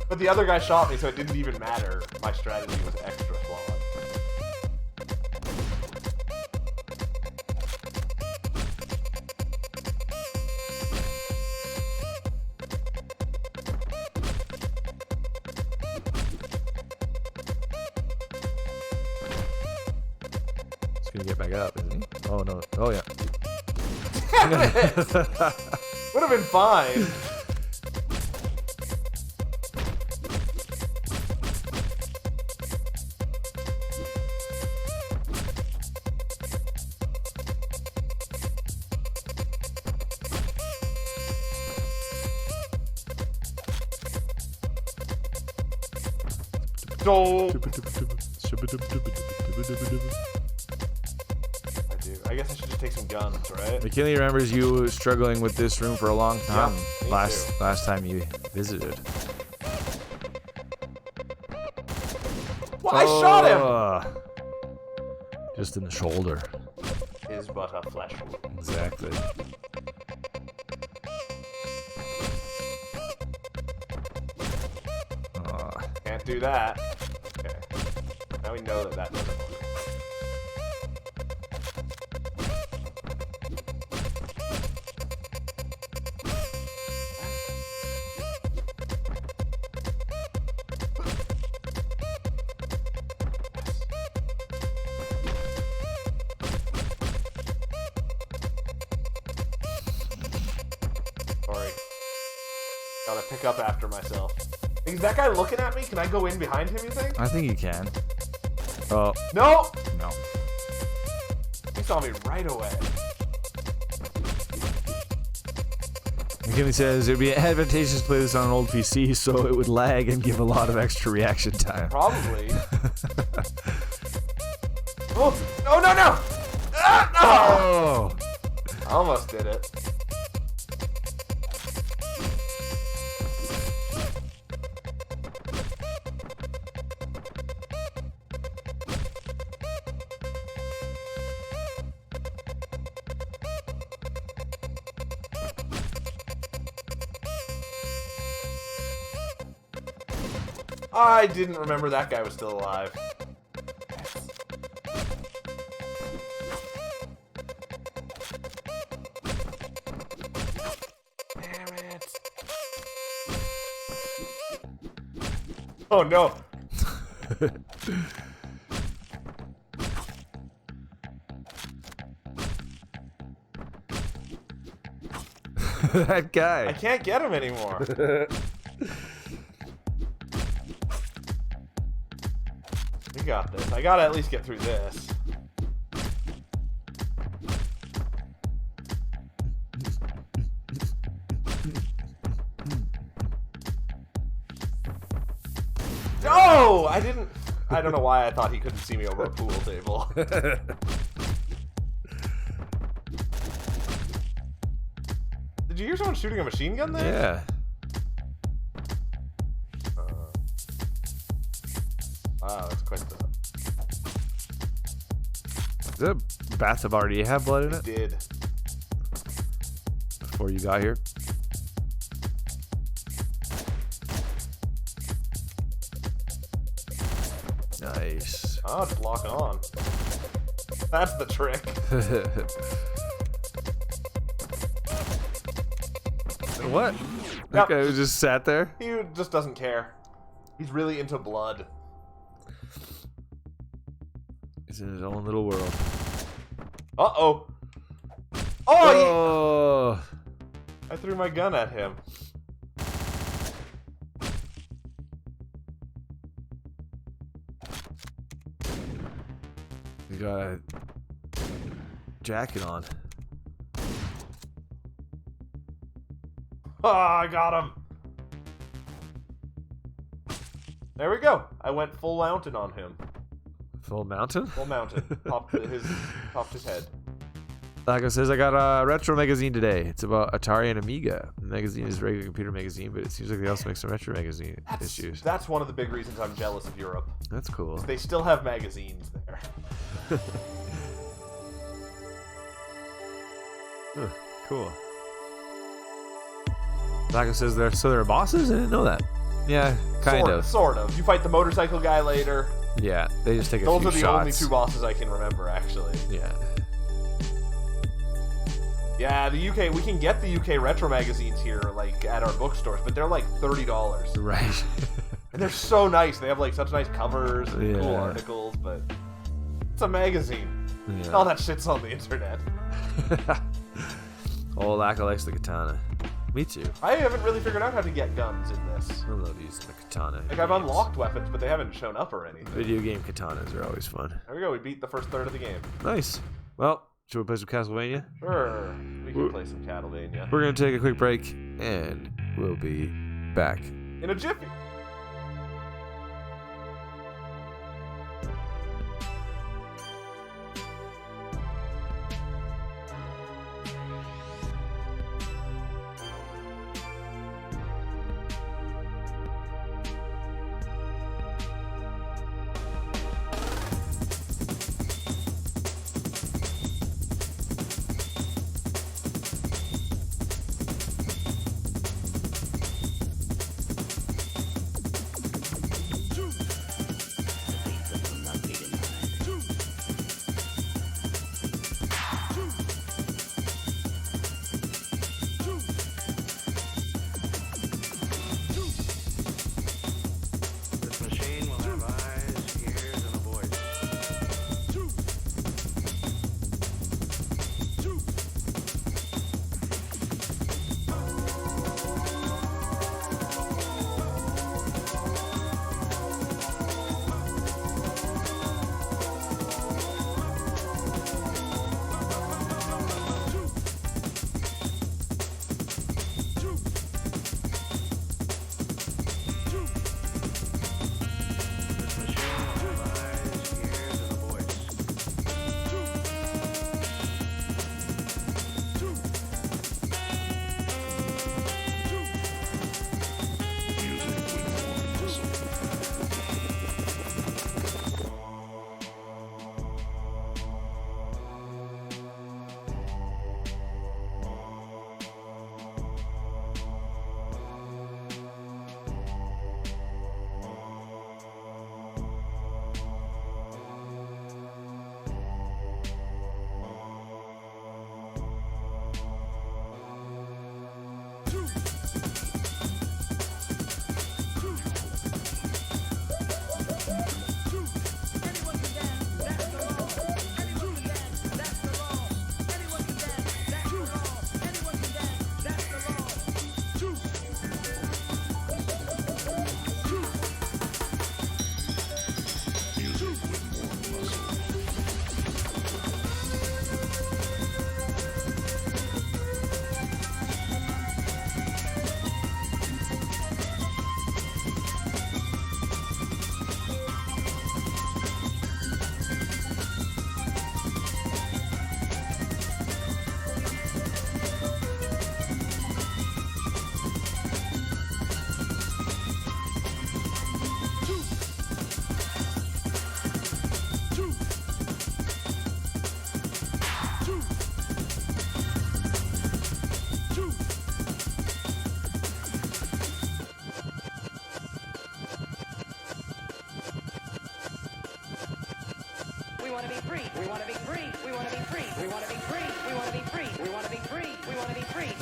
But the other guy shot me, so it didn't even matter. My strategy was extra flawed. He's gonna get back up, isn't he? Oh no. Oh yeah. Damn it! Would have been fine. So I guess I should just take some guns, right? McKinley remembers you struggling with this room for a long time. Me last time you visited. Well, I shot him! Just in the shoulder. Is but a flesh wound. Exactly. Can't do that. Okay. Now we know that that doesn't work. Sorry. Gotta pick up after myself. Is that guy looking at me? Can I go in behind him, you think? I think you can. Oh. No! No. He saw me right away. McKinley says it would be advantageous to play this on an old PC so it would lag and give a lot of extra reaction time. Probably. Oh! No, no, no! Ah, no! Oh! Almost did it. I didn't remember that guy was still alive. Damn it. Oh no. That guy. I can't get him anymore. We got this. I gotta at least get through this. No! I didn't. I don't know why I thought he couldn't see me over a pool table. Did you hear someone shooting a machine gun there? Yeah. Wow, that's quite the... Did the bathtub already have blood in it Did. before you got here? Oh, just lock on. That's the trick. What? Yep. Okay, we just sat there. He just doesn't care. He's really into blood. He's in his own little world. Uh-oh. Oh! Oh! I threw my gun at him. You got a jacket on. Oh, I got him. There we go. I went full mountain on him. Full mountain? Full mountain. Popped his head. Lago says, I got a retro magazine today. It's about Atari and Amiga. The magazine is a regular computer magazine, but it seems like they also make some retro magazine issues. That's one of the big reasons I'm jealous of Europe. That's cool. They still have magazines there. Cool. Lago says there are bosses? I didn't know that. Yeah, kind of. Sort of. You fight the motorcycle guy later. Yeah, they just take a Those few are the shots. only two bosses I can remember, actually. Yeah. Yeah, the UK, we can get the UK retro magazines here, like, at our bookstores, but they're like $30. Right. And they're so nice. They have, like, such nice covers and Yeah. cool articles, but it's a magazine. Yeah. All that shit's on the internet. Oh, Laco likes the katana. Me too. I haven't really figured out how to get guns in this. I love using the katana. Like, I've unlocked weapons, but they haven't shown up or anything. Video game katanas are always fun. There we go. We beat the first third of the game. Nice. Well, should we play some Castlevania? Sure. We can play some Castlevania. We're going to take a quick break, and we'll be back. In a jiffy.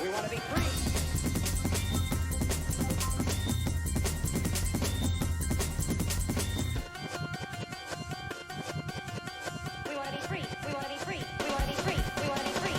We want to be free. We want to be free. We want to be free. We want to be free. We want to be free.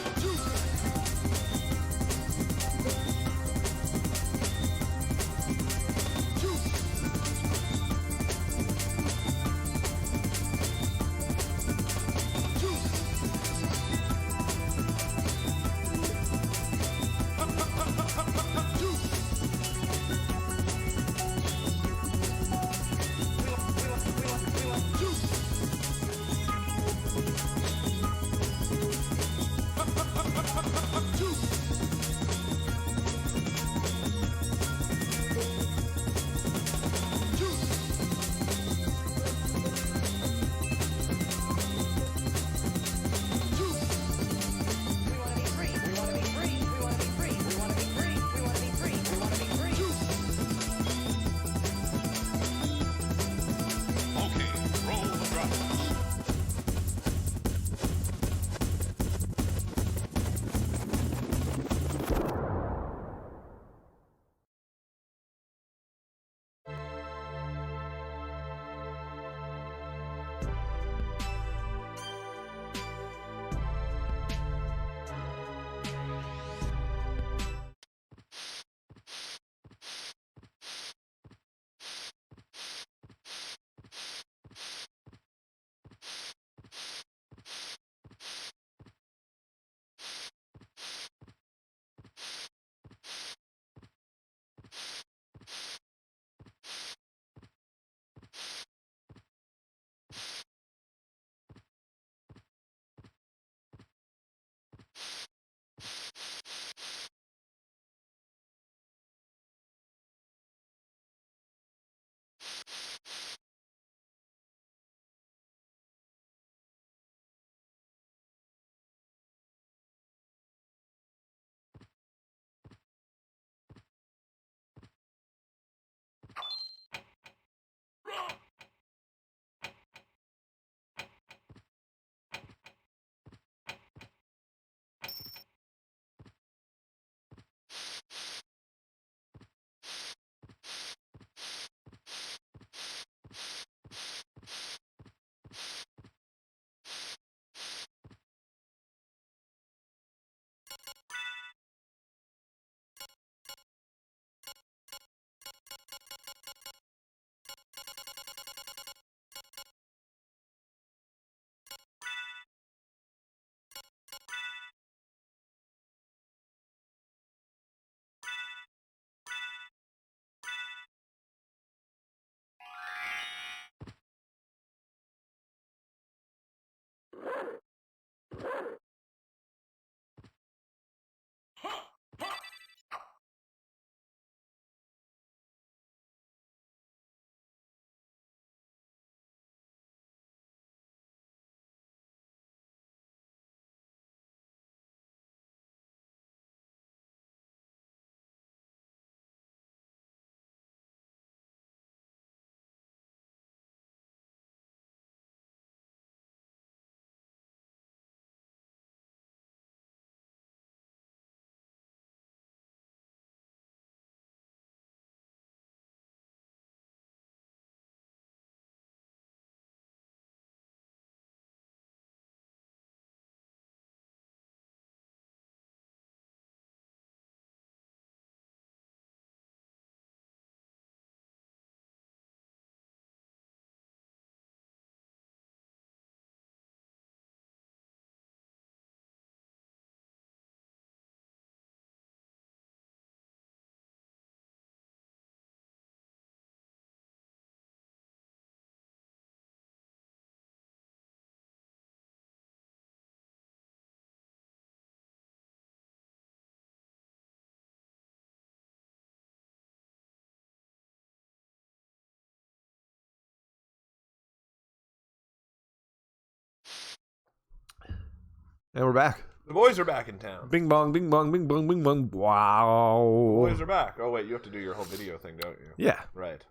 And we're back. The boys are back in town. Bing bong, bing bong, bing bong, bing bong. Wow. The boys are back. Oh, wait, you have to do your whole video thing, don't you? Yeah. Right.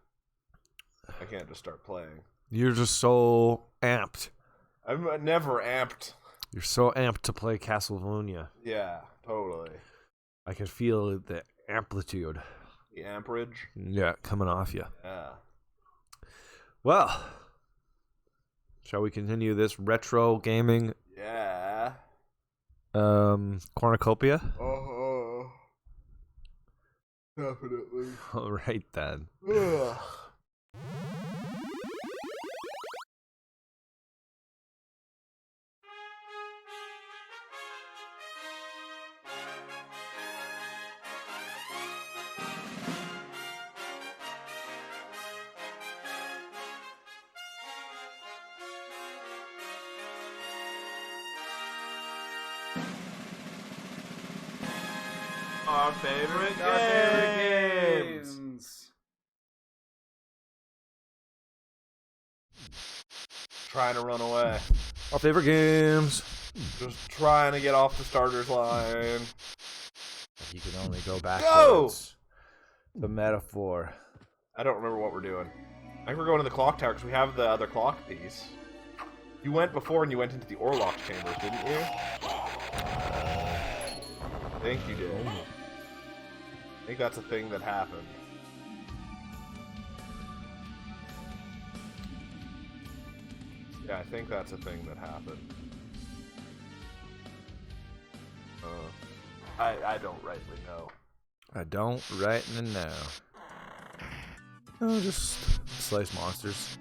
I can't just start playing. You're just so amped. I'm never amped. You're so amped to play Castlevania. Yeah, totally. I can feel the amplitude. The amperage. Yeah, coming off you. Yeah. Well, shall we continue this retro gaming? Yeah. Cornucopia? Definitely. All right, then. Ugh. Our favorite games. Trying to run away. Our favorite games. Just trying to get off the starter's line. You can only go backwards. The metaphor. I don't remember what we're doing. I think we're going to the clock tower because we have the other clock piece. You went before and you went into the Orlock chambers, didn't you? I think you did. I think that's a thing that happened. Yeah, I think that's a thing that happened. I don't rightly know. I don't rightly know. Oh, just slice monsters.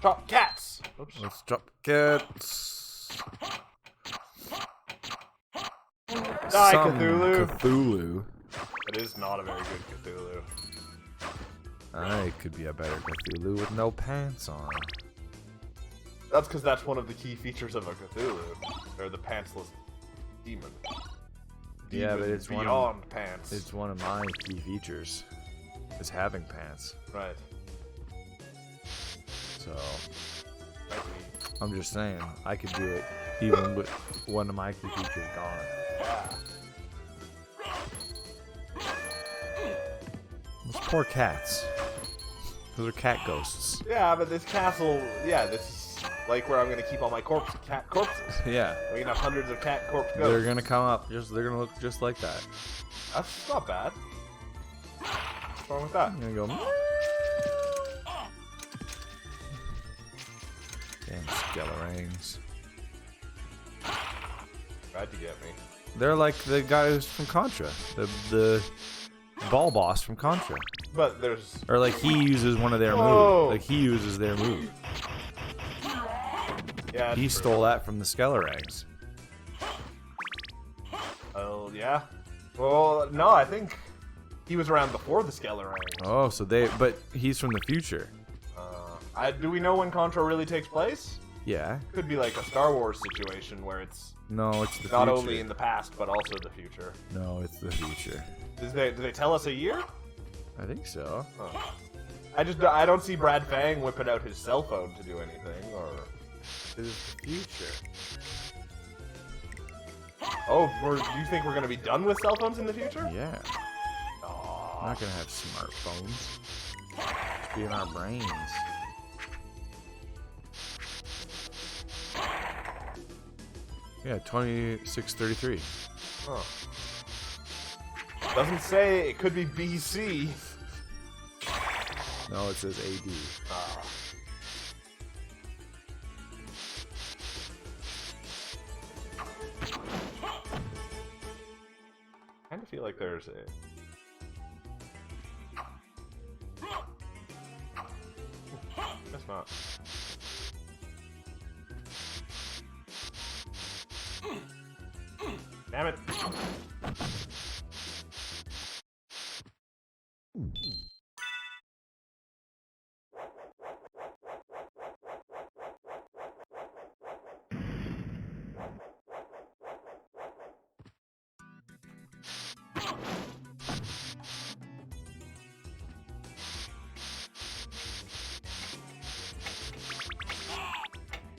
Drop cats! Oops. Let's drop cats. Die, Cthulhu! Cthulhu. It is not a very good Cthulhu. I could be a better Cthulhu with no pants on. That's because that's one of the key features of a Cthulhu. Or the pantsless demon. Yeah, but Demon it's beyond pants. It's one of my key features. Is having pants. Right. So I'm just saying, I could do it even with one of my key features gone. Yeah. Those poor cats. Those are cat ghosts. Yeah, but this castle, this is like where I'm gonna keep all my cat corpses. Yeah. We can have hundreds of cat corpse ghosts. They're gonna come up. They're gonna look just like that. That's not bad. What's wrong with that? I'm gonna go. Damn skelerings. Tried to get me. They're like the guys from Contra. The ball boss from Contra. But there's... Or like he uses one of their moves. Like he uses their move. Yeah. He stole that from the Skellerangs. Oh, yeah? Well, no, I think he was around before the Skellerangs. Oh, so but he's from the future. Do we know when Contra really takes place? Yeah. Could be like a Star Wars situation where it's... No, it's the not future. only in the past, but also the future. No, it's the future. Do they tell us a year? I think so. Oh. I don't see Brad Fang whipping out his cell phone to do anything, or... It is the future. Oh, do you think we're going to be done with cell phones in the future? Yeah. Aww. We're not going to have smartphones. It's be in our brains. Yeah, 2633. Huh. Doesn't say, it could be BC. No, it says AD. Ah. I kind of feel like there's a... Guess not. Damn it.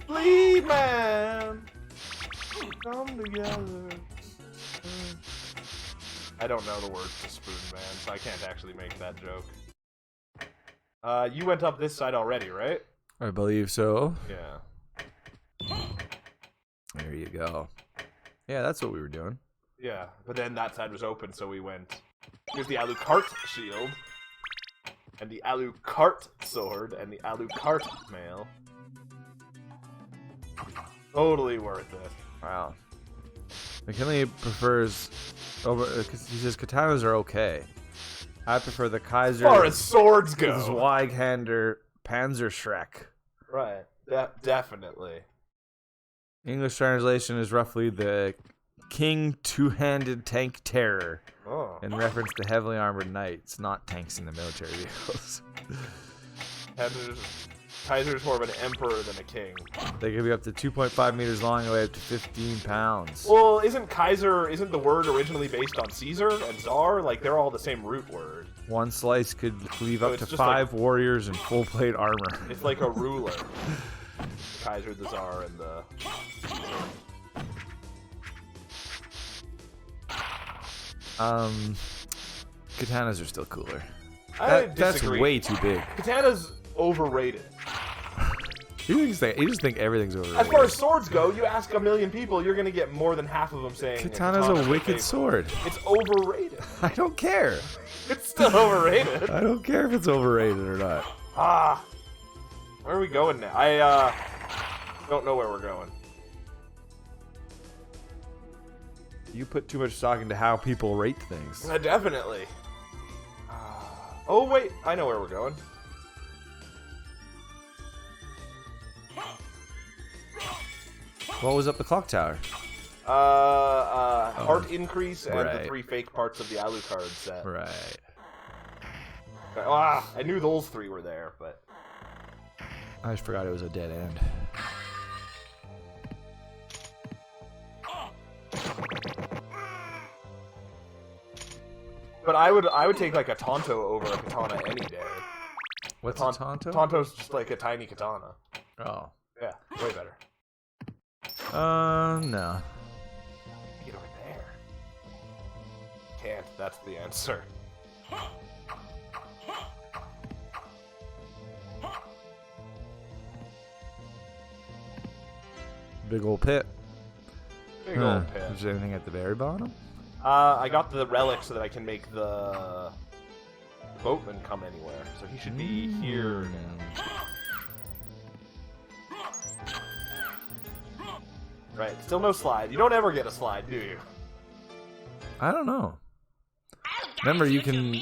Bleed, man! Come together. I don't know the words to Spoon Man, so I can't actually make that joke. You went up this side already, right? I believe so. Yeah. There you go. Yeah, that's what we were doing. Yeah, but then that side was open, so we went. Here's the Alucard shield, and the Alucard sword, and the Alucard mail. Totally worth it. Wow. McKinley prefers he says katanas are okay. I prefer the Kaiser. As far as swords go. Zweihander Panzerschreck. Right. Definitely. English translation is roughly the King Two-Handed Tank Terror. Oh. In reference to heavily armored knights, not tanks in the military vehicles. Kaiser's more of an emperor than a king. They can be up to 2.5 meters long and weigh up to 15 pounds. Well, isn't the word originally based on Caesar and Tsar? Like, they're all the same root word. One slice could cleave up to 5 warriors in full plate armor. It's like a ruler. Kaiser, the Tsar, and the Katanas are still cooler. That's way too big. Katana's overrated. You just think everything's overrated. As far as swords go, you ask a million people, you're gonna get more than half of them saying Katana's a wicked sword. It's overrated. I don't care. It's still overrated. I don't care if it's overrated or not. Where are we going now? I don't know where we're going. You put too much stock into how people rate things. Definitely. Oh wait, I know where we're going. What was up the clock tower? Heart increase and right. the 3 fake parts of the Alucard set. Right. I knew those 3 were there, but I just forgot it was a dead end. But I would take like a Tonto over a katana any day. What's a Tonto? Tonto's just like a tiny katana. Oh. Yeah, way better. No. Get over there. Can't. That's the answer. Big old pit. Big old pit. Is there anything at the very bottom? I got the relic so that I can make the boatman come anywhere. So he should be here now. Right, still no slide. You don't ever get a slide, do you? I don't know. Remember, you can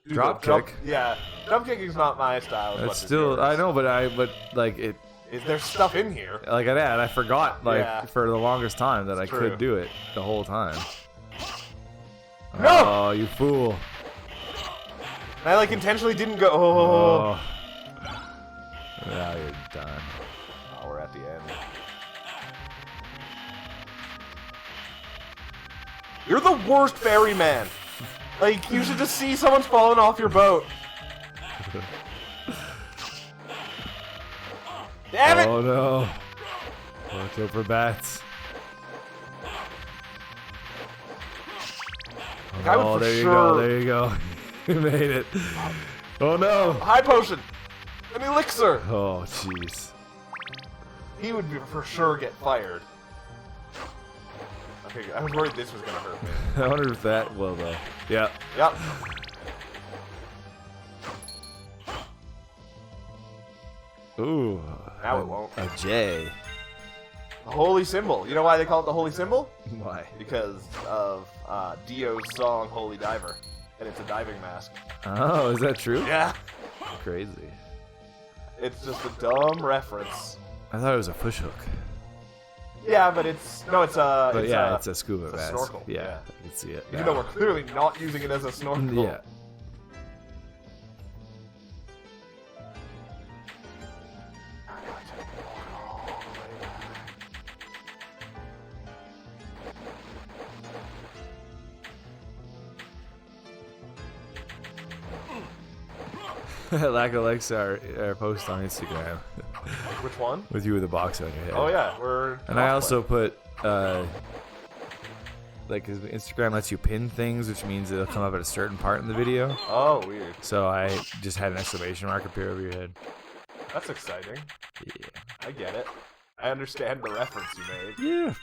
drop kick. Yeah, drop kicking's not my style. It's still, I know, but like it. Is there stuff in here? Like I forgot for the longest time that I could do it the whole time. No! Oh, you fool! I like intentionally didn't go. Oh. Now you're done. Oh, we're at the end. You're the worst ferryman. Like, you should just see someone's falling off your boat. Damn it! Oh no. Watch out for bats. Oh, there you go, there you go. You made it. Oh no. High potion. An elixir. Oh, jeez. He would for sure get fired. Okay, I was worried this was gonna hurt me. I wonder if that will though. Yeah. Yep. Ooh. Now it won't. A J. The holy symbol. You know why they call it the holy symbol? Why? Because of Dio's song Holy Diver. And it's a diving mask. Oh, is that true? Yeah. Crazy. It's just a dumb reference. I thought it was a fish hook. Yeah, but it's it's a scuba mask. Snorkel. Yeah, I can see it. Even though we're clearly not using it as a snorkel. Yeah. Lack of likes our post on Instagram. Which one? With you with a box on your head. Oh yeah, we're. And I also put like his Instagram lets you pin things, which means it'll come up at a certain part in the video. Oh, weird. So I just had an exclamation mark appear over your head. That's exciting. Yeah. I get it. I understand the reference you made. Yeah.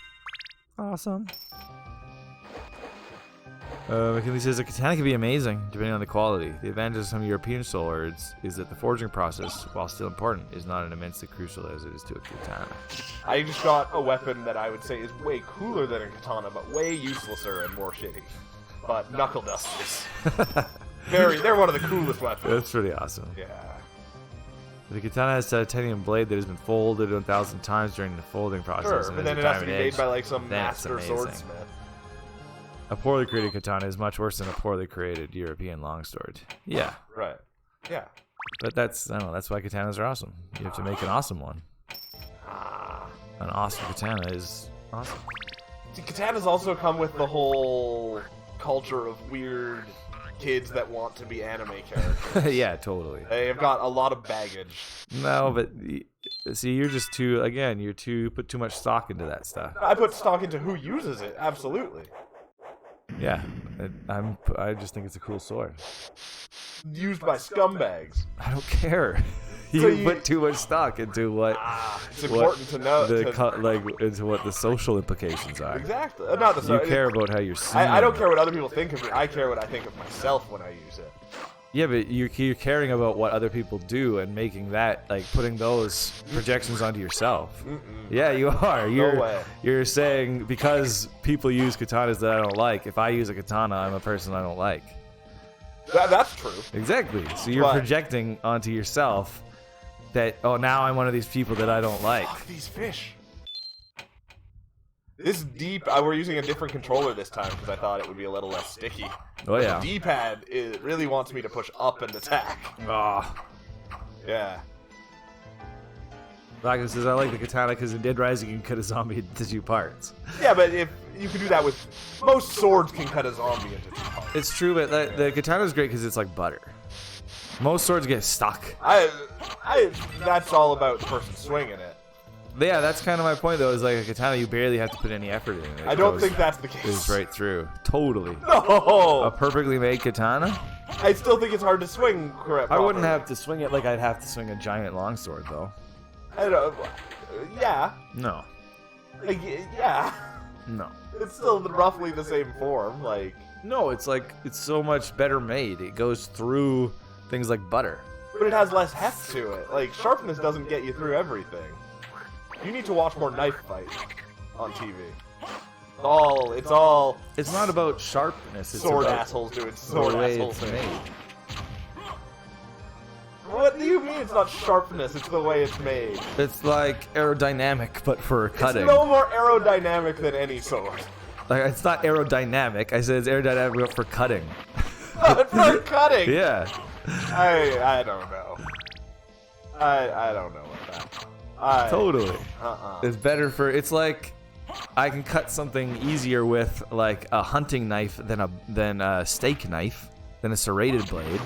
Awesome. McKinley says a katana can be amazing depending on the quality. The advantage of some European swords is that the forging process, while still important, is not as immensely crucial as it is to a katana. I just got a weapon that I would say is way cooler than a katana, but way uselesser and more shitty. But knuckle dusters. They're one of the coolest weapons. That's pretty awesome. Yeah. The katana has a titanium blade that has been folded 1,000 times during the folding process. Sure, and but then it has to be made by like some master swordsmith. A poorly created katana is much worse than a poorly created European longsword. Yeah. Right. Yeah. But that's why katanas are awesome. You have to make an awesome one. An awesome katana is awesome. See, katanas also come with the whole culture of weird kids that want to be anime characters. Yeah, totally. They have got a lot of baggage. No, but see, you're just put too much stock into that stuff. I put stock into who uses it, absolutely. Yeah, I just think it's a cool sword. Used by scumbags. I don't care. You put too much stock into what. It's important to know. Into what the social implications are. Exactly. Not the. You care about how you're seen. I don't care what other people think of me. I care what I think of myself when I use it. Yeah, but you're caring about what other people do and making that, like, putting those projections onto yourself. Yeah, you are. You're saying because people use katanas that I don't like, if I use a katana, I'm a person I don't like. That's true. Exactly. So you're projecting onto yourself that, oh, now I'm one of these people that I don't like. Fuck these fish. This deep, we're using a different controller this time because I thought it would be a little less sticky. Oh, yeah. The D-pad, it really wants me to push up and attack. Yeah. Blackness says, I like the katana because in Dead Rising you can cut a zombie into 2 parts. Yeah, but if you can do that with... Most swords can cut a zombie into 2 parts. It's true, but the katana is great because it's like butter. Most swords get stuck. That's all about the person swinging it. Yeah, that's kind of my point, though, is like a katana, you barely have to put any effort in it. I don't think that's the case. It's right through. Totally. No! A perfectly made katana? I still think it's hard to swing correct. I wouldn't have to swing it like I'd have to swing a giant longsword, though. I don't. Yeah. No. Like, yeah. No. It's still roughly the same form, like. No, it's like, it's so much better made. It goes through things like butter. But it has less heft to it. Like, sharpness doesn't get you through everything. You need to watch more knife fights on TV. It's all. It's not about sharpness. It's sword about assholes doing sword assholes things. Made. What do you mean it's not sharpness? It's the way it's made. It's like aerodynamic, but for cutting. It's no more aerodynamic than any sword. Like, it's not aerodynamic. I said it's aerodynamic but for cutting. For cutting. Yeah. I don't know. I don't know about that. Totally. It's better for. It's like I can cut something easier with like a hunting knife than a steak knife, than a serrated blade.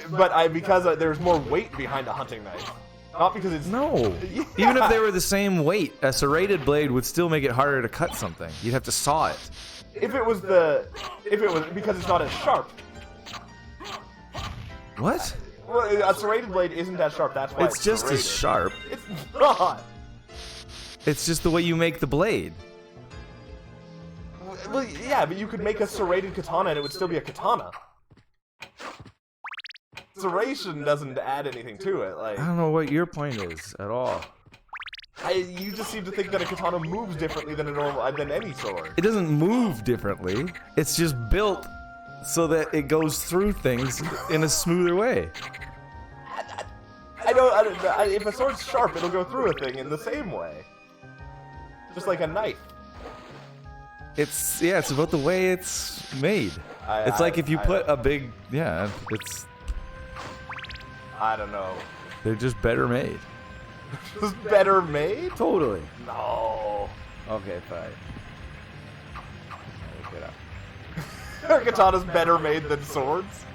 But because there's more weight behind a hunting knife, not because it's no. Yeah. Even if they were the same weight, a serrated blade would still make it harder to cut something. You'd have to saw it. If it was because it's not as sharp. What? Well, a serrated blade isn't as sharp. That's why it's just serrated. as sharp. It's not. It's just the way you make the blade. Well, yeah, but you could make a serrated katana and it would still be a katana. Serration doesn't add anything to it. Like, I don't know what your point is at all. You just seem to think that a katana moves differently than any sword. It doesn't move differently. It's just built so that it goes through things in a smoother way. If a sword's sharp, it'll go through a thing in the same way. Just like a knife. It's about the way it's made. It's like if you put a big, it's. I don't know. They're just better made. Just better made? Totally. No. Okay, fine. Look it up. Katana's better made than swords?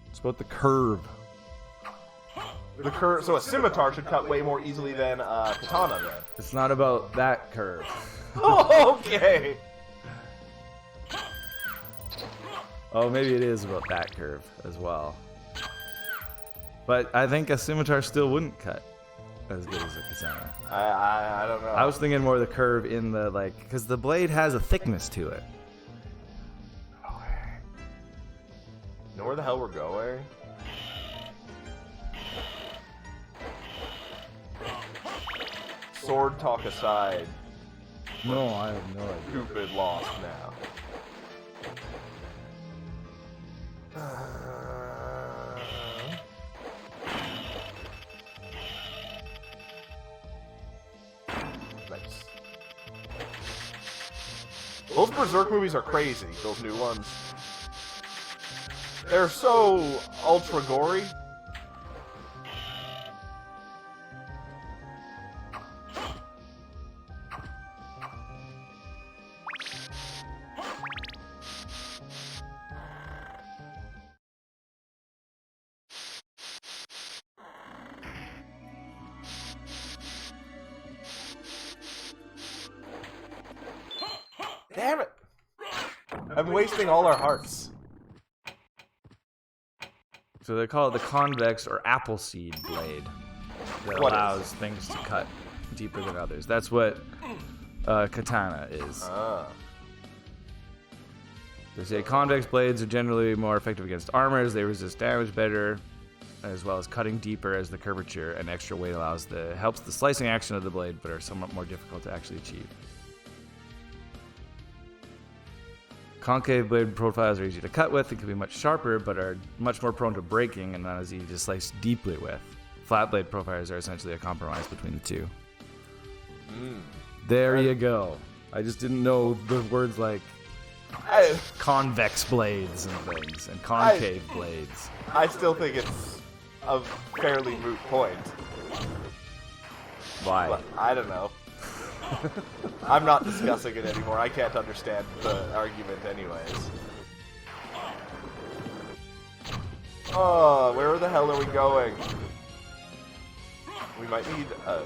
It's about the curve. So a scimitar should cut way more easily than a katana, then. It's not about that curve. Oh, okay. Oh, maybe it is about that curve as well. But I think a scimitar still wouldn't cut as good as a katana. I don't know. I was thinking more of the curve in the, like, because the blade has a thickness to it. You know where the hell we're going? Sword talk aside. No, I have no idea. Stupid lost now. Nice. Those Berserk movies are crazy, those new ones. They're so ultra gory. Damn it! I'm wasting all our hearts. So they call it the convex or appleseed blade that allows things to cut deeper than others. That's what katana is. They say convex blades are generally more effective against armor as they resist damage better, as well as cutting deeper as the curvature and extra weight helps the slicing action of the blade, but are somewhat more difficult to actually achieve. Concave blade profiles are easy to cut with and can be much sharper, but are much more prone to breaking and not as easy to slice deeply with. Flat blade profiles are essentially a compromise between the two. There you go. I just didn't know the words like convex blades and things, and concave blades. I still think it's a fairly moot point. Why? But I don't know. I'm not discussing it anymore. I can't understand the argument anyways. Oh, where the hell are we going? We might need a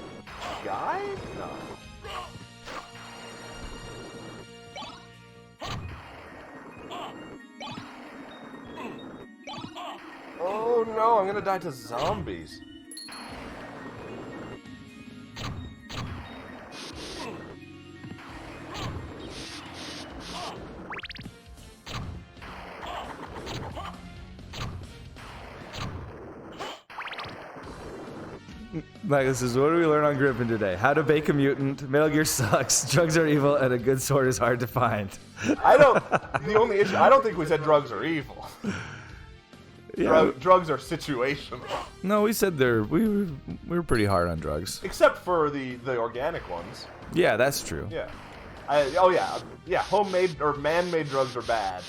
guide? No. Oh no, I'm gonna die to zombies. Michael says, what do we learn on Grimpen today? How to bake a mutant, Metal Gear sucks, drugs are evil, and a good sword is hard to find. I don't think we said drugs are evil. Yeah. Drugs are situational. No, we said we were pretty hard on drugs. Except for the organic ones. Yeah, that's true. Yeah. Yeah, homemade or man-made drugs are bad.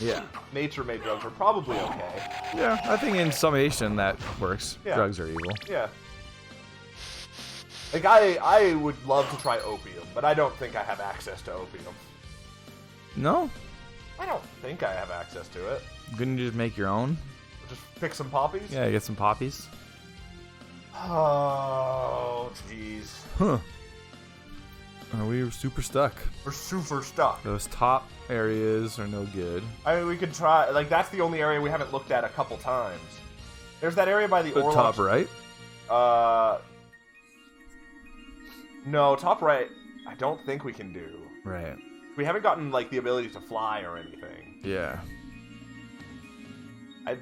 Yeah. Nature-made drugs are probably okay. Yeah, I think in summation that works. Yeah. Drugs are evil. Yeah. Like, I would love to try opium, but I don't think I have access to opium. No? I don't think I have access to it. Couldn't you just make your own? Just pick some poppies? Yeah, get some poppies. Oh, jeez. Huh. We were super stuck. We're super stuck. Those top areas are no good. I mean, we could try... Like, that's the only area we haven't looked at a couple times. There's that area by the Orlok... top right? No, top right, I don't think we can do. Right. We haven't gotten, like, the ability to fly or anything. Yeah.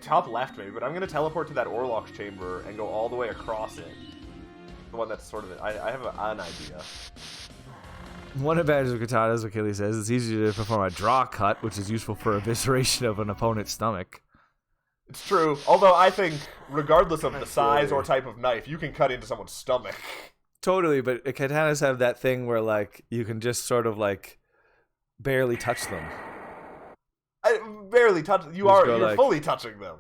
Top left, maybe, but I'm going to teleport to that Orlok's chamber and go all the way across it. The one that's sort of... I have an idea. One advantage of katanas, Achilles says, it's easy to perform a draw cut, which is useful for evisceration of an opponent's stomach. It's true. Although I think, regardless of the size or type of knife, you can cut into someone's stomach. Totally, but katanas have that thing where, like, you can just sort of, like, barely touch them. Barely touch. You're fully touching them.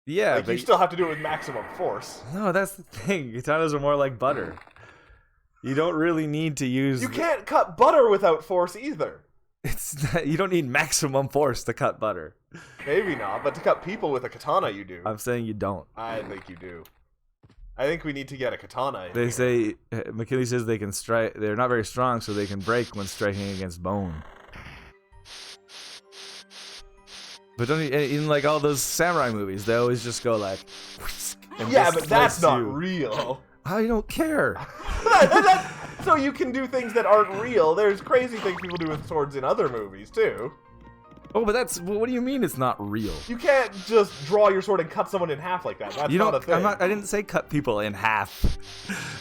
Yeah, like, but you still have to do it with maximum force. No, that's the thing. Katanas are more like butter. You don't really need to use... You can't cut butter without force either. You don't need maximum force to cut butter. Maybe not, but to cut people with a katana you do. I'm saying you don't. I think you do. I think we need to get a katana. They say, McKinley says they can strike. They're not very strong, so they can break when striking against bone. But don't you, in like all those samurai movies, they always just go like. And Yeah, just but that's slice not you. real. I don't care. So you can do things that aren't real. There's crazy things people do with swords in other movies too. Oh, but that's what do you mean it's not real? You can't just draw your sword and cut someone in half like that. That's You not don't. a thing. I didn't say cut people in half.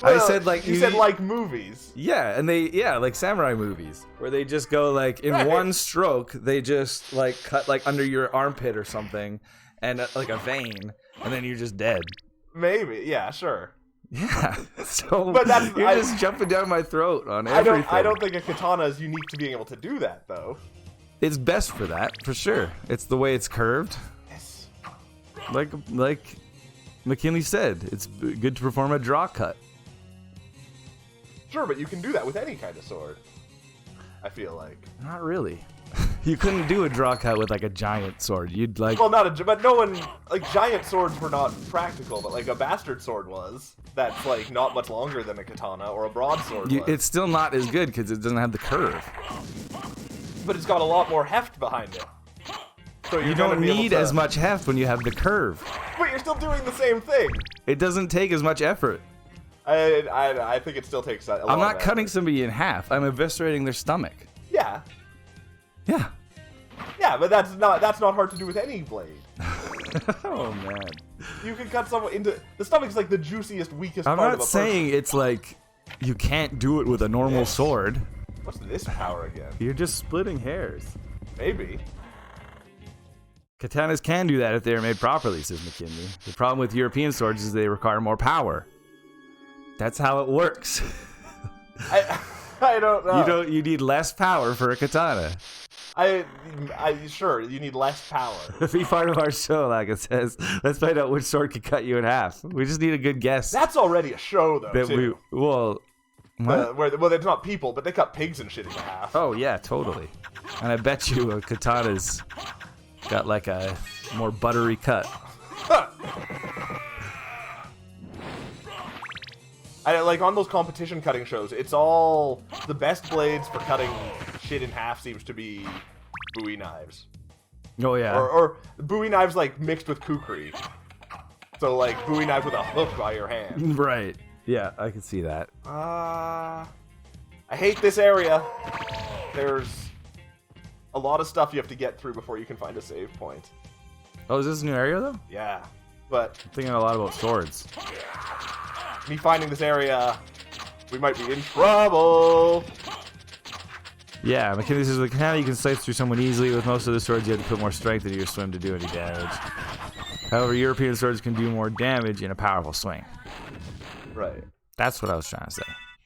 Well, I said like you said like movies. Yeah, and like samurai movies where they just go like in Right. one stroke, they just like cut like under your armpit or something, and like a vein, and then you're just dead. Maybe, yeah, sure. Yeah. So But that's- you're just jumping down my throat on everything. I don't think a katana is unique to being able to do that though. It's best for that, for sure. It's the way it's curved. Yes. Like McKinley said, it's good to perform a draw cut. Sure, but you can do that with any kind of sword. I feel like. Not really. You couldn't do a draw cut with like a giant sword. You'd like. Well, but no one like giant swords were not practical, but like a bastard sword was. That's like not much longer than a katana or a broadsword. Was. It's still not as good because it doesn't have the curve. But it's got a lot more heft behind it. So You don't need as much heft when you have the curve. But you're still doing the same thing. It doesn't take as much effort. I think it still takes a lot. I'm not of cutting effort. somebody in half. I'm eviscerating their stomach. Yeah. Yeah. Yeah, but that's not hard to do with any blade. Oh man. You can cut someone into the stomach's like the juiciest, weakest I'm part of not a person. saying it's like you can't do it with a normal sword. What's this power again? You're just splitting hairs. Maybe. Katanas can do that if they are made properly, says McKinley. The problem with European swords is they require more power. That's how it works. I don't know. You need less power for a katana. Sure, you need less power. Be part of our show, like it says. Let's find out which sword can cut you in half. We just need a good guess. That's already a show, though. that too. well, what? Well, it's not people, but they cut pigs and shit in half. Oh yeah, totally. And I bet you a katana's got like a more buttery cut. Like on those competition cutting shows, it's all the best blades for cutting shit in half seems to be Bowie knives. Oh yeah. Or Bowie knives like mixed with kukri. So like Bowie knives with a hook by your hand. Right. Yeah, I can see that. I hate this area. There's a lot of stuff you have to get through before you can find a save point. Oh, is this a new area though? Yeah, but I'm thinking a lot about swords. me finding this area, we might be in trouble. Yeah, McKinley says with katana you can slice through someone easily. With most of the swords, you have to put more strength into your swim to do any damage. However, European swords can do more damage in a powerful swing. Right. That's what I was trying to say.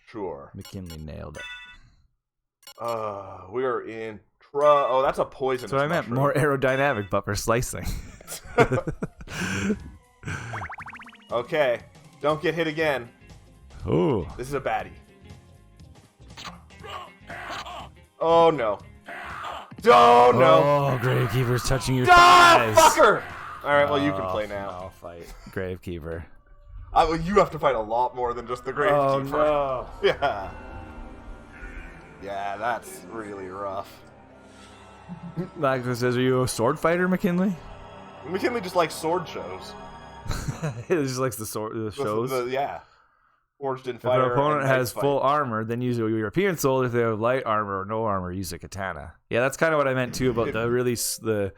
Sure. McKinley nailed it. We are in trouble. Oh, that's a poisonous That's what I meant. mushroom. More aerodynamic, but for slicing. Okay. Don't get hit again. Ooh. This is a baddie. Oh, no. Oh, no. Oh, Gravekeeper's touching your Ah, thighs. fucker! Alright, well, you can play now. I'll fight Gravekeeper. Well, you have to fight a lot more than just the Gravekeeper. Oh, no. Yeah. Yeah, that's really rough. Michael says, are you a sword fighter, McKinley? McKinley just likes sword shows. He just likes the shows. Yeah. Forged in If fire. an opponent and has knife full fight. armor, then use a European sword. If they have light armor or no armor, use a katana. Yeah, that's kind of what I meant too about the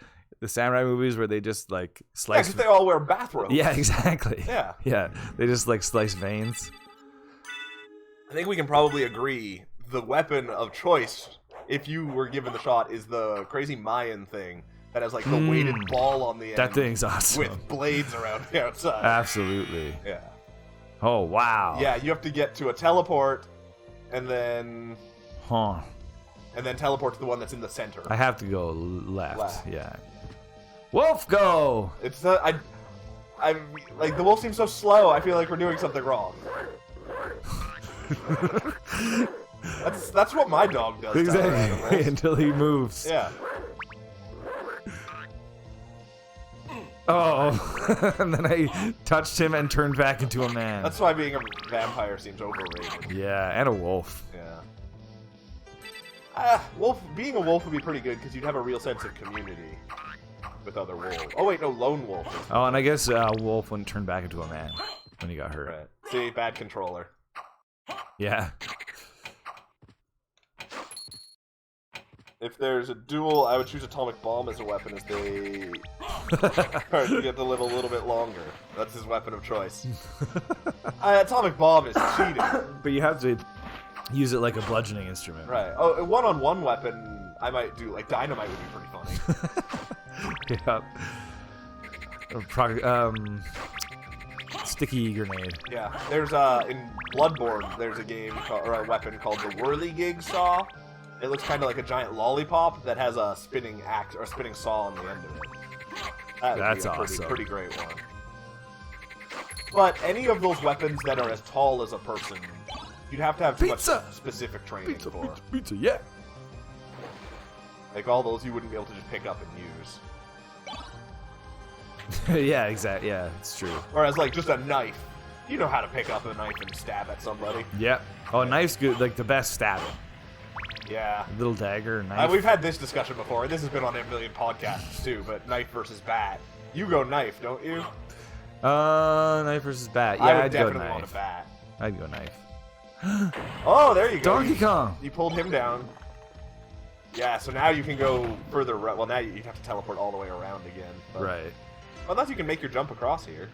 samurai movies where they just like Yeah, slice. because they all wear bathrobes. Yeah, exactly. Yeah. Yeah, they just like slice veins. I think we can probably agree the weapon of choice, if you were given the shot, is the crazy Mayan thing that has like the weighted ball on the end. That thing's awesome. With blades around the outside. Absolutely. Yeah. Oh wow. Yeah, you have to get to a teleport, and then teleport to the one that's in the center. I have to go left. Left. Yeah. Wolf, go! It's I like the wolf seems so slow. I feel like we're doing something wrong. That's what my dog does. Exactly. Until he moves. Yeah. Oh, and then I touched him and turned back into a man. That's why being a vampire seems overrated. Yeah, and a wolf. Yeah. Being a wolf would be pretty good because you'd have a real sense of community. with other wolves. Oh wait, no, lone wolf. Oh, and I guess Wolf wouldn't turn back into a man when he got hurt. Right. See, bad controller. Yeah. If there's a duel, I would choose atomic bomb as a weapon, as they get to live a little bit longer. That's his weapon of choice. Atomic bomb is cheating. But you have to use it like a bludgeoning instrument. Right. Oh, a one-on-one weapon, I might do, like, dynamite would be pretty funny. Yeah. Sticky grenade. Yeah. There's, in Bloodborne, there's a game, or a weapon called the Whirligig Saw. It looks kind of like a giant lollipop that has a spinning axe, or spinning saw on the end of it. That's awesome. Pretty great one. But any of those weapons that are as tall as a person, you'd have to have too much specific training for. Pizza, yeah. Like all those you wouldn't be able to just pick up and use. Yeah, exactly. Yeah, it's true. Whereas like just a knife, you know how to pick up a knife and stab at somebody. Yeah. Oh, a knife's good. Like the best stabbing. Yeah. A little dagger, knife. We've had this discussion before. This has been on a million podcasts too. But knife versus bat. You go knife, don't you? Knife versus bat. Yeah, I'd go definitely knife. want a bat. I'd go knife. Oh, there you go. Donkey Kong. You pulled him down. Yeah, so now you can go further. Well, now you have to teleport all the way around again. But, Right. Unless you can make your jump across here.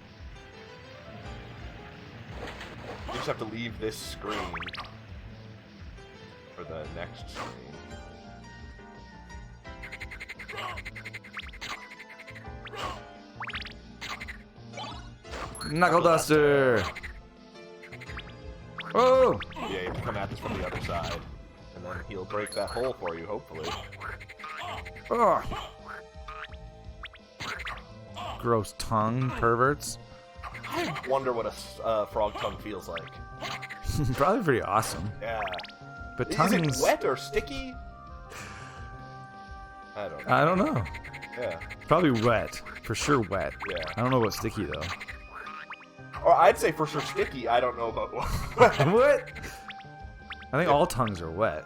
You just have to leave this screen for the next screen. Knuckle Duster. Oh! Yeah, you have to come at this from the other side. And then he'll break that hole for you, hopefully. Oh. Gross tongue perverts. I wonder what a frog tongue feels like. Probably pretty awesome. Yeah. But Is tongues... it wet or sticky? I don't know. I don't know. Yeah. Probably wet. For sure wet. Yeah. I don't know about sticky, though. Or I'd say for sure sticky. I don't know about what. What? I think all tongues are wet.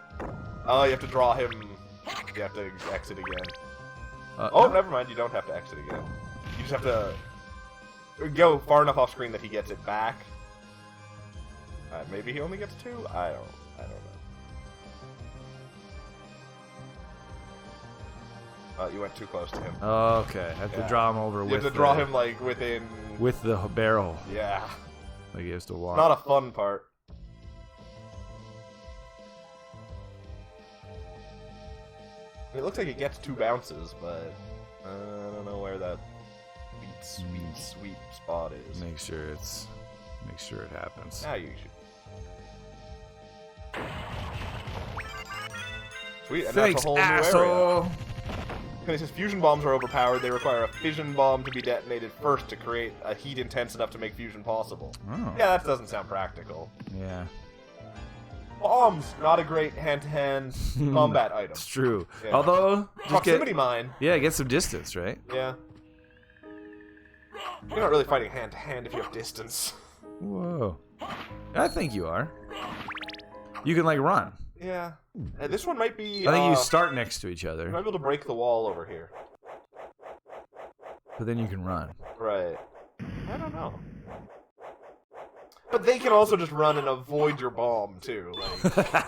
Oh, you have to draw him. You have to exit again. No. Never mind. You don't have to exit again. You just have to go far enough off screen that he gets it back. Maybe he only gets 2? I don't know. You went too close to him. Okay. I have to draw him over You with have to draw him like within. With the barrel. Yeah. Like he has to walk. Not a fun part. It looks like it gets 2 bounces, but I don't know where that sweet spot is. Make sure it happens. Now you should. Sweet, and Thanks, that's a whole asshole. new area. And it says fusion bombs are overpowered. They require a fission bomb to be detonated first to create a heat intense enough to make fusion possible. Oh. Yeah, that doesn't sound practical. Yeah. Bombs, not a great hand-to-hand combat item. It's true. Yeah. Although Proximity mine. Yeah, get some distance, right? Yeah. You're not really fighting hand-to-hand if you have distance. Whoa. I think you are. You can like run. Yeah. This one might be. I think you start next to each other. You might be able to break the wall over here. But then you can run. Right. I don't know. But they can also just run and avoid your bomb, too. Like...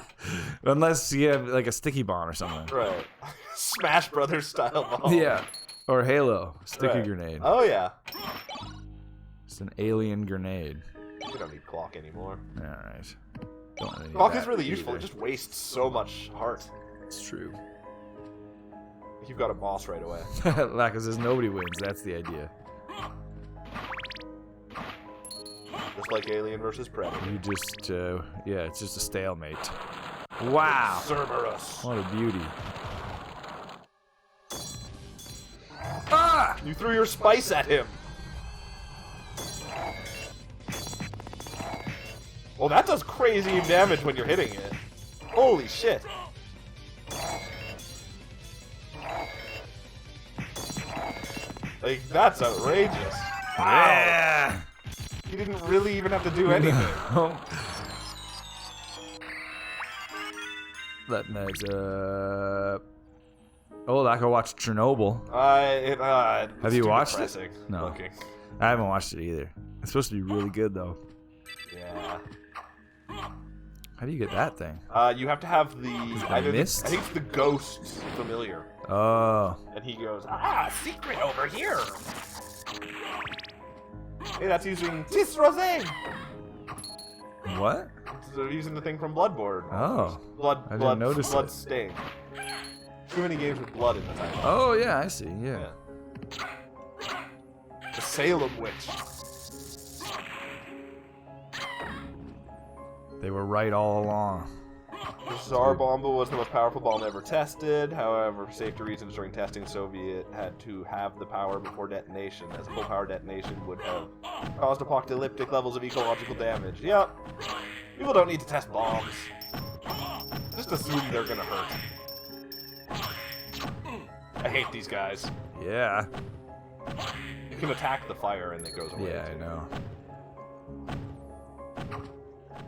Unless you have, like, a sticky bomb or something. Right. Smash Brothers style bomb. Yeah. Or Halo. Sticky Right. grenade. Oh, yeah. It's an alien grenade. You don't need clock anymore. Alright. Don't really need Clock that is really useful. either. It just wastes so much heart. It's true. You've got a boss right away. Lacka says nobody wins. That's the idea. Just like Alien versus Predator. You just, yeah, it's just a stalemate. Wow. Cerberus. What a beauty. Ah! You threw your spice at him. Well, that does crazy damage when you're hitting it. Holy shit. Like, that's outrageous. Wow. Yeah. You didn't really even have to do anything. That nice, Oh, I could watch Chernobyl. Have you watched it? No. Looking. I haven't watched it either. It's supposed to be really good, though. Yeah. How do you get that thing? You have to have I think it's the ghost familiar. Oh. And he goes, secret over here. Hey, that's using Tis Rosé. What? It's using the thing from Bloodborne. Oh. I didn't notice blood it. stain. Too many games with blood in the title. Oh, yeah, I see. Yeah. The Salem Witch. They were right all along. The Tsar Bomba was the most powerful bomb ever tested. However, for safety reasons, during testing, the Soviet had to have the power before detonation, as a full power detonation would have caused apocalyptic levels of ecological damage. Yep. People don't need to test bombs. Just assume they're gonna hurt. I hate these guys. Yeah. You can attack the fire and it goes away. Yeah, I know.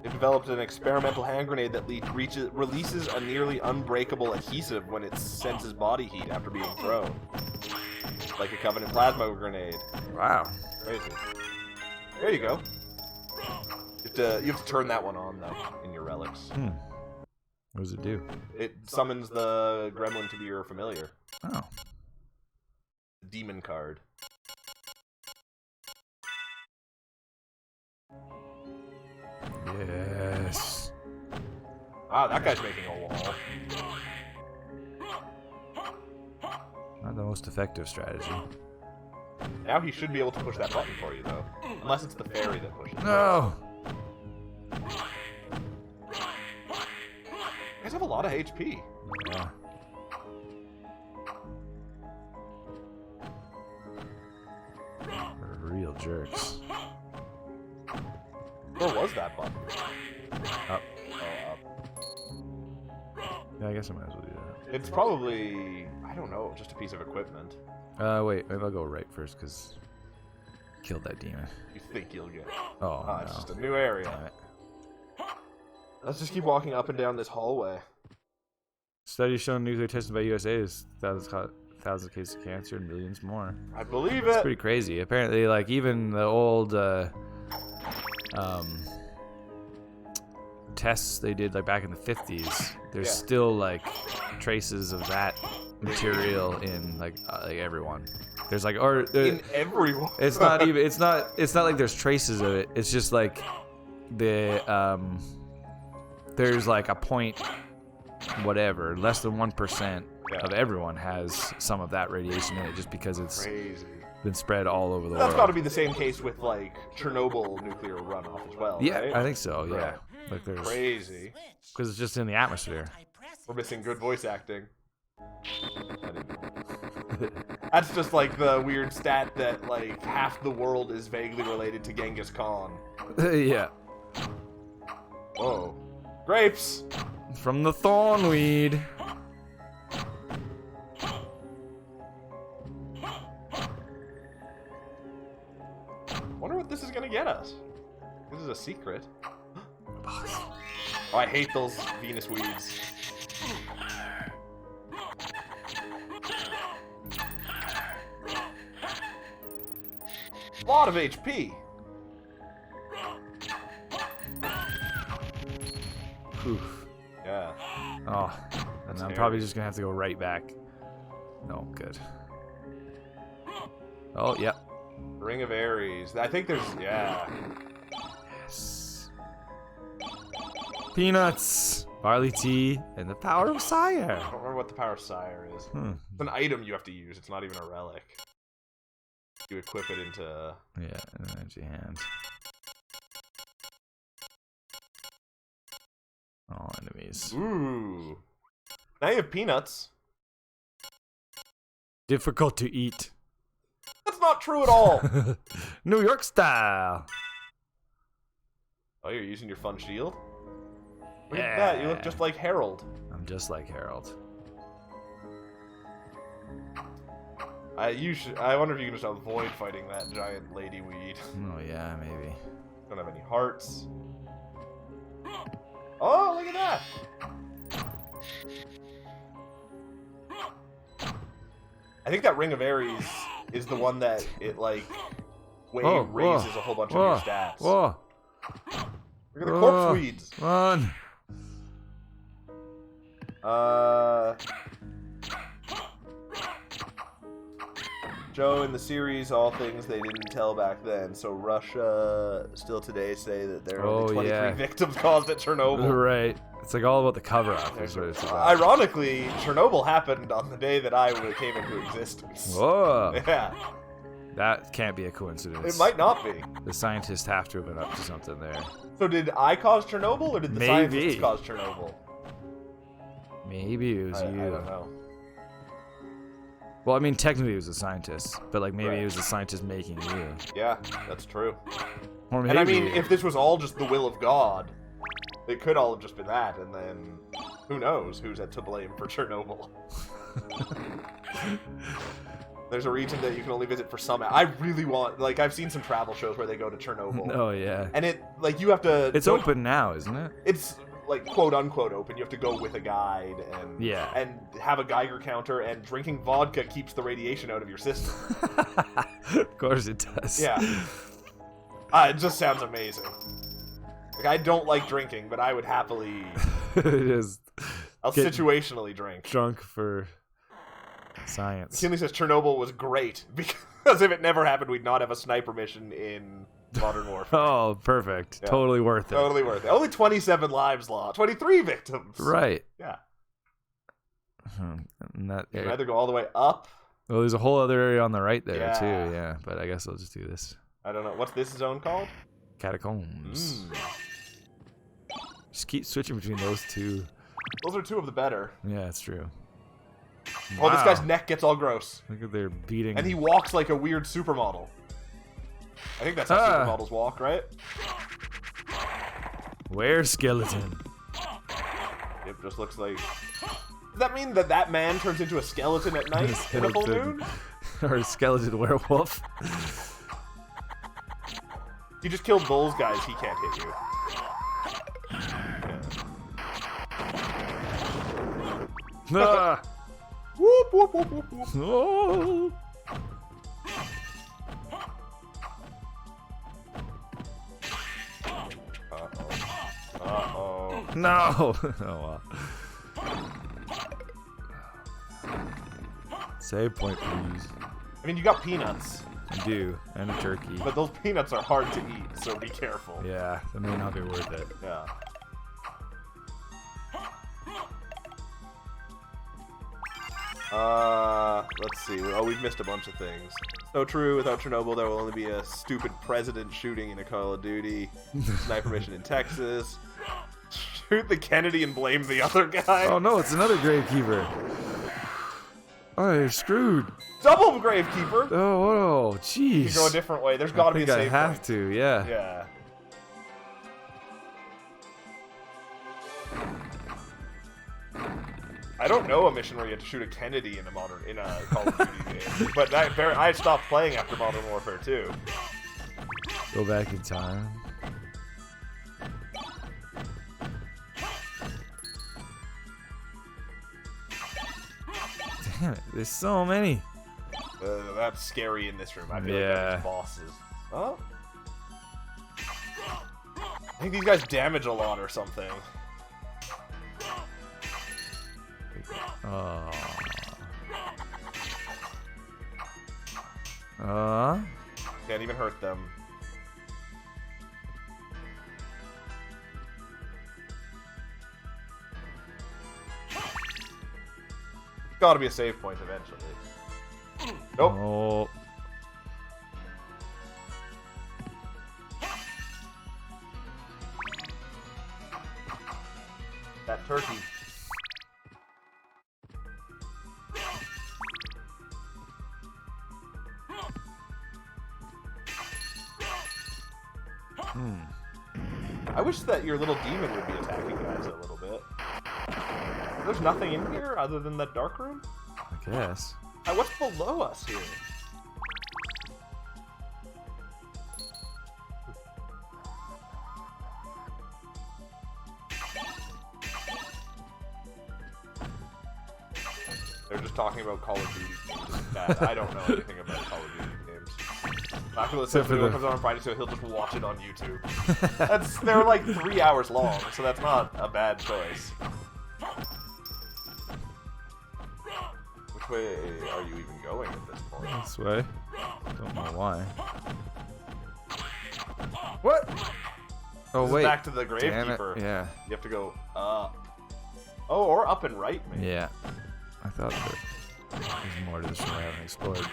It developed an experimental hand grenade that releases a nearly unbreakable adhesive when it senses body heat after being thrown. Like a Covenant plasma grenade. Wow. Crazy. There you go. You have to turn that one on, though, in your relics. What does it do? It summons the gremlin to be your familiar. Oh. Demon card. Yes. Ah, that guy's making a wall. Not the most effective strategy. Now he should be able to push that button for you, though. Unless it's the fairy that pushes it. No! You guys have a lot of HP. Yeah. They're real jerks. Where was that button? Up. Oh, up. Yeah, I guess I might as well do that. It's probably, I don't know, just a piece of equipment. Wait, maybe I'll go right first, because killed that demon. You think you'll get. Oh, no. It's just a new area. Damn it. Let's just keep walking up and down this hallway. Studies showing nuclear testing by USA is thousands of cases of cancer and millions more. I believe It's it. pretty crazy. Apparently, like, even the old tests they did like back in the 50s, there's still like traces of that material in like everyone. There's like in everyone. It's not even it's not like there's traces of it. It's just like the there's like a point whatever, less than 1% of everyone has some of that radiation in it, just because it's crazy. Been spread all over the world. That's got to be the same case with like Chernobyl nuclear runoff as well. Yeah, right? I think so. Yeah, Right. like there's Crazy. because it's just in the atmosphere. We're missing good voice acting. That's just like the weird stat that like half the world is vaguely related to Genghis Khan. Yeah. Oh, grapes from the thornweed. Wonder what this is gonna get us. This is a secret. Oh, I hate those Venus weeds. A lot of HP. Oof. Yeah. Oh, and I'm probably just gonna have to go right back. No, good. Oh, yeah. Ring of Aries. I think there's, yeah. Yes. Peanuts, barley tea, and the power of sire. I don't remember what the power of sire is. It's an item you have to use. It's not even a relic. You equip it into... Yeah, an energy hand. All enemies. Ooh. Now you have peanuts. Difficult to eat. That's not true at all. New York style. Oh, you're using your fun shield? Look at that. You look just like Harold. I'm just like Harold. I wonder if you can just avoid fighting that giant lady weed. Oh, yeah, maybe. Don't have any hearts. Oh, look at that! I think that Ring of Ares is the one that it like raises a whole bunch of your stats. Whoa! Look at the corpse weeds. Run! Joe, in the series, all things they didn't tell back then. So Russia still today say that there are only 23 victims caused at Chernobyl. Right. It's like all about the cover-up. Is what it's about. Ironically, Chernobyl happened on the day that I came into existence. Whoa. Yeah. That can't be a coincidence. It might not be. The scientists have to have been up to something there. So did I cause Chernobyl, or did the scientists cause Chernobyl? Maybe it was you. I don't know. Well, I mean, technically he was a scientist, but like maybe he was a scientist making you. Yeah, that's true. Or maybe, and I mean, if this was all just the will of God, it could all have just been that, and then who knows who's to blame for Chernobyl. There's a region that you can only visit for some. I really want, like, I've seen some travel shows where they go to Chernobyl. Oh yeah. And it, like, you have to. It's open now, isn't it? It's like quote unquote open. You have to go with a guide and have a Geiger counter, and drinking vodka keeps the radiation out of your system. Of course it does. Yeah. It just sounds amazing. Like, I don't like drinking, but I would happily. I'll situationally drink. Drunk for science. Kinley says Chernobyl was great because if it never happened, we'd not have a sniper mission in Modern Warfare. Oh, perfect. Yeah. Totally worth it. Totally worth it. Only 27 lives lost. 23 victims. Right. Yeah. And that you can either go all the way up. Well, there's a whole other area on the right there, too. Yeah, but I guess I'll just do this. I don't know. What's this zone called? Catacombs. Just keep switching between those two. Those are two of the better. Yeah, that's true. Oh, this guy's neck gets all gross. Look at their beating. And he walks like a weird supermodel. I think that's how supermodels walk, right? Where's skeleton? It just looks like... Does that mean that that man turns into a skeleton at night in a full moon? Or a skeleton werewolf? You just killed those guys, he can't hit you. Ah. Whoop, whoop, whoop, whoop, whoop. Oh. Uh-oh. No! Oh, well. Save point, please. I mean, you got peanuts. I do, and a turkey. But those peanuts are hard to eat, so be careful. Yeah, that may not be worth it. Yeah. Let's see. Oh, we've missed a bunch of things. So true, without Chernobyl, there will only be a stupid president shooting in a Call of Duty. Sniper mission in Texas. Shoot the Kennedy and blame the other guy. Oh no, it's another gravekeeper. Oh, you're screwed. Double gravekeeper. Oh, jeez. You go a different way. There's got to be a save I have point. to, yeah. Yeah. I don't know a mission where you have to shoot a Kennedy in a Call of Duty game, but I stopped playing after Modern Warfare 2. Go back in time. Damn it! There's so many. That's scary in this room. I feel like that's bosses. Oh. I think these guys damage a lot or something. Can't even hurt them. Gotta be a save point eventually. Nope. Oh. That turkey. I wish that your little demon would be attacking guys a little bit. There's nothing in here other than that dark room? I guess. What's below us here? They're just talking about Call of Duty. bad. I don't know anything about Call of Duty games. Oculus says when it comes out on Friday, so he'll just watch it on YouTube. They're like 3 hours long, so that's not a bad choice. Which way are you even going at this point? This way. Don't know why. What? Oh This wait. is back to the Gravekeeper. Yeah. You have to go up. Oh, or up and right, maybe. Yeah. I thought that there's more to this one I haven't explored,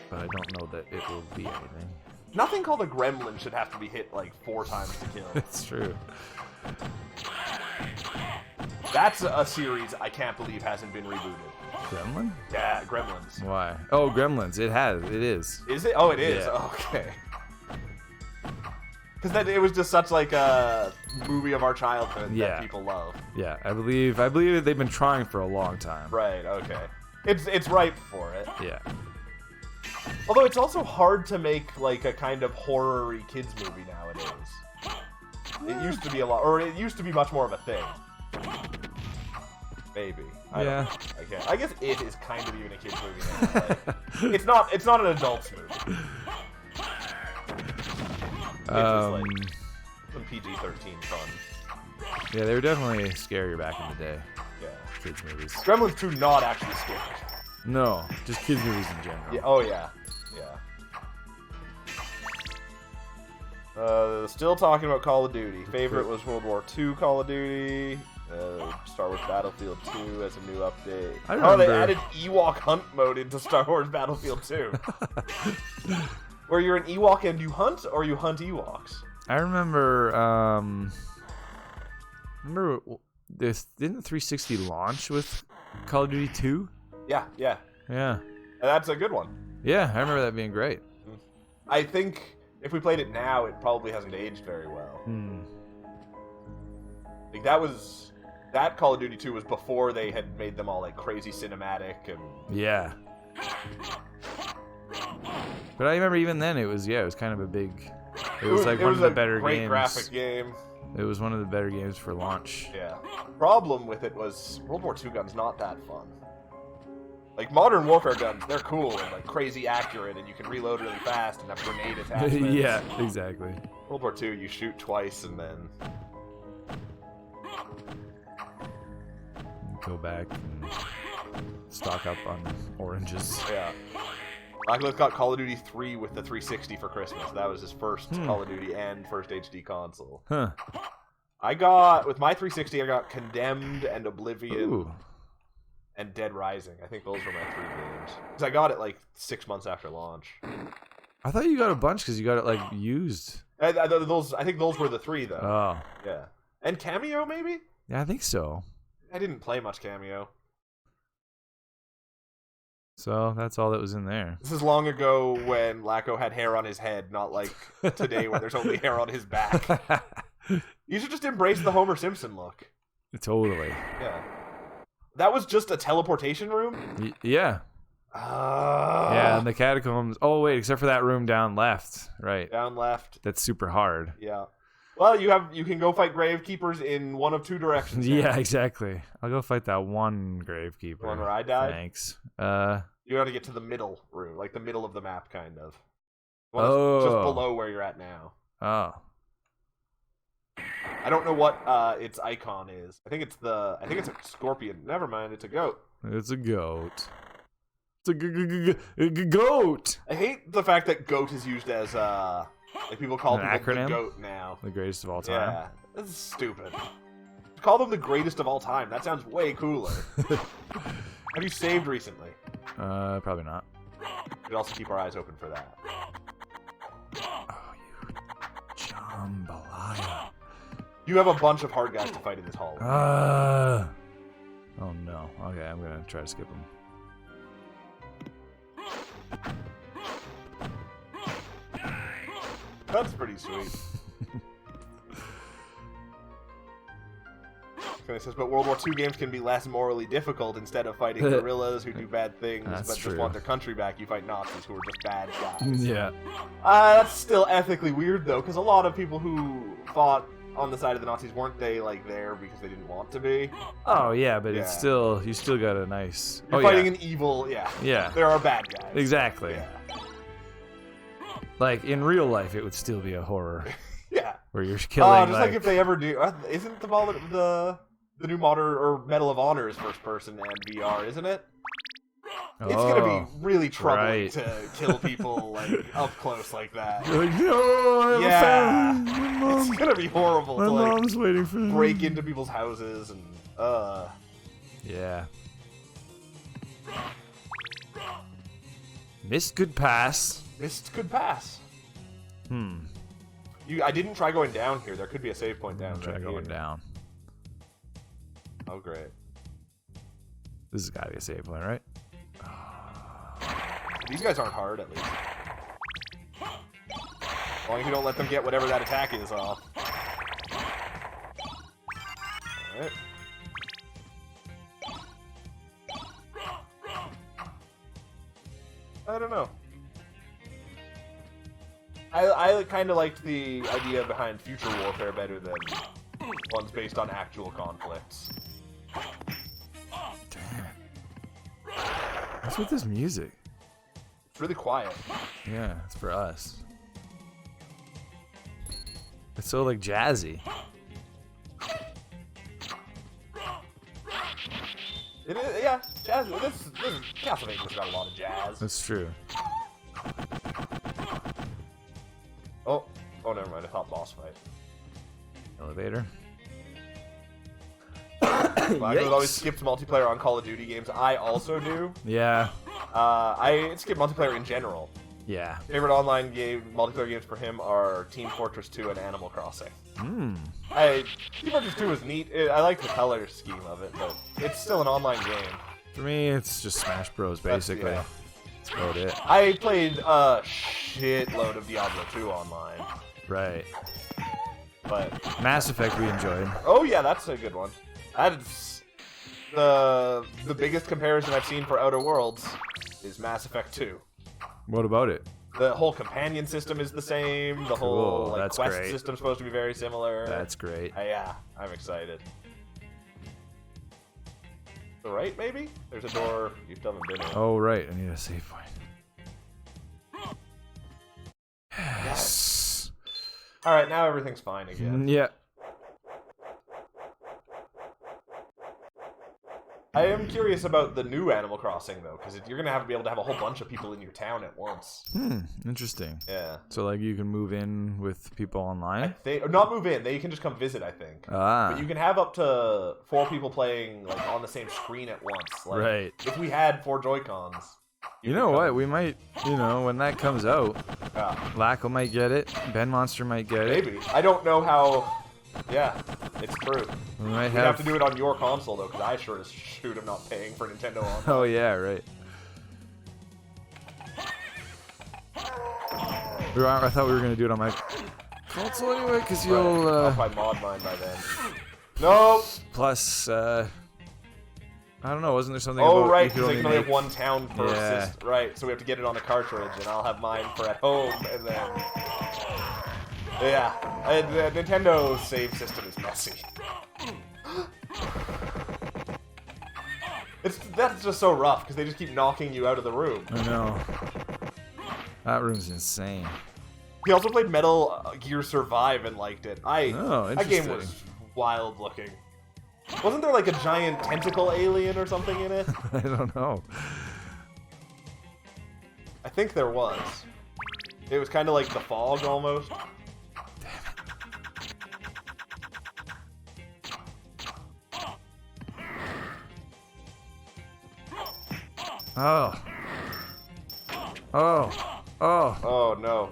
but I don't know that it will be anything. Nothing called a gremlin should have to be hit like 4 times to kill. It's true. That's a series I can't believe hasn't been rebooted. Gremlin? Yeah, Gremlins. Why? Oh, Gremlins. It has. It is. Is it? Oh, it is. Yeah. Okay. Because it was just such like a movie of our childhood that people love. Yeah, I believe that they've been trying for a long time. Right. Okay. It's ripe for it. Yeah. Although it's also hard to make like a kind of horror-y kids movie nowadays. It used to be a lot, or it used to be much more of a thing. Maybe. I don't know. I guess it is kind of even a kids movie now. Like, it's not an adult's movie. Like some PG-13 fun. Yeah, they were definitely scarier back in the day. Yeah. Kids movies. Gremlins 2 not actually scary. No, just kids movies in general. Yeah. Oh yeah. Yeah. Still talking about Call of Duty. Favorite was World War II Call of Duty. Star Wars Battlefield 2 as a new update. I remember. Oh, they added Ewok hunt mode into Star Wars Battlefield 2. Where you're an Ewok and you hunt, or you hunt Ewoks? I remember. This didn't the 360 launch with Call of Duty 2? Yeah. Yeah. And that's a good one. Yeah, I remember that being great. I think if we played it now, it probably hasn't aged very well. Like that Call of Duty 2 was before they had made them all like crazy cinematic and yeah. But I remember even then it was kind of a big. It was like one of the better games. Great graphic game. It was one of the better games for launch. Yeah. Problem with it was World War II guns not that fun. Like modern warfare guns, they're cool and like crazy accurate, and you can reload really fast and have grenade attachments. Yeah, exactly. World War II, you shoot twice and then go back and stock up on oranges. Yeah. Oculus got Call of Duty 3 with the 360 for Christmas. That was his first Call of Duty and first HD console. Huh. With my 360, I got Condemned and Oblivion and Dead Rising. I think those were my 3 games. Because I got it like 6 months after launch. I thought you got a bunch because you got it like used. I think those were the 3 though. Oh. Yeah. And Cameo maybe? Yeah, I think so. I didn't play much Cameo. So that's all that was in there. This is long ago when Lacko had hair on his head, not like today where there's only hair on his back. You should just embrace the Homer Simpson look. Totally. Yeah. That was just a teleportation room? Yeah. Yeah, and the catacombs. Oh, wait, except for that room down left. Right. Down left. That's super hard. Yeah. Well, you can go fight Gravekeepers in one of 2 directions. Yeah, exactly. I'll go fight that one Gravekeeper. The one where I died? Thanks. You got to get to the middle room, like the middle of the map, kind of. Just below where you're at now. Oh. I don't know what its icon is. I think it's a scorpion. Never mind, it's a goat. It's a goat. It's a goat. I hate the fact that goat is used as like people call An people acronym? the goat now. The greatest of all time. Yeah, this is stupid. Call them the greatest of all time. That sounds way cooler. Have you saved recently? Probably not. We should also keep our eyes open for that. Oh, you jambalaya. You have a bunch of hard guys to fight in this hall. Oh no. Okay, I'm gonna try to skip them. That's pretty sweet. It says, but World War II games can be less morally difficult. Instead of fighting guerrillas who do bad things but just want their country back, you fight Nazis who are just bad guys. Yeah. That's still ethically weird, though, because a lot of people who fought on the side of the Nazis, weren't they like there because they didn't want to be? Oh yeah, but Yeah. it's still you still got a nice. You're fighting an evil. Yeah. Yeah. There are bad guys. Exactly. Yeah. Like in real life, it would still be a horror Yeah. where you're killing. Just like if they ever do, isn't the new modern or Medal of Honor is first person and VR, isn't it? It's gonna be really troubling to kill people like up close like that. You're like, no, I have a Yeah, family. it's gonna be horrible My to like mom's waiting for me. break into people's houses and Yeah. Mist could pass. Mist could pass. I didn't try going down here. There could be a save point down. Try right going here. down. Oh great. This has got to be a save point, right? These guys aren't hard, at least. As long as you don't let them get whatever that attack is off. Alright. I don't know. I kind of liked the idea behind future warfare better than ones based on actual conflicts. Damn. What's with this music? It's really quiet. Yeah, it's for us. It's so like jazzy. It is, yeah, jazz. This Castlevania's got a lot of jazz. That's true. Oh, never mind. I thought boss fight. Elevator. I always skipped multiplayer on Call of Duty games. I also do. Yeah. I skip multiplayer in general. Yeah. Favorite online multiplayer games for him are Team Fortress 2 and Animal Crossing. Hmm. Team Fortress 2 is neat. I like the color scheme of it, but it's still an online game. For me, it's just Smash Bros. Basically. Yeah. That's about it. I played a shitload of Diablo 2 online. Right. But Mass Effect we enjoyed. oh yeah, that's a good one. That's the biggest comparison I've seen for Outer Worlds is Mass Effect 2. What about it? The whole companion system is the same. The whole like that's quest great. system's supposed to be very similar. That's great. Yeah, I'm excited. The right, maybe? There's a door you still haven't been in. Oh, right. I need a save point. Yes. All right, now everything's fine again. Yeah. I am curious about the new Animal Crossing though, because you're gonna have to be able to have a whole bunch of people in your town at once. Interesting. Yeah. So, like, you can move in with people online? Or not move in. They can just come visit, I think. Ah. But you can have up to 4 people playing like on the same screen at once. Like, Right. If we had 4 Joy-Cons. You know what? We might, when that comes out, Yeah. Lacko might get it. Ben Monster might get it. Maybe. I don't know how. Yeah, it's true. We might We'd have to do it on your console though, because I sure as shoot am not paying for Nintendo Online. Oh, yeah, right. I thought we were going to do it on my console anyway, because you'll... I'll probably mod mine by then. Nope. Plus, I don't know, wasn't there something Oh, about right, you could because they only can only make... have one town per Yeah. system. Right, so we have to get it on the cartridge, and I'll have mine for at home, and then... Yeah, the Nintendo save system is messy. That's just so rough, because they just keep knocking you out of the room. I know. That room's insane. He also played Metal Gear Survive and liked it. Oh, that game interesting. was wild looking. Wasn't there like a giant tentacle alien or something in it? I don't know. I think there was. It was kind of like The Fog almost. Oh. Oh. Oh. Oh no.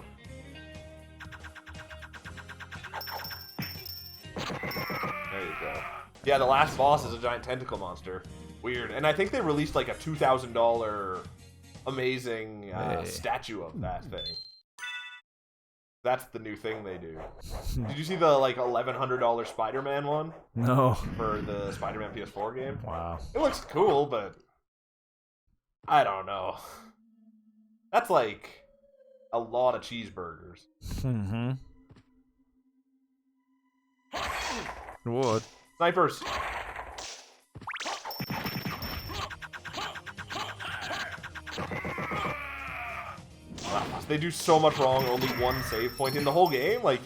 There you go. Yeah, the last boss is a giant tentacle monster. Weird. And I think they released like a $2,000 amazing statue of that thing. That's the new thing they do. Did you see the like $1,100 Spider-Man one? No. For the Spider-Man PS4 game? Wow. It looks cool, but I don't know. That's like a lot of cheeseburgers. Mm-hmm. What? Snipers. They do so much wrong, only one save point in the whole game. Like,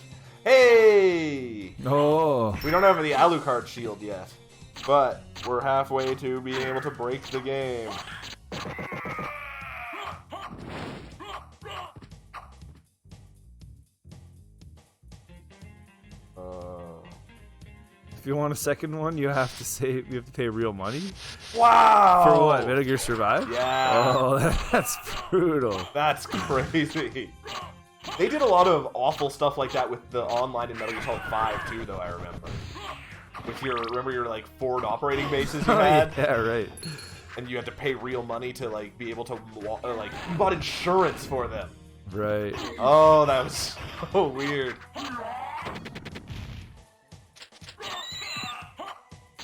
hey! Oh. We don't have the Alucard shield yet, but we're halfway to being able to break the game. If you want a second one, you have to save. You have to pay real money. Wow! For what? Metal Gear Survive? Yeah. Oh, that's brutal. That's crazy. They did a lot of awful stuff like that with the online in Metal Gear Solid 5 too, though. I remember. With your like forward operating bases you had. Yeah, right. And you had to pay real money to like be able to like you bought insurance for them. Right. Oh, that was so weird.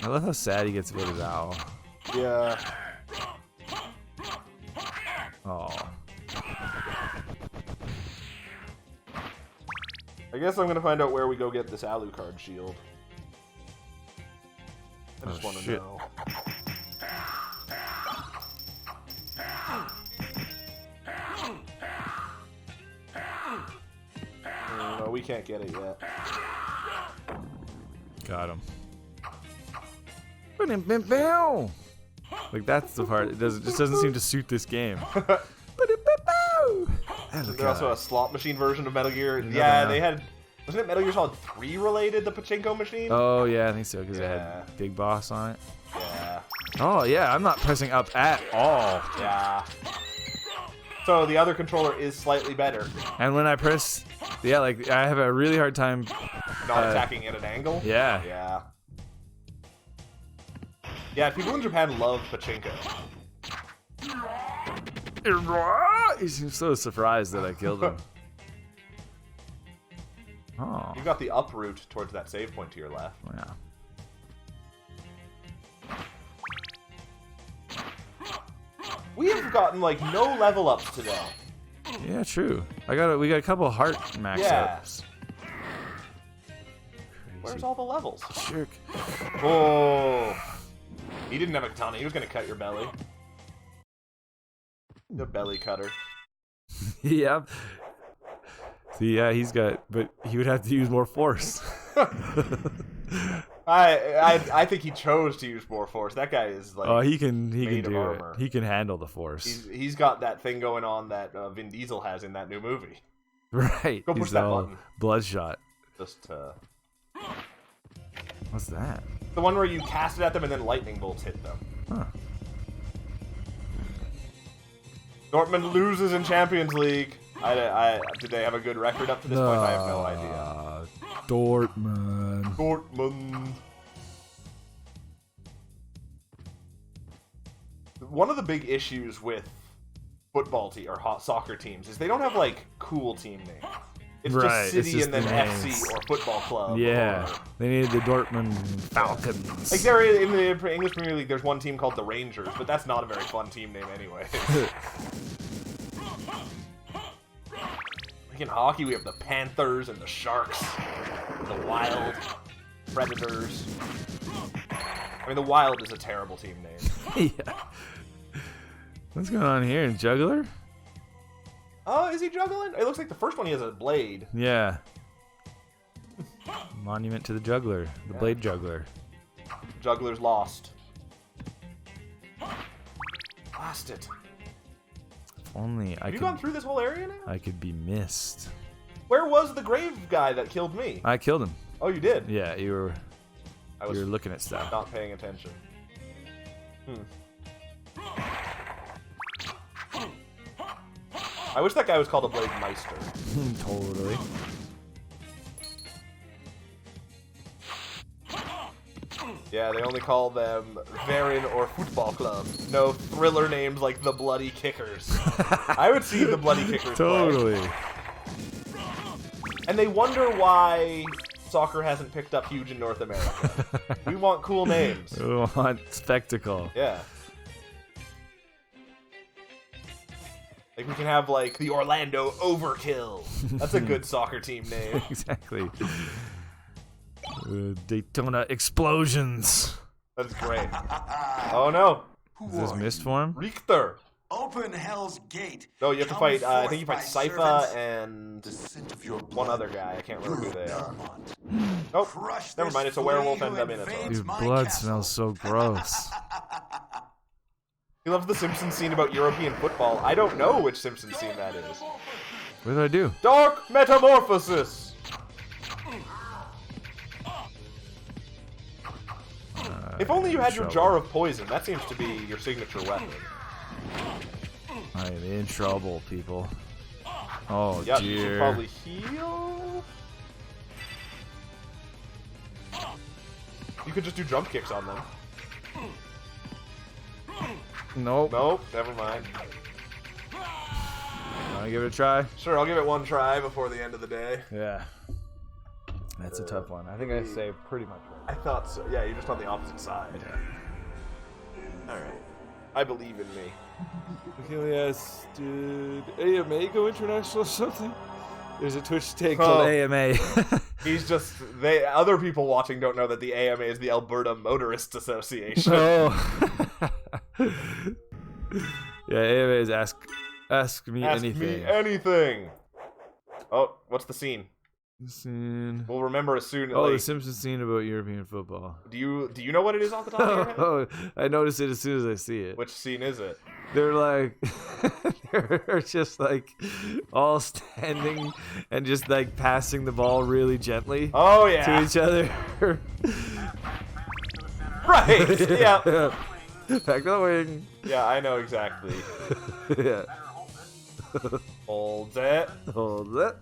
I love how sad he gets about his owl. Yeah. Oh. I guess I'm gonna find out where we go get this Alucard shield. I just want to know. No, we can't get it yet. Got him. Like that's the part. It just doesn't seem to suit this game. There's also a slot machine version of Metal Gear. Yeah, they had. Wasn't it Metal Gear Solid 3 related, the pachinko machine? Oh yeah, I think so because it had Big Boss on it. Yeah. Oh yeah, I'm not pressing up at all. Yeah. So the other controller is slightly better. And when I press, yeah, like I have a really hard time not attacking at an angle. Yeah. Yeah. Yeah, people in Japan love pachinko. He seems so surprised that I killed him. Oh. You got the up route towards that save point to your left. Yeah. We have gotten like no level ups today. Yeah, true. We got a couple heart max ups. Where's all the levels? Jerk. Oh. He didn't have a katana. He was gonna cut your belly. The belly cutter. Yep. See, yeah, but he would have to use more force. I think he chose to use more force. That guy is like. Oh, he can do armor. it. He can handle the force. He's got that thing going on that Vin Diesel has in that new movie. Right. Go push that button. Bloodshot. Just. What's that? The one where you cast it at them and then lightning bolts hit them. Huh. Dortmund loses in Champions League. Did they have a good record up to this point? I have no idea. Dortmund. One of the big issues with football or soccer teams is they don't have like cool team names. It's just City and then FC or football club. Yeah, they needed the Dortmund Falcons. Like there in the English Premier League, there's one team called the Rangers, but that's not a very fun team name anyway. Like in hockey, we have the Panthers and the Sharks, the Wild, Predators. I mean, the Wild is a terrible team name. Yeah. What's going on here? Juggler? Oh, is he juggling? It looks like the first one he has a blade. Yeah. Monument to the Juggler. The Blade Juggler. Juggler's lost. Lost it. If only Have you gone through this whole area now? I could be missed. Where was the grave guy that killed me? I killed him. Oh, you did? Yeah, you were looking at stuff. Not paying attention. I wish that guy was called a Blade Meister. Totally. Yeah, they only call them Verin or Football Club. No thriller names like the Bloody Kickers. I would see the Bloody Kickers Totally. play. And they wonder why soccer hasn't picked up huge in North America. We want cool names. We want spectacle. Yeah. Like we can have like the Orlando Overkill. That's a good soccer team name. Exactly. Daytona explosions. That's great. Oh no. Is this mist form? Richter. Open Hell's Gate. No, you have to fight. I think you fight Sypha and your one other guy. I can't remember who they are. Belmont. Nope. Crush Never this mind. It's a werewolf flea and who a minotaur. invades Dude, my blood castle. smells so gross. He loves the Simpsons scene about European football. I don't know which Simpsons scene that is. What did I do? Dark Metamorphosis. If only you had your jar of poison. That seems to be your signature weapon. I am in trouble, people. Oh, Yep, dear. you should probably heal. You could just do jump kicks on them. Nope. Nope, never mind. Wanna give it a try? Sure, I'll give it one try before the end of the day. Yeah. That's a tough one. I think I saved pretty much right. I thought so. Yeah, you're just on the opposite side. Yeah. Alright. I believe in me. Yes, did AMA go international or something? There's a Twitch take called AMA. He's just other people watching don't know that the AMA is the Alberta Motorists Association. Oh. Yeah, AMA is ask me anything. Me anything. Oh, what's the scene? Scene. We'll remember as soon. Oh, like, the Simpsons scene about European football. Do you know what it is off the top of your head? Oh, I noticed it as soon as I see it. Which scene is it? They're like, they're just like all standing and just like passing the ball really gently. Oh yeah. To each other. Right. Yeah. Back to the wing. Yeah, I know exactly. Yeah. Hold it. Hold it.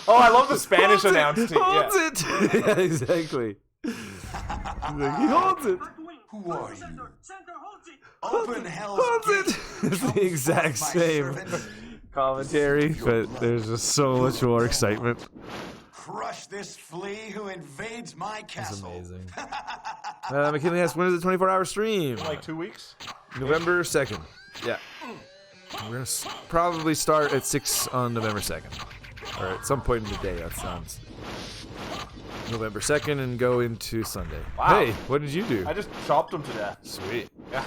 Oh, I love the Spanish announcing. Holds it. Yeah, exactly. Like, he holds it. Who are you? Open Hell's Holds Gate. it. It's the exact My same servant. commentary, but there's just so much more excitement. Crush this flea who invades my It's castle. amazing. McKinley asks, when is the 24-hour stream? In like 2 weeks. November 2nd. Yeah. We're going to probably start at 6 on November 2nd. Or at some point in the day, that sounds. November 2nd and go into Sunday. Wow. Hey, what did you do? I just chopped him to death. Sweet. Yeah.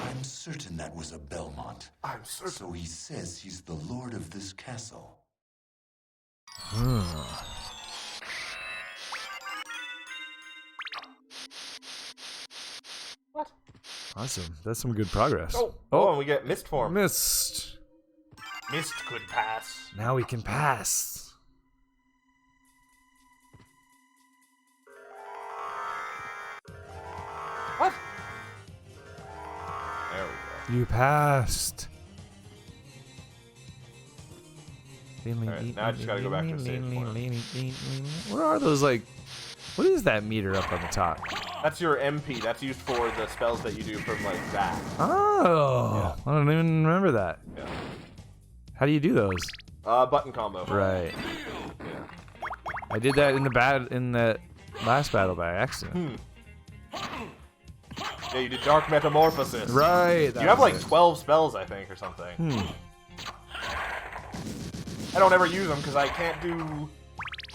I'm certain that was a Belmont. I'm certain. So he says he's the lord of this castle. What? Awesome. That's some good progress. Oh, and we get mist form. Missed. Mist could pass. Now we can pass. What? There we You passed. Alright, now I just gotta go back to the save point. What are those, like, what is that meter up on the top? That's your MP. That's used for the spells that you do from like that. Oh, I don't even remember that. Yeah. How do you do those? Button combo. Right. Yeah. I did that in the last battle by accident. Yeah, you did Dark Metamorphosis. Right. You have like 12 spells, I think, or something. I don't ever use them because I can't do.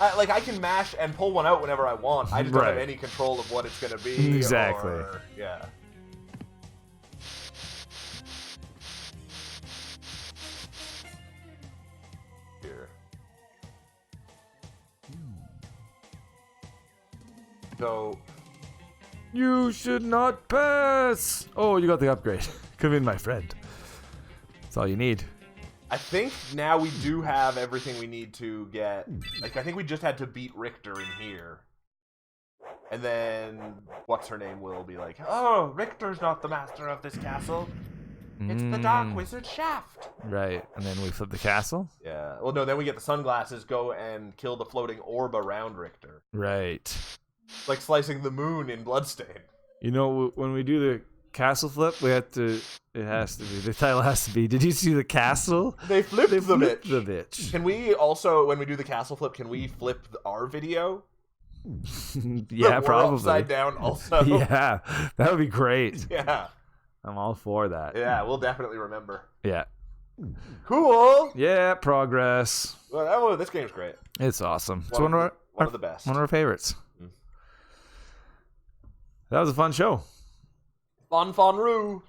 I can mash and pull one out whenever I want. I just don't have any control of what it's gonna be. Exactly. Or, yeah. Here. So. You should not pass. Oh, you got the upgrade. Come in, my friend. That's all you need. I think now we do have everything we need to get. Like, I think we just had to beat Richter in here. And then, what's her name will be like, oh, Richter's not the master of this castle. It's the Dark Wizard Shaft. Right, and then we flip the castle? Yeah. Well, no, then we get the sunglasses, go and kill the floating orb around Richter. Right. Like slicing the moon in Bloodstained. You know, when we do the castle flip, the title has to be, did you see the castle? They flipped the bitch. The bitch. Can we also, when we do the castle flip, can we flip our video? Yeah, probably. Upside down also. Yeah, that would be great. Yeah. I'm all for that. Yeah, we'll definitely remember. Yeah. Cool. Yeah, progress. Well, this game's great. It's awesome. It's One of the best. One of our favorites. That was a fun show. Fun-roo.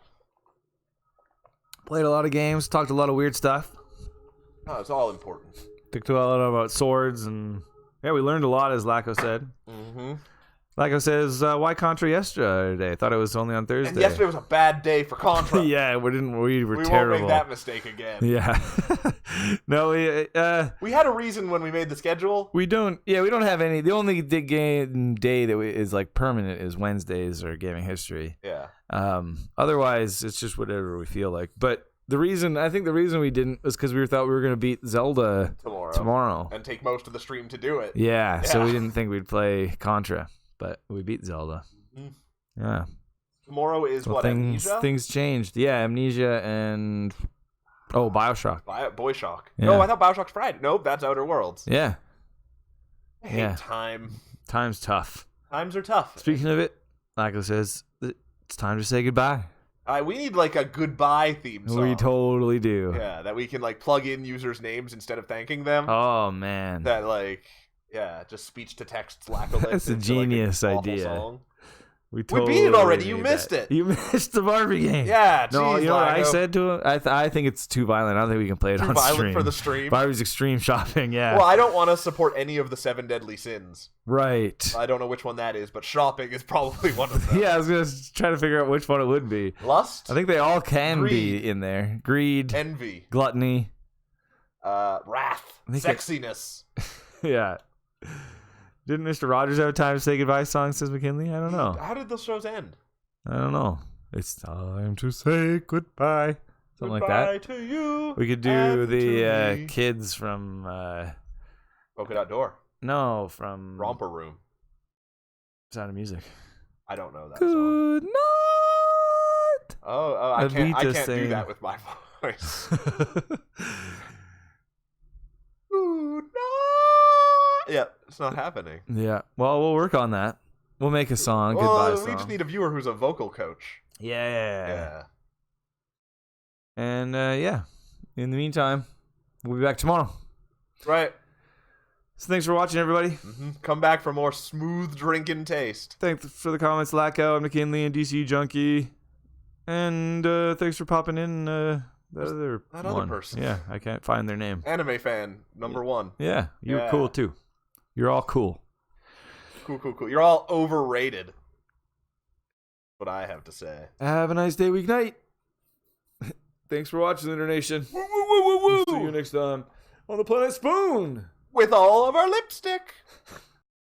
Played a lot of games, talked a lot of weird stuff. Oh, it's all important. Talked a lot about swords, and yeah, we learned a lot, as Lacko said. Mm-hmm. Lacko says, why Contra yesterday? I thought it was only on Thursday. And yesterday was a bad day for Contra. Yeah, we were terrible. Won't make that mistake again. Yeah. No, we had a reason when we made the schedule. We don't have any. The only game day that is like permanent is Wednesdays or Gaming History. Yeah. Otherwise, it's just whatever we feel like. But the reason we didn't was because we thought we were going to beat Zelda tomorrow and take most of the stream to do it. Yeah, so we didn't think we'd play Contra, but we beat Zelda. Mm-hmm. Yeah. Tomorrow is Amnesia? Things changed. Yeah, Amnesia and BioShock. BioShock. Yeah. No, I thought BioShock's Friday. Nope, that's Outer Worlds. Yeah. I hate time. Time's tough. Times are tough. Speaking of it, Lacko says it's time to say goodbye. We need like a goodbye theme song. We totally do. Yeah, that we can like plug in users' names instead of thanking them. Oh man. That just speech to text Lacko. That's a genius idea. Song. We beat it already. You missed it. You missed the Barbie game. Yeah. No, geez, you know what Lacko. I said to him? I think it's too violent. I don't think we can play it on stream. Too violent for the stream. Barbie's extreme shopping. Yeah. Well, I don't want to support any of the 7 deadly sins. Right. I don't know which one that is, but shopping is probably one of them. Yeah, I was gonna try to figure out which one it would be. Lust. I think they all can be in there. Greed. Envy. Gluttony. Wrath. Sexiness. Yeah. Didn't Mr. Rogers have a time to say goodbye song, says McKinley? I don't know. How did those shows end? I don't know. It's time to say goodbye. Something like that. Goodbye to you. We could do the kids from... Polka Dot Door. No, from... Romper Room. Sound of Music. I don't know that Good song. night! Oh, I can't do that with my voice. Good night! Yeah, it's not happening. Yeah. Well, we'll work on that. We'll make a song. Goodbye song. We just need a viewer who's a vocal coach. Yeah. And in the meantime, we'll be back tomorrow. Right. So thanks for watching, everybody. Mm-hmm. Come back for more smooth drinking taste. Thanks for the comments, Lacko, McKinley, and DC Junkie. And thanks for popping in that other person. Yeah, I can't find their name. Anime fan, number 1. Yeah, you're cool, too. You're all cool. Cool. You're all overrated. What I have to say. Have a nice day, weeknight. Thanks for watching, Internation. Woo. See you next time on the Planet Spoon. With all of our lipstick.